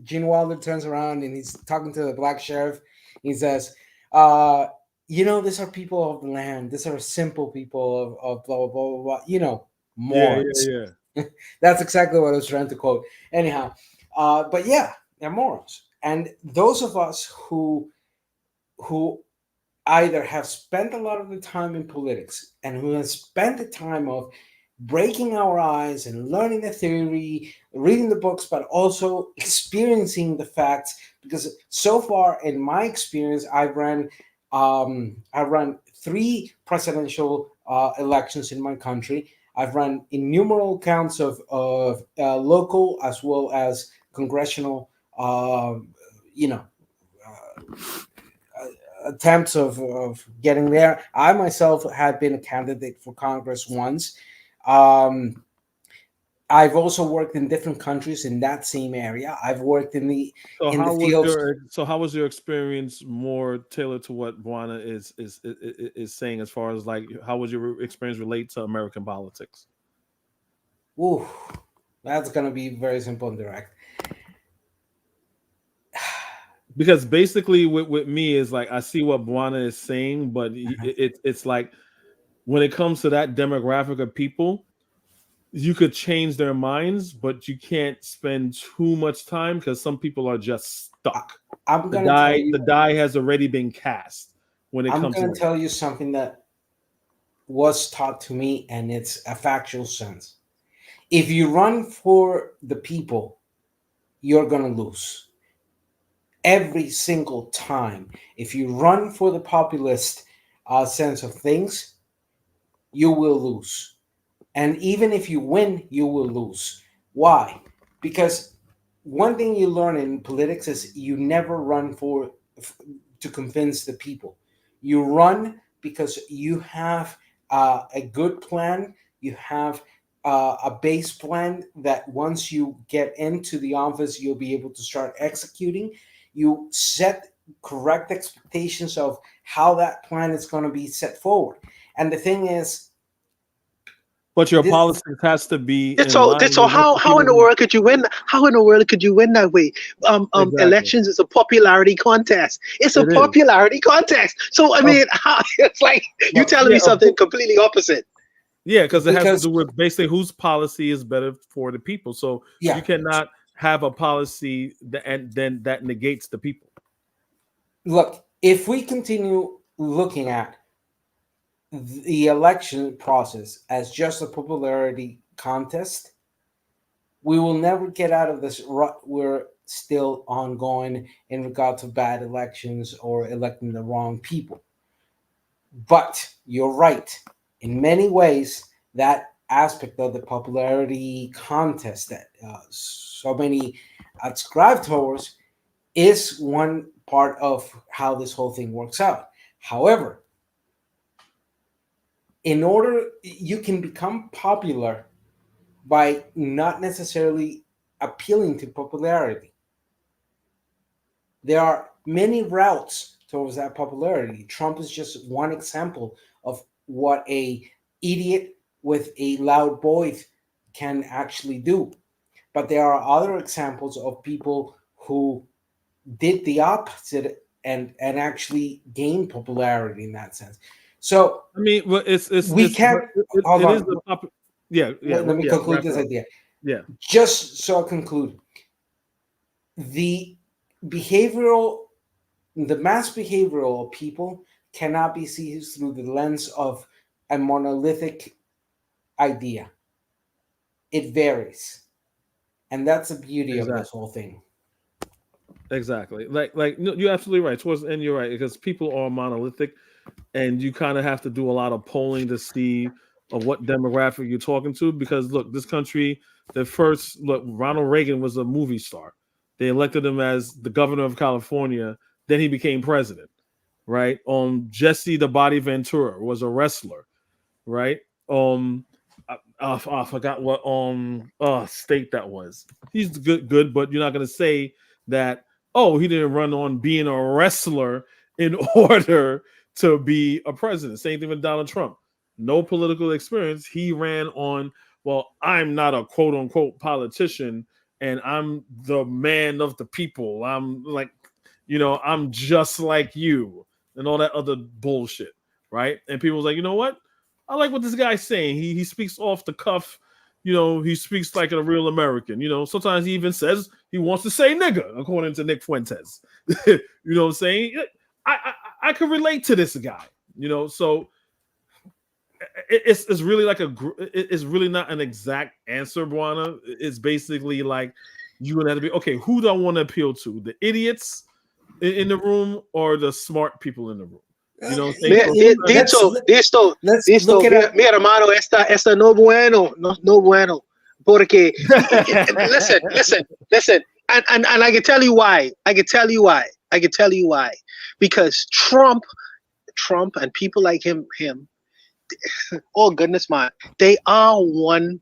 Gene Wilder turns around and he's talking to the black sheriff. He says, "You know, these are people of the land. These are simple people of blah blah blah blah blah. You know, morons." Yeah. That's exactly what I was trying to quote. Anyhow, but yeah, they're morons. And those of us who either have spent a lot of the time in politics and who have spent the time of breaking our eyes and learning the theory, reading the books, but also experiencing the facts. Because so far, in my experience, I've run 3 presidential elections in my country. I've run innumerable counts of local as well as congressional, you know, attempts of getting there. I myself had been a candidate for Congress once. I've also worked in different countries in that same area. I've worked in the fields. How was your experience more tailored to what Buana is saying, as far as like how was your experience relate to American politics? Ooh, that's gonna be very simple and direct. Because basically with me is like I see what Buana is saying, but it's like when it comes to that demographic of people, you could change their minds, but you can't spend too much time because some people are just stuck. I'm gonna tell you, the die has already been cast when it I'm comes gonna to tell you something that was taught to me, and it's a factual sense. If you run for the people, you're gonna lose every single time. If you run for the populist sense of things, you will lose. And even if you win, you will lose. Why? Because one thing you learn in politics is you never run to convince the people. You run because you have a good plan. You have a base plan that once you get into the office, you'll be able to start executing. You set correct expectations of how that plan is going to be set forward. And the thing is, but your politics has to be in So line with what how the how in the people- world could you win? How in the world could you win that way? Exactly. Elections is a popularity contest. It's a It is. popularity contest. So I mean, it's like you telling me something completely opposite. Yeah, because it has to do with basically whose policy is better for the people. So Yeah. you cannot have a policy and then that negates the people. Look, if we continue looking at the election process as just a popularity contest, we will never get out of this rut we're still ongoing in regard to bad elections or electing the wrong people. But you're right. In many ways, that aspect of the popularity contest that so many ascribe towards is one part of how this whole thing works out. However, in order you can become popular by not necessarily appealing to popularity. There are many routes towards that popularity. Trump is just one example of what a idiot with a loud voice can actually do. But there are other examples of people who did the opposite and actually gained popularity in that sense. So I mean, well, we can't. Hold it on. is the Let me conclude wrap this it up. idea. Yeah. Just so I conclude, the mass behavioral of people cannot be seen through the lens of a monolithic idea. It varies. And that's the beauty of this whole thing. Exactly. Like no, you're absolutely right. Towards the end, you're right because people are monolithic, and you kind of have to do a lot of polling to see of what demographic you're talking to. Because look, this country, Ronald Reagan was a movie star. They elected him as the governor of California. Then he became president. Right. Jesse the Body Ventura was a wrestler. Right. I forgot what state that was. He's good, but you're not gonna say that. Oh, he didn't run on being a wrestler in order to be a president. Same thing with Donald Trump. No political experience. He ran on. Well, I'm not a quote unquote politician, and I'm the man of the people. I'm like, I'm just like you, and all that other bullshit, right? And people was like, you know what? I like what this guy's saying. He speaks off the cuff. He speaks like a real American. Sometimes he even says he wants to say nigga, according to Nick Fuentes. You know what I'm saying? I can relate to this guy. So it's really like it's really not an exact answer, Buana. It's basically like you would have to be okay. Who do I want to appeal to? The idiots in the room or the smart people in the room? Mi hermano, esta no bueno, no bueno. Porque listen, and I can tell you why. Because Trump and people like him, oh goodness man, they are one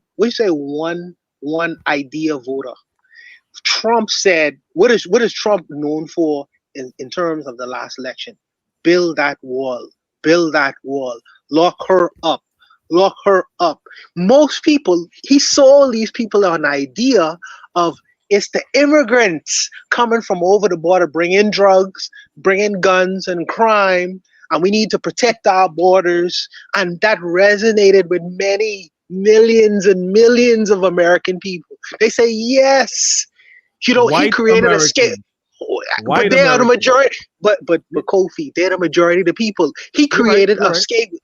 idea voter. Trump said, what is Trump known for in terms of the last election? Build that wall, lock her up. Most people, he saw these people an idea of it's the immigrants coming from over the border, bringing drugs, bringing guns and crime, and we need to protect our borders. And that resonated with many millions and millions of American people. They say, yes, he created a scale. But they are the majority. But Kofi, they're the majority of the people. He created a scapegoat.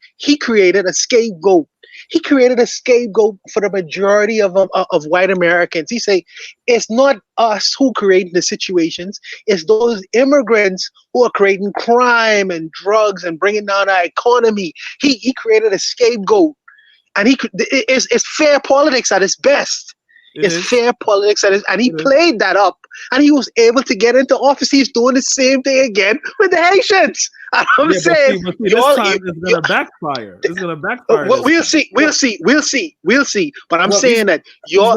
He created a scapegoat for the majority of white Americans. He say it's not us who create the situations. It's those immigrants who are creating crime and drugs and bringing down our economy. He created a scapegoat, and it's fair politics at its best. It's fair politics, and he played that up, and he was able to get into office. He's doing the same thing again with the Haitians. I'm saying, but this time it's gonna backfire. It's gonna backfire. We'll see. But I'm saying that y'all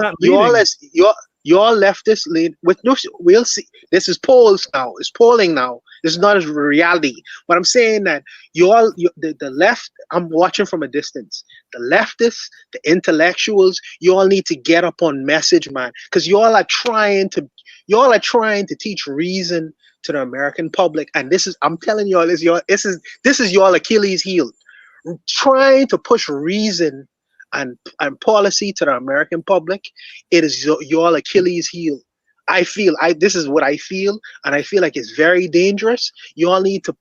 leftists lead with no. We'll see. This is polls now. It's polling now. This is not a reality. But I'm saying that the left. I'm watching from a distance. The leftists, the intellectuals, you all need to get up on message, man, because you all are trying to teach reason to the American public, and I'm telling you all, this is your Achilles heel, trying to push reason and policy to the American public. It is your Achilles heel. This is what I feel, and I feel like it's very dangerous. You all need to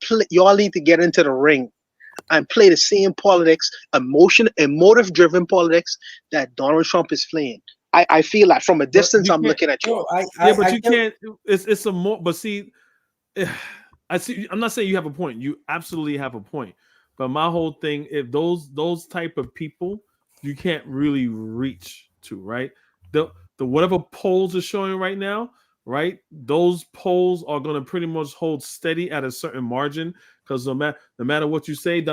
get into the ring and play the same politics, emotive driven politics that Donald Trump is playing. I feel like from a distance, I'm looking at you. But you can't. It's a more. But see, I see. I'm not saying you have a point. You absolutely have a point. But my whole thing, if those type of people, you can't really reach to, right? The whatever polls are showing right now, right? Those polls are going to pretty much hold steady at a certain margin. Because no matter what you say,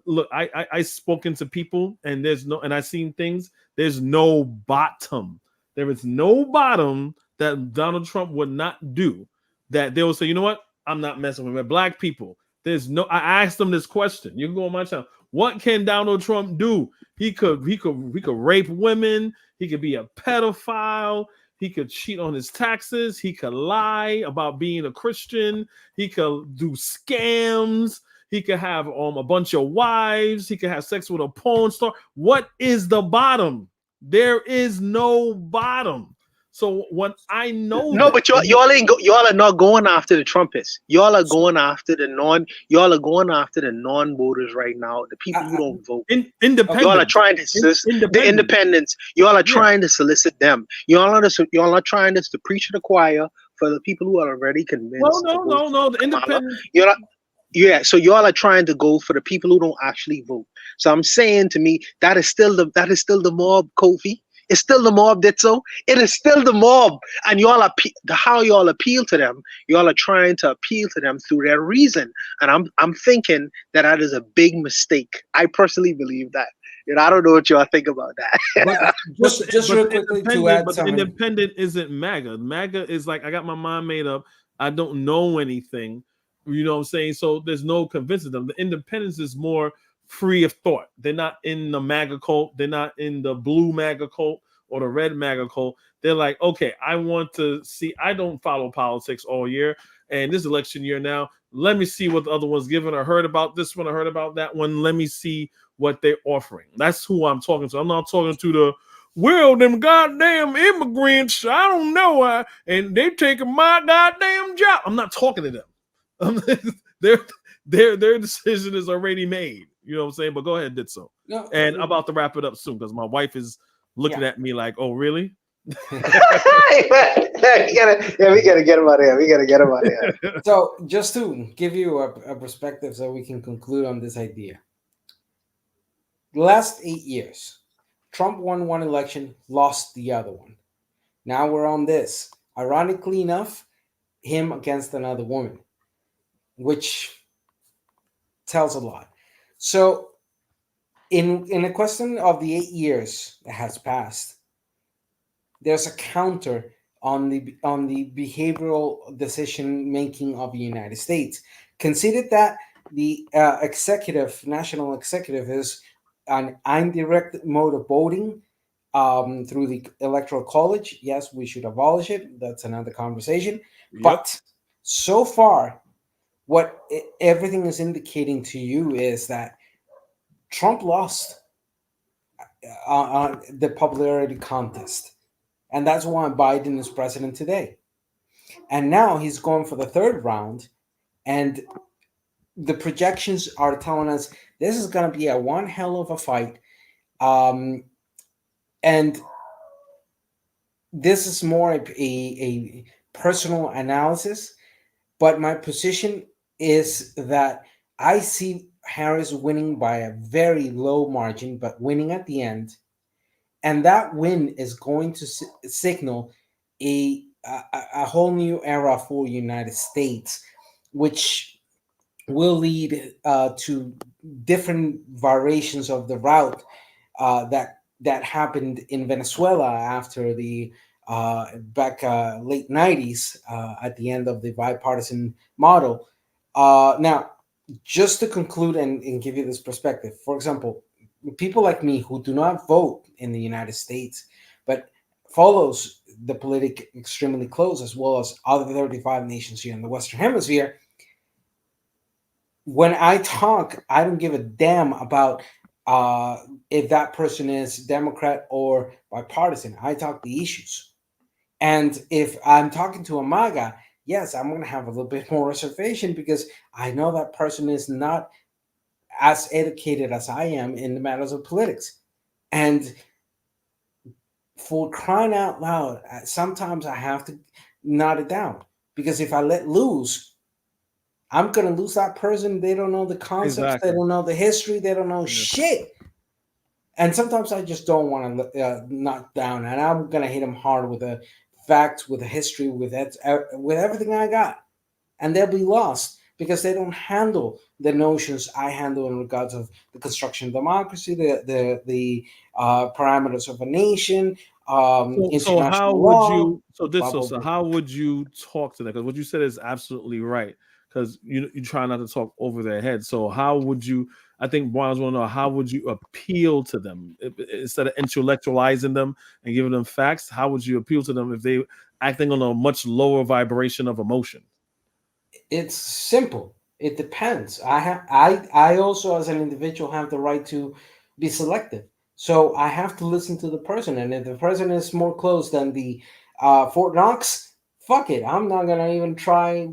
look, I spoken to people and I've seen things. There's no bottom. There is no bottom that Donald Trump would not do. That they will say, you know what? I'm not messing with black people. I asked them this question. You can go on my channel. What can Donald Trump do? He could rape women. He could be a pedophile. He could cheat on his taxes. He could lie about being a Christian. He could do scams. He could have a bunch of wives. He could have sex with a porn star. What is the bottom? There is no bottom. So when I know but y'all are not going after the Trumpists. Y'all are going after the non-voters right now, the people who don't vote. Independent. Y'all are trying to the independents. Y'all are trying to solicit them. Y'all are trying to preach to the choir for the people who are already convinced. No. The independent. You're not. Yeah, so y'all are trying to go for the people who don't actually vote. So I'm saying, to me, that is still the mob, Kofi. It's still the mob, Ditso. It is still the mob, and y'all are how y'all appeal to them. Y'all are trying to appeal to them through their reason, and I'm thinking that is a big mistake. I personally believe that. I don't know what y'all think about that. Just real quickly to add but something. Independent isn't MAGA. MAGA is like, I got my mind made up. I don't know anything. You know what I'm saying? So there's no convincing them. The independence is more free of thought. They're not in the MAGA cult. They're not in the blue MAGA cult or the red MAGA cult. They're like, okay, I want to see. I don't follow politics all year. And this election year now, let me see what the other one's giving. I heard about this one. I heard about that one. Let me see what they're offering. That's who I'm talking to. I'm not talking to the, well, them goddamn immigrants, I don't know, and they taking my goddamn job. I'm not talking to them. Their decision is already made. You know what I'm saying? But go ahead, did so. No, and I'm about to wrap it up soon because my wife is looking at me like, "Oh, really?" we gotta get him out of here. We gotta get him out of here. So, just to give you a perspective, so we can conclude on this idea. The last 8 years, Trump won one election, lost the other one. Now we're on this. Ironically enough, him against another woman, which tells a lot. So, in a question of the 8 years that has passed, there's a counter on the behavioral decision making of the United States. Consider that the national executive is an indirect mode of voting through the electoral college. Yes, we should abolish it. That's another conversation. Yep. But so far, what everything is indicating to you is that Trump lost the popularity contest. And that's why Biden is president today. And now he's going for the third round. And the projections are telling us this is going to be a one hell of a fight. And this is more a personal analysis. But my position is that I see Harris winning by a very low margin, but winning at the end. And that win is going to signal a whole new era for United States, which will lead to different variations of the route that happened in Venezuela after the back late 90s at the end of the bipartisan model. Now, just to conclude and give you this perspective, for example, people like me who do not vote in the United States, but follows the politic extremely close, as well as other 35 nations here in the Western Hemisphere, when I talk, I don't give a damn about if that person is Democrat or bipartisan. I talk the issues. And if I'm talking to a MAGA, yes, I'm going to have a little bit more reservation because I know that person is not as educated as I am in the matters of politics. And for crying out loud, sometimes I have to nod it down, because if I let loose, I'm going to lose that person. They don't know the concepts. Exactly. They don't know the history. They don't know shit. And sometimes I just don't want to knock down, and I'm going to hit them hard with the facts, with the history, with everything I got. And they'll be lost because they don't handle the notions I handle in regards of the construction of democracy, the parameters of a nation, so how would you? So how would you talk to them? Because what you said is absolutely right. Because you try not to talk over their head. So how would you? I think Brian's want to know, how would you appeal to them instead of intellectualizing them and giving them facts? How would you appeal to them if they acting on a much lower vibration of emotion? It's simple. It depends. I also, as an individual, have the right to be selective. So I have to listen to the person. And if the person is more close than the Fort Knox, fuck it. I'm not going to even try,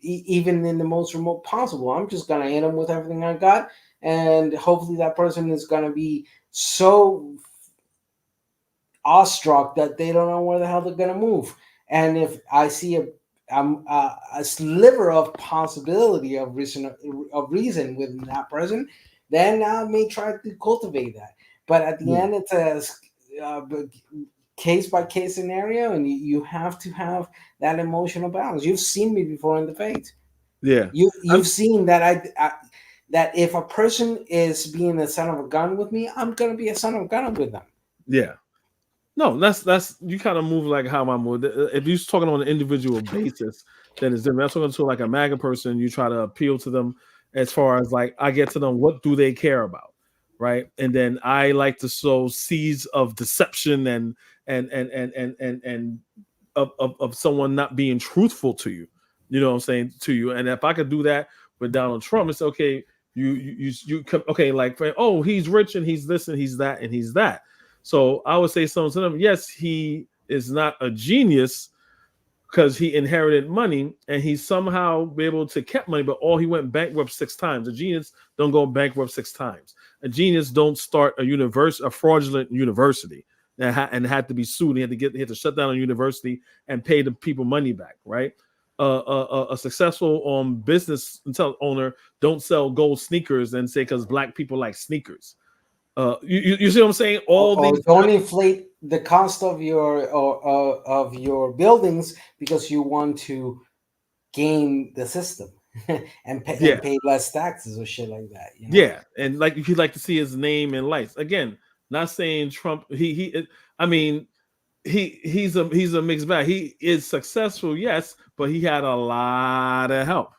even in the most remote possible. I'm just going to hit them with everything I got. And hopefully that person is going to be so awestruck that they don't know where the hell they're going to move. And if I see a sliver of possibility of reason within that person, then I may try to cultivate that. But at the end, it's a case by case scenario, and you have to have that emotional balance. You've seen me before in the face. Yeah, you've seen that I that if a person is being a son of a gun with me, I'm gonna be a son of a gun with them. Yeah. No, that's you kind of move like how I move. If you're talking on an individual basis, then it's different. I'm talking to like a MAGA person. You try to appeal to them as far as like I get to them. What do they care about, right? And then I like to sow seeds of deception and of someone not being truthful to you. You know what I'm saying to you. And if I could do that with Donald Trump, it's okay. You okay like oh he's rich and he's this and he's that and he's that. So I would say something to them. Yes, he is not a genius because he inherited money and he somehow be able to keep money, but all he went bankrupt 6 times. A genius don't go bankrupt 6 times. A genius don't start a fraudulent university and had to be sued. He had to shut down a university and pay the people money back, right? A successful business owner don't sell gold sneakers and say because black people like sneakers. You see what I'm saying? Don't inflate the cost of your buildings because you want to game the system and pay less taxes or shit like that. You know? Yeah, and like if you'd like to see his name in lights again. Not saying Trump. I mean, he's a mixed bag. He is successful, yes, but he had a lot of help.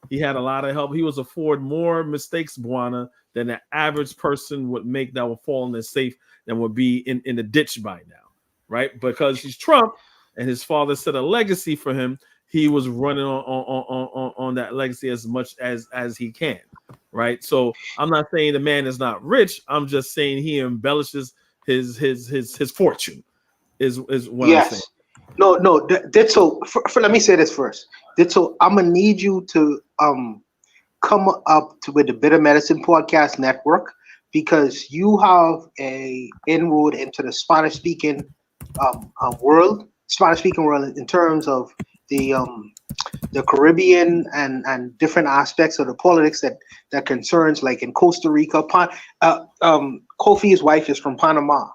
He was afforded more mistakes, Buana, than the average person would make that would fall in the safe and would be in the ditch by now, right? Because he's Trump and his father set a legacy for him. He was running on that legacy as much as he can, right? So I'm not saying the man is not rich. I'm just saying he embellishes his fortune. Is what I'm saying. No, Ditso. Let me say this first. Ditso, I'm gonna need you to come up with the Bitter Medicine Podcast Network because you have a inroad into the Spanish speaking world in terms of the Caribbean and different aspects of the politics that concerns, like in Costa Rica. Kofi's wife is from Panama.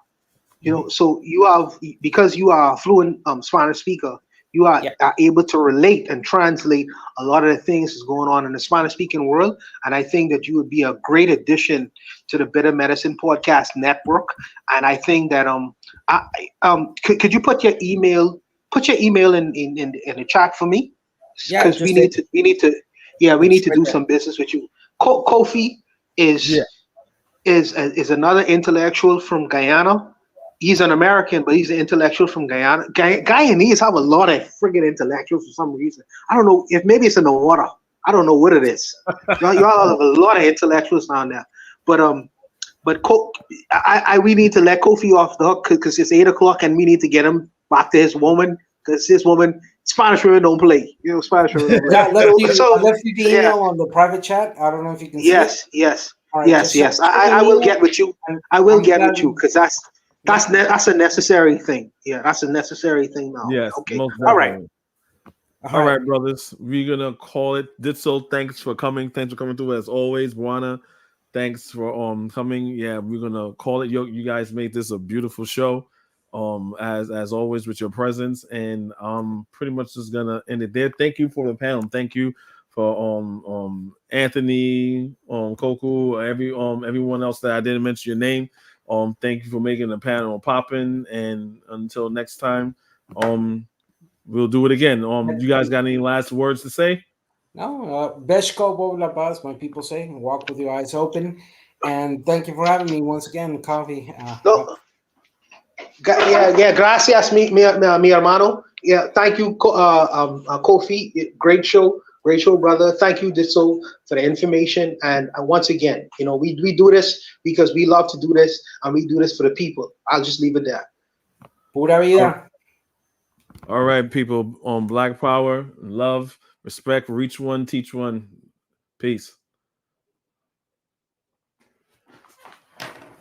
You know, so you have, because you are a fluent Spanish speaker, you are able to relate and translate a lot of the things that's going on in the Spanish speaking world. And I think that you would be a great addition to the Bitter Medicine Podcast Network. And I think that could you put your email in the chat for me? Because we need to do some business with you. Kofi is another intellectual from Guyana. He's an American, but he's an intellectual from Guyana. Guyanese have a lot of friggin' intellectuals for some reason. I don't know if maybe it's in the water. I don't know what it is. Y'all have a lot of intellectuals down there. But we need to let Kofi off the hook because it's 8 o'clock and we need to get him back to his woman because his woman, Spanish women don't play. You know, Spanish women don't play. I left you the email on the private chat. I don't know if you can see it. Yes. Right, yes. I will get with you. I will get with you because that's a necessary thing. Yeah, that's a necessary thing now. Yes. Okay. All right, brothers. We're gonna call it. Ditso, thanks for coming. Thanks for coming through as always. Buana, thanks for coming. Yeah, we're gonna call it. You guys made this a beautiful show. As always with your presence, and I'm pretty much just gonna end it there. Thank you for the panel. Thank you for Anthony, Koku, everyone else that I didn't mention your name. Thank you for making the panel popping, and until next time, we'll do it again. You guys got any last words to say? No, Beshko Bob La Paz, my people say, walk with your eyes open. And thank you for having me once again, Coffee. Gracias, mi hermano. Yeah, thank you, Kofi. Great show, brother. Thank you, Ditso, for the information. And once again, you know, we do this because we love to do this, and we do this for the people. I'll just leave it there. Pura vida. All right, people. Black Power, love, respect, reach one, teach one. Peace.